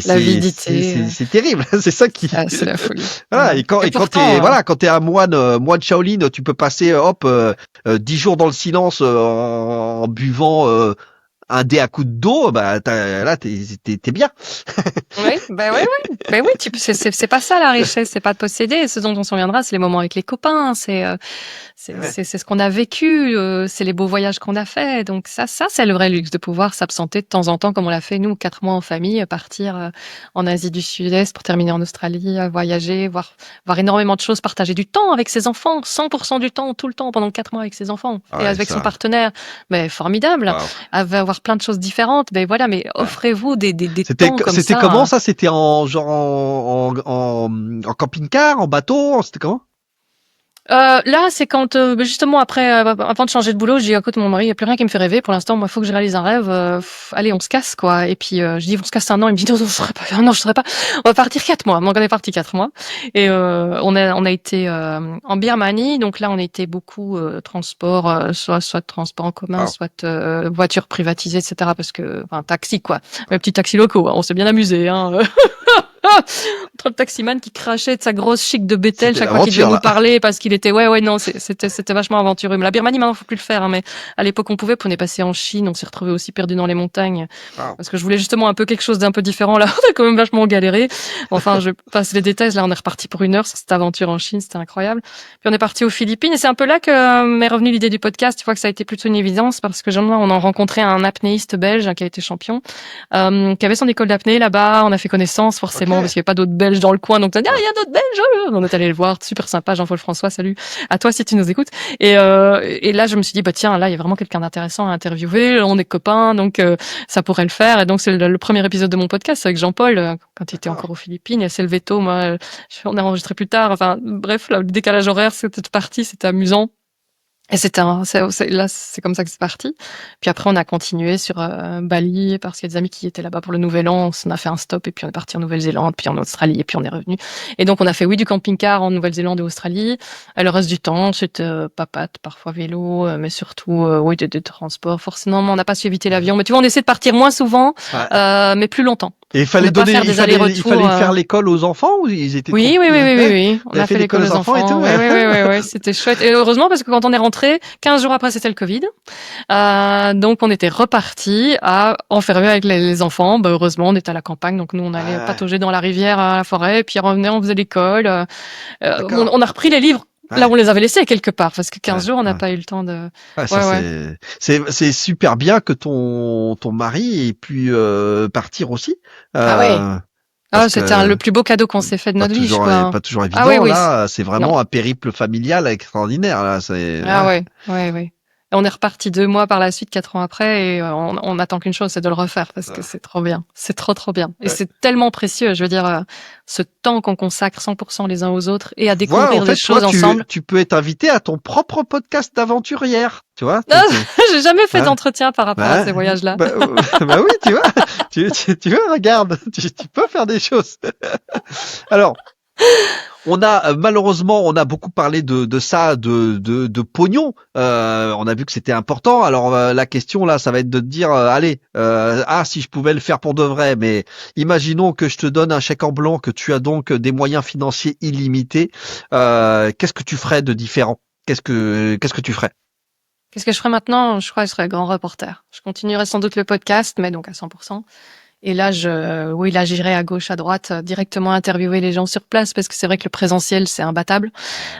L'avidité, c'est terrible. C'est ça qui, c'est la folie. voilà. Ouais. Et quand, Et et quand pourtant, t'es, voilà, quand t'es un moine Shaolin, tu peux passer, 10 jours dans le silence en buvant un dé à coups d'eau, bah là t'es bien. Oui, bah oui, oui. Ben oui, c'est pas ça la richesse, c'est pas de posséder. Ce dont on s'en viendra, c'est les moments avec les copains, Ouais. c'est ce qu'on a vécu, c'est les beaux voyages qu'on a fait. Donc ça c'est le vrai luxe de pouvoir s'absenter de temps en temps, comme on l'a fait nous, 4 mois en famille, partir en Asie du Sud-Est pour terminer en Australie, voyager, voir énormément de choses, partager du temps avec ses enfants, 100% du temps, tout le temps, pendant 4 mois avec ses enfants et Ouais, avec son ça. partenaire. Mais formidable, Waouh. avoir plein de choses différentes. Ben voilà, mais Ouais. offrez-vous des temps comme C'était ça, comment hein. ça? C'était en genre en camping-car, en bateau? C'était comment? Là, c'est quand justement après, avant de changer de boulot, je dis écoute mon mari, il y a plus rien qui me fait rêver pour l'instant. Moi, il faut que je réalise un rêve. Allez, on se casse quoi. Et puis je dis on se casse un an. Il me dit non, non, je serai pas. Non, je serai pas. On va partir 4 mois. Donc on est parti 4 mois. Et on a été en Birmanie. Donc là, on était beaucoup transport, soit transport en commun, Waouh. soit voiture privatisée, etc. Parce que enfin taxi quoi, les petits taxis locaux. Hein, on s'est bien amusé. Hein. Entre le taximan qui crachait de sa grosse chic de Bethel C'était chaque fois qu'il devait l'aventure nous là. parler parce qu'il était ouais non c'était vachement aventureux. Mais la Birmanie maintenant faut plus le faire hein, mais à l'époque on pouvait. Puis on est passé en Chine, on s'est retrouvé aussi perdu dans les montagnes Waouh. parce que je voulais justement un peu quelque chose d'un peu différent. Là on a quand même vachement galéré. Enfin je passe les détails. Là on est reparti pour 1 heure sur cette aventure en Chine, c'était incroyable. Puis on est parti aux Philippines et c'est un peu là que m'est revenue l'idée du podcast. Tu vois que ça a été plutôt une évidence parce que on a rencontré un apnéiste belge qui a été champion qui avait son école d'apnée là-bas. On a fait connaissance Ok. forcément parce qu'il n'y avait pas d'autres Belges dans le coin. Donc, t'as dit, ah, Ouais. il y a d'autres Belges. On est allé le voir. Super sympa. Jean-Paul François, salut. À toi si tu nous écoutes. Et là, je me suis dit, bah, tiens, là, il y a vraiment quelqu'un d'intéressant à interviewer. On est copains, donc ça pourrait le faire. Et donc, c'est le premier épisode de mon podcast avec Jean-Paul quand il était D'accord. encore aux Philippines. Il s'est levé tôt. Moi, on a enregistré plus tard. Enfin, bref, là, le décalage horaire, c'était parti. C'était amusant. Et là, c'est comme ça que c'est parti. Puis après, on a continué sur Bali parce qu'il y a des amis qui étaient là-bas pour le Nouvel An. On a fait un stop et puis on est parti en Nouvelle-Zélande, puis en Australie et puis on est revenu. Et donc, on a fait oui du camping-car en Nouvelle-Zélande et Australie. Et le reste du temps, c'était papate, parfois vélo, mais surtout oui des transports. Forcément, on n'a pas su éviter l'avion. Mais tu vois, on essaie de partir moins souvent, Ouais. mais plus longtemps. Et Pour ne pas faire des il allers-retours. fallait faire l'école aux enfants ou ils étaient trop Oui, oui, petits? oui, oui, oui, Ouais. oui. On Vous avez a fait fait l'école l'école aux aux enfants et tout? enfants. Oui, oui, oui, oui, oui. C'était chouette. Et heureusement, parce que quand on est rentré, 15 jours après, c'était le Covid. Donc, on était reparti à enfermer avec les enfants. Bah, heureusement, on était à la campagne. Donc, nous, on allait Ouais. patauger dans la rivière, à la forêt. Et puis, on revenait, on faisait l'école. D'accord. On a repris les livres là Ouais. où on les avait laissés quelque part. Parce que Ouais. 15 jours, on n'a Ouais. pas eu le temps de... Ouais, ça Ouais, ouais. c'est super bien que ton mari ait pu partir aussi. Ah ouais. Euh, Ah, Parce c'était que le plus beau cadeau qu'on s'est fait de notre vie, je crois. pas toujours Ah oui, évident oui. là. C'est Non. vraiment un périple familial extraordinaire là. C'est Ah ouais. ouais, ouais, ouais. Et on est reparti 2 mois par la suite, 4 ans après, et on attend qu'une chose, c'est de le refaire parce que c'est trop bien. C'est trop, trop bien. Et c'est tellement précieux. Je veux dire, ce temps qu'on consacre 100% les uns aux autres et à Voilà, en découvrir des fait, toi, choses ensemble. tu peux être invité à ton propre podcast d'aventurière. Tu vois, Non, j'ai jamais fait hein, d'entretien par rapport à ces voyages-là. bah oui, tu vois, tu vois, regarde, tu peux faire des choses. Alors, on a malheureusement, on a beaucoup parlé de ça, de pognon. On a vu que c'était important. Alors la question là, ça va être de te dire, allez, si je pouvais le faire pour de vrai, mais imaginons que je te donne un chèque en blanc, que tu as donc des moyens financiers illimités. Qu'est-ce que tu ferais de différent? Qu'est-ce que tu ferais? Qu'est-ce que je ferais maintenant? Je crois que je serais grand reporter. Je continuerai sans doute le podcast, mais donc à 100%. Et là, là, j'irai à gauche, à droite, directement interviewer les gens sur place, parce que c'est vrai que le présentiel, c'est imbattable.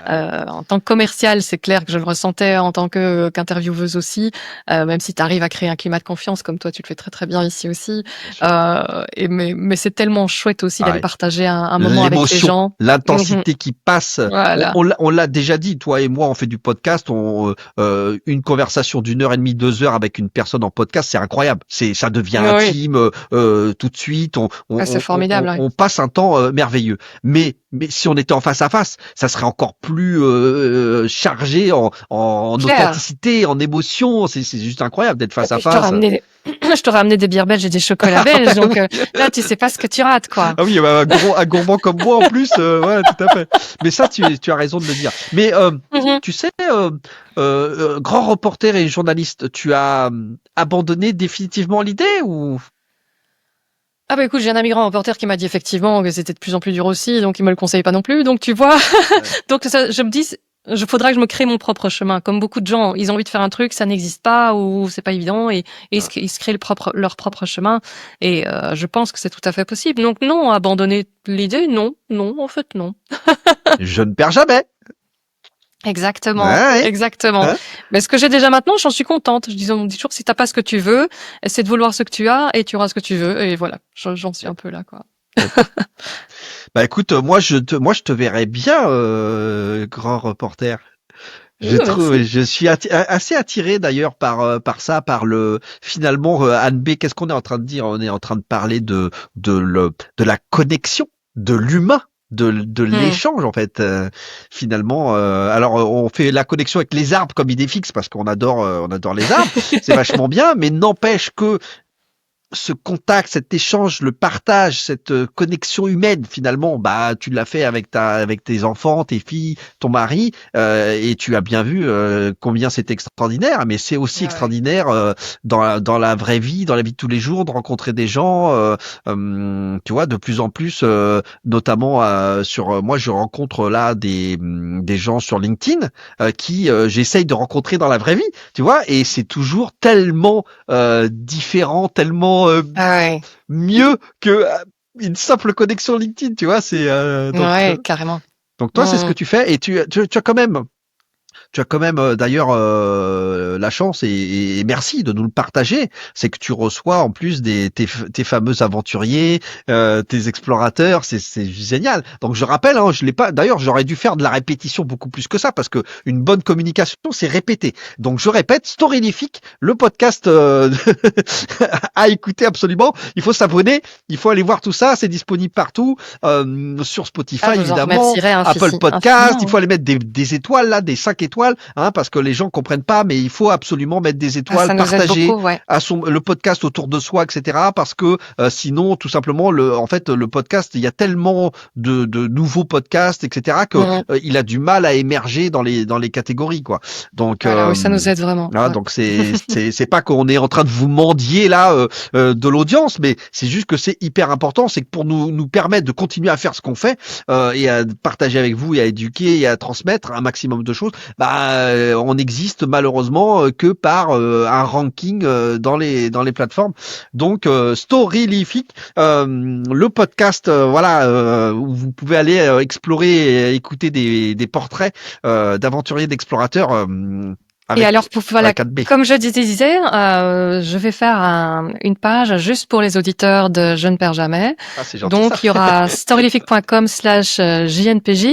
En tant que commercial, c'est clair que je le ressentais en tant qu'intervieweuse aussi, même si tu arrives à créer un climat de confiance, comme toi, tu le fais très très bien ici aussi. Mais c'est tellement chouette aussi d'aller partager un moment avec les gens. L'intensité qui passe. Voilà. On l'a déjà dit, toi et moi, on fait du podcast. Une conversation d'1 h 30, 2 heures avec une personne en podcast, c'est incroyable. Ça devient intime. Tout de suite, c'est formidable. on passe un temps merveilleux. Mais si on était en face à face, ça serait encore plus chargé en authenticité, en émotion. C'est juste incroyable d'être face à face. Je t'aurais amené des bières belges et des chocolats belges, donc là tu sais pas ce que tu rates, quoi. Ah oui, un gourmand comme moi en plus, ouais, tout à fait. Mais ça, tu as raison de le dire. Mais tu sais, grand reporter et journaliste, tu as abandonné définitivement l'idée ou? Ah bah écoute, j'ai un ami grand reporter qui m'a dit effectivement que c'était de plus en plus dur aussi, donc il me le conseille pas non plus, donc tu vois. Donc ça, je me dis, faudra que je me crée mon propre chemin. Comme beaucoup de gens, ils ont envie de faire un truc, ça n'existe pas ou c'est pas évident, et ils se créent leur propre chemin. Et je pense que c'est tout à fait possible. Donc non, abandonner l'idée, non, en fait non. Je ne perds jamais. Exactement, exactement. Hein? Mais ce que j'ai déjà maintenant, j'en suis contente. On dit toujours, si t'as pas ce que tu veux, essaie de vouloir ce que tu as et tu auras ce que tu veux. Et voilà, j'en suis un peu là, quoi. Bah écoute, moi je te verrais bien, grand reporter. Je suis assez attiré d'ailleurs par ça, par finalement Anne B. Qu'est-ce qu'on est en train de dire? On est en train de parler de la connexion, de l'humain, de l'échange en fait. Finalement, alors on fait la connexion avec les arbres comme idée fixe parce qu'on adore les arbres, c'est vachement bien, mais n'empêche que ce contact, cet échange, le partage, cette connexion humaine, finalement, bah tu l'as fait avec tes enfants, tes filles, ton mari, et tu as bien vu combien c'est extraordinaire. Mais c'est aussi extraordinaire dans la vraie vie, dans la vie de tous les jours, de rencontrer des gens. Tu vois, de plus en plus, notamment moi, je rencontre là des gens sur LinkedIn qui j'essaye de rencontrer dans la vraie vie, tu vois, et c'est toujours tellement différent, tellement mieux que une simple connexion LinkedIn, tu vois, c'est carrément. Donc toi, c'est ce que tu fais et tu as quand même d'ailleurs la chance et merci de nous le partager, c'est que tu reçois en plus tes fameux aventuriers, tes explorateurs, c'est génial. Donc je rappelle, je l'ai pas. D'ailleurs, j'aurais dû faire de la répétition beaucoup plus que ça parce que une bonne communication, c'est répéter. Donc je répète, Storylific, le podcast à écouter absolument. Il faut s'abonner, il faut aller voir tout ça, c'est disponible partout sur Spotify évidemment, Apple Podcast. Il faut aller mettre des étoiles là, des 5 étoiles. Parce que les gens comprennent pas, mais il faut absolument mettre des étoiles, partager le podcast autour de soi, etc. Parce que sinon, tout simplement, le podcast, il y a tellement de nouveaux podcasts, etc. que il a du mal à émerger dans les catégories, quoi. Donc, ça nous aide vraiment. Donc c'est pas qu'on est en train de vous mendier là de l'audience, mais c'est juste que c'est hyper important, c'est que pour nous permettre de continuer à faire ce qu'on fait et à partager avec vous et à éduquer et à transmettre un maximum de choses. On n'existe malheureusement que par un ranking dans les plateformes. Donc Storylific, le podcast où vous pouvez aller explorer et écouter des portraits d'aventuriers, d'explorateurs Et alors, voilà, avec Anne B. comme je disais, je vais faire une page juste pour les auditeurs de Je ne perds jamais. Ah, c'est gentil ça. Donc, il y aura storylific.com/jnpj.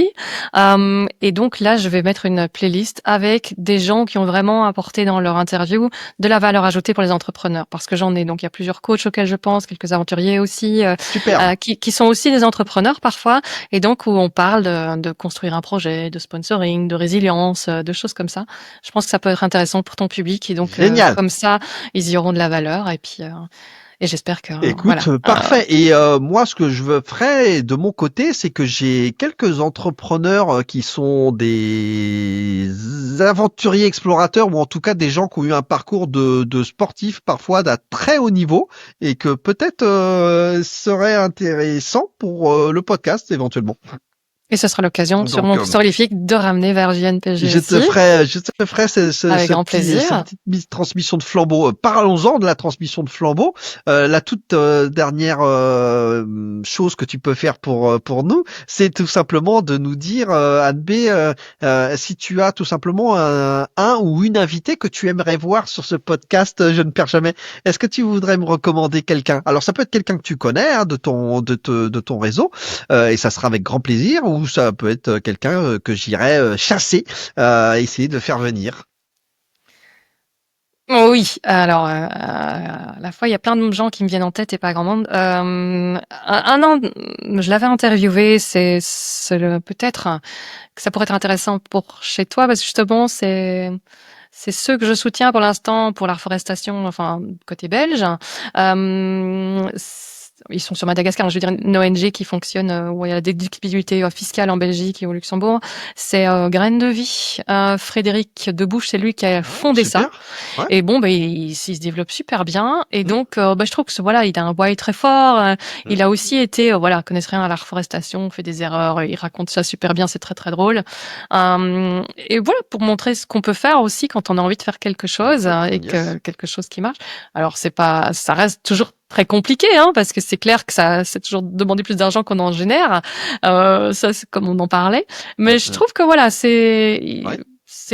Et donc là, je vais mettre une playlist avec des gens qui ont vraiment apporté dans leur interview de la valeur ajoutée pour les entrepreneurs. Parce que j'en ai, donc il y a plusieurs coachs auxquels je pense, quelques aventuriers aussi, Super. qui sont aussi des entrepreneurs parfois. Et donc, où on parle de construire un projet, de sponsoring, de résilience, de choses comme ça. Je pense que ça peut être intéressant pour ton public et donc Génial. comme ça ils y auront de la valeur et puis et j'espère que voilà. Écoute, parfait. Et moi, ce que ferais de mon côté, c'est que j'ai quelques entrepreneurs qui sont des aventuriers explorateurs ou en tout cas des gens qui ont eu un parcours de sportifs parfois d'un très haut niveau et que peut-être serait intéressant pour le podcast éventuellement. Et ce sera l'occasion sur Donc, mon storylifique de ramener vers JNPG je te aussi. ferai Avec grand cette plaisir. petite transmission de flambeau. Parlons-en de la transmission de flambeau. La toute dernière chose que tu peux faire pour nous, c'est tout simplement de nous dire, Anne B, si tu as tout simplement un ou une invitée que tu aimerais voir sur ce podcast Je ne perds jamais. Est-ce que tu voudrais me recommander quelqu'un? Alors ça peut être quelqu'un que tu connais hein, de ton réseau, et ça sera avec grand plaisir. Ou ça peut être quelqu'un que j'irais chasser, essayer de faire venir. Oui, alors à la fois il y a plein de gens qui me viennent en tête et pas grand monde. Un an, je l'avais interviewé, peut-être que ça pourrait être intéressant pour chez toi parce que justement c'est ceux que je soutiens pour l'instant pour la reforestation, enfin côté belge. Ils sont sur Madagascar, je veux dire une ONG qui fonctionne où il y a la déductibilité fiscale en Belgique et au Luxembourg. C'est Graines de Vie. Frédéric Debouche, c'est lui qui a fondé ça. Ouais. Et bon, il se développe super bien. Et donc, je trouve que voilà, il a un why très fort. Il a aussi été, connaît rien à la reforestation, fait des erreurs. Il raconte ça super bien, c'est très très drôle. Et voilà, pour montrer ce qu'on peut faire aussi quand on a envie de faire quelque chose et que quelque chose qui marche. Alors ça reste toujours très compliqué, hein, parce que c'est clair que c'est toujours demander plus d'argent qu'on en génère. Ça, c'est comme on en parlait. Mais je trouve que voilà, c'est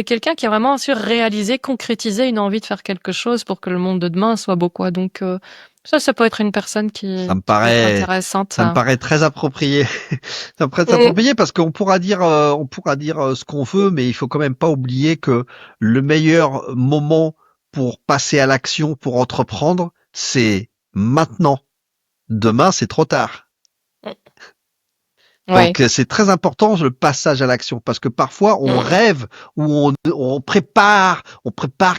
quelqu'un qui a vraiment su réaliser, concrétiser une envie de faire quelque chose pour que le monde de demain soit beau, quoi. Donc, ça peut être une personne qui Ça me peut être paraît intéressante. Ça me paraît très approprié. Ça me paraît très approprié parce qu'on pourra dire ce qu'on veut, mais il faut quand même pas oublier que le meilleur moment pour passer à l'action, pour entreprendre, c'est maintenant. Demain, c'est trop tard. Donc c'est très important le passage à l'action parce que parfois on rêve ou on prépare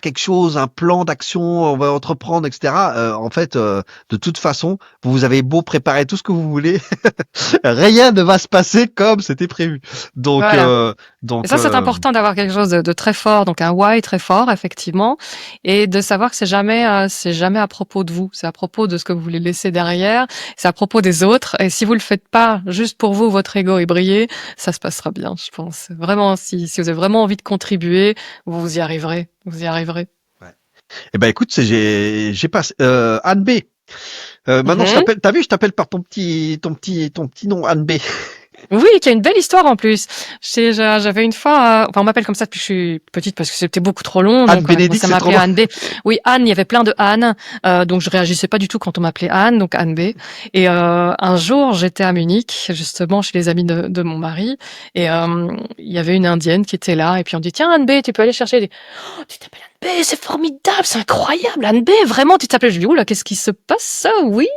quelque chose, un plan d'action, on va entreprendre, etc. En fait, de toute façon, vous avez beau préparer tout ce que vous voulez, rien ne va se passer comme c'était prévu. Donc, voilà. Et ça, c'est important d'avoir quelque chose de très fort, donc un why très fort, effectivement, et de savoir que c'est jamais à propos de vous, c'est à propos de ce que vous voulez laisser derrière, c'est à propos des autres. Et si vous le faites pas juste pour vous, votre ego est brillé, ça se passera bien, je pense. Vraiment, si vous avez vraiment envie de contribuer, vous y arriverez, Ouais. Eh ben écoute, j'ai passé Anne B. Maintenant, je t'appelle. T'as vu, je t'appelle par ton petit nom, Anne B. Oui, qui a une belle histoire en plus. J'avais une fois, on m'appelle comme ça depuis que je suis petite parce que c'était beaucoup trop long. Anne donc Bénédicte, ça c'est trop m'appelait long. Anne B. Oui, Anne, il y avait plein de Anne, donc je réagissais pas du tout quand on m'appelait Anne, donc Anne B. Et un jour, j'étais à Munich, justement chez les amis de mon mari, et il y avait une Indienne qui était là, et puis on dit tiens Anne B, tu peux aller chercher des... Oh, tu t'appelles Anne B, c'est formidable, c'est incroyable, Anne B, vraiment, tu t'appelles. Je dis oula, qu'est-ce qui se passe? Oui,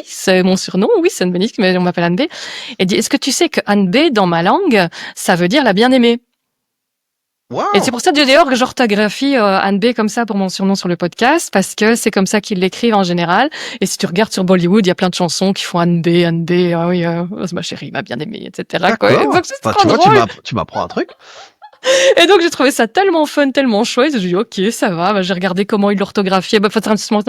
c'est mon surnom, oui, c'est Anne Bénédicte, mais on m'appelle Anne B. Et dit, est-ce que tu sais que Anne B, dans ma langue, ça veut dire la bien-aimée? Wow. Et c'est pour ça d'ailleurs que j'orthographie Anne B comme ça pour mon surnom sur le podcast, parce que c'est comme ça qu'ils l'écrivent en général. Et si tu regardes sur Bollywood, il y a plein de chansons qui font Anne B, ah oui, c'est ma chérie, ma bien-aimée, etc. D'accord. Donc c'est Enfin, trop drôle. tu m'apprends un truc. Et donc j'ai trouvé ça tellement fun, tellement chouette. J'ai dit ok, ça va. J'ai regardé comment ils l'orthographiaient.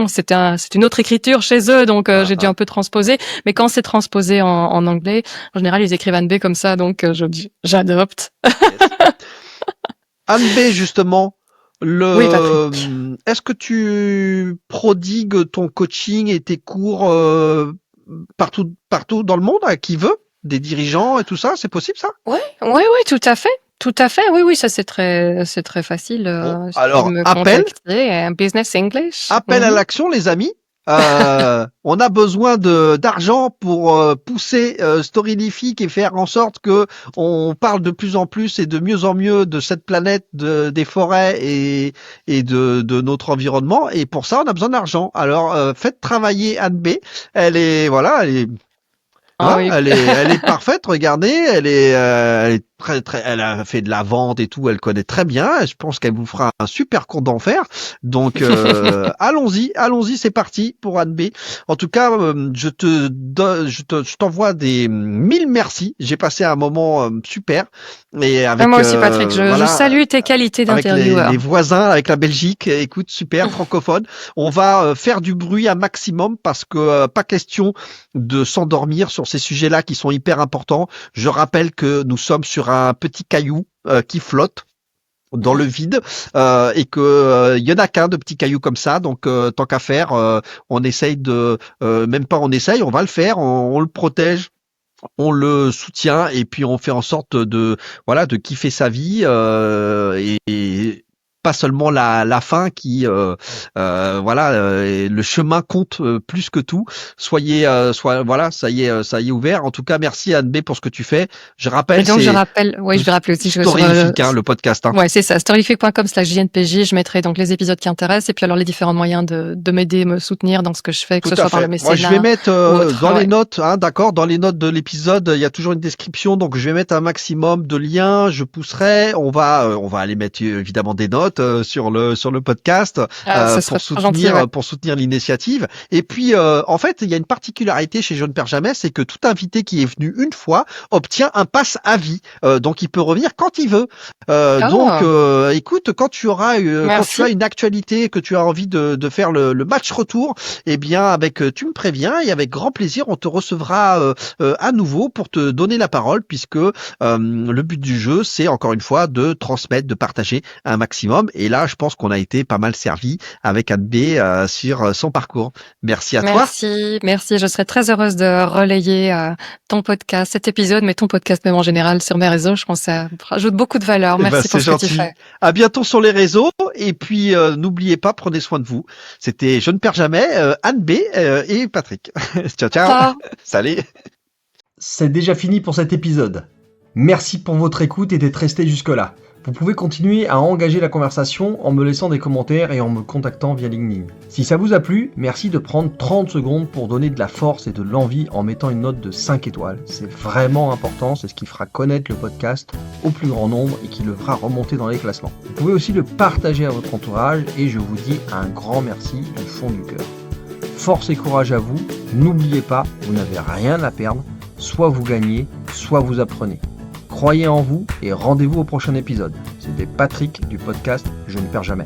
C'est une autre écriture chez eux, donc j'ai dû un peu transposer. Mais quand c'est transposé en anglais, en général ils écrivent Anne B comme ça, donc j'adopte. Yes. Anne B, justement, Oui, Patrick. est-ce que tu prodigues ton coaching et tes cours partout dans le monde à qui veut, des dirigeants et tout ça, c'est possible ça? Oui, tout à fait. Tout à fait, oui, ça c'est très facile. Bon, Tu peux alors, me appel contacter. Business English. à l'action, les amis. On a besoin d'argent pour pousser Storylific et faire en sorte que on parle de plus en plus et de mieux en mieux de cette planète, des forêts et de notre environnement. Et pour ça, on a besoin d'argent. Alors, faites travailler Anne B. Elle est Ah oui. elle est parfaite. Regardez, elle est très, elle a fait de la vente et tout. Elle connaît très bien. Je pense qu'elle vous fera un super compte d'enfer. Donc, allons-y, c'est parti pour Anne B. En tout cas, je t'envoie des 1000 merci. J'ai passé un moment super et avec Moi aussi, Patrick, je voilà, salue tes qualités avec d'intervieweur. les voisins, avec la Belgique. Écoute, super francophone. On va faire du bruit un maximum parce que pas question de s'endormir sur ces sujets-là qui sont hyper importants. Je rappelle que nous sommes sur un petit caillou qui flotte dans le vide et que y en a qu'un de petits cailloux comme ça, donc tant qu'à faire, on essaye de même pas on essaye, on va le faire, on le protège, on le soutient et puis on fait en sorte de kiffer sa vie et pas seulement la fin qui le chemin compte plus que tout. Ça y est ouvert. En tout cas, merci Anne B pour ce que tu fais. Je rappelle, Et donc, je vais rappeler aussi que Storylific, le podcast. Ouais, c'est ça, storylific.com/jnpj. Je mettrai donc les épisodes qui intéressent et puis alors les différents moyens de m'aider, me soutenir dans ce que je fais, que ce soit par le mécénat. Moi, je vais mettre dans les notes, d'accord, dans les notes de l'épisode, il y a toujours une description, donc je vais mettre un maximum de liens. Je pousserai. On va aller mettre évidemment des notes sur le podcast pour soutenir l'initiative. Et puis, en fait, il y a une particularité chez Je ne perds jamais, c'est que tout invité qui est venu une fois obtient un pass à vie, donc il peut revenir quand il veut. Donc, écoute, quand tu as une actualité, que tu as envie de faire le match retour, eh bien, tu me préviens et avec grand plaisir, on te recevra à nouveau pour te donner la parole, puisque le but du jeu, c'est encore une fois de transmettre, de partager un maximum. Et là, je pense qu'on a été pas mal servi avec Anne B sur son parcours. Merci à toi. Merci. Je serais très heureuse de relayer ton podcast, cet épisode, mais ton podcast même en général sur mes réseaux. Je pense que ça rajoute beaucoup de valeur. Merci pour ce que tu fais. À bientôt sur les réseaux. Et puis, n'oubliez pas, prenez soin de vous. C'était Je ne perds jamais, Anne B et Patrick. Ciao. Salut. C'est déjà fini pour cet épisode. Merci pour votre écoute et d'être resté jusque-là. Vous pouvez continuer à engager la conversation en me laissant des commentaires et en me contactant via LinkedIn. Si ça vous a plu, merci de prendre 30 secondes pour donner de la force et de l'envie en mettant une note de 5 étoiles. C'est vraiment important, c'est ce qui fera connaître le podcast au plus grand nombre et qui le fera remonter dans les classements. Vous pouvez aussi le partager à votre entourage et je vous dis un grand merci du fond du cœur. Force et courage à vous, n'oubliez pas, vous n'avez rien à perdre, soit vous gagnez, soit vous apprenez. Croyez en vous et rendez-vous au prochain épisode. C'était Patrick du podcast Je ne perds jamais.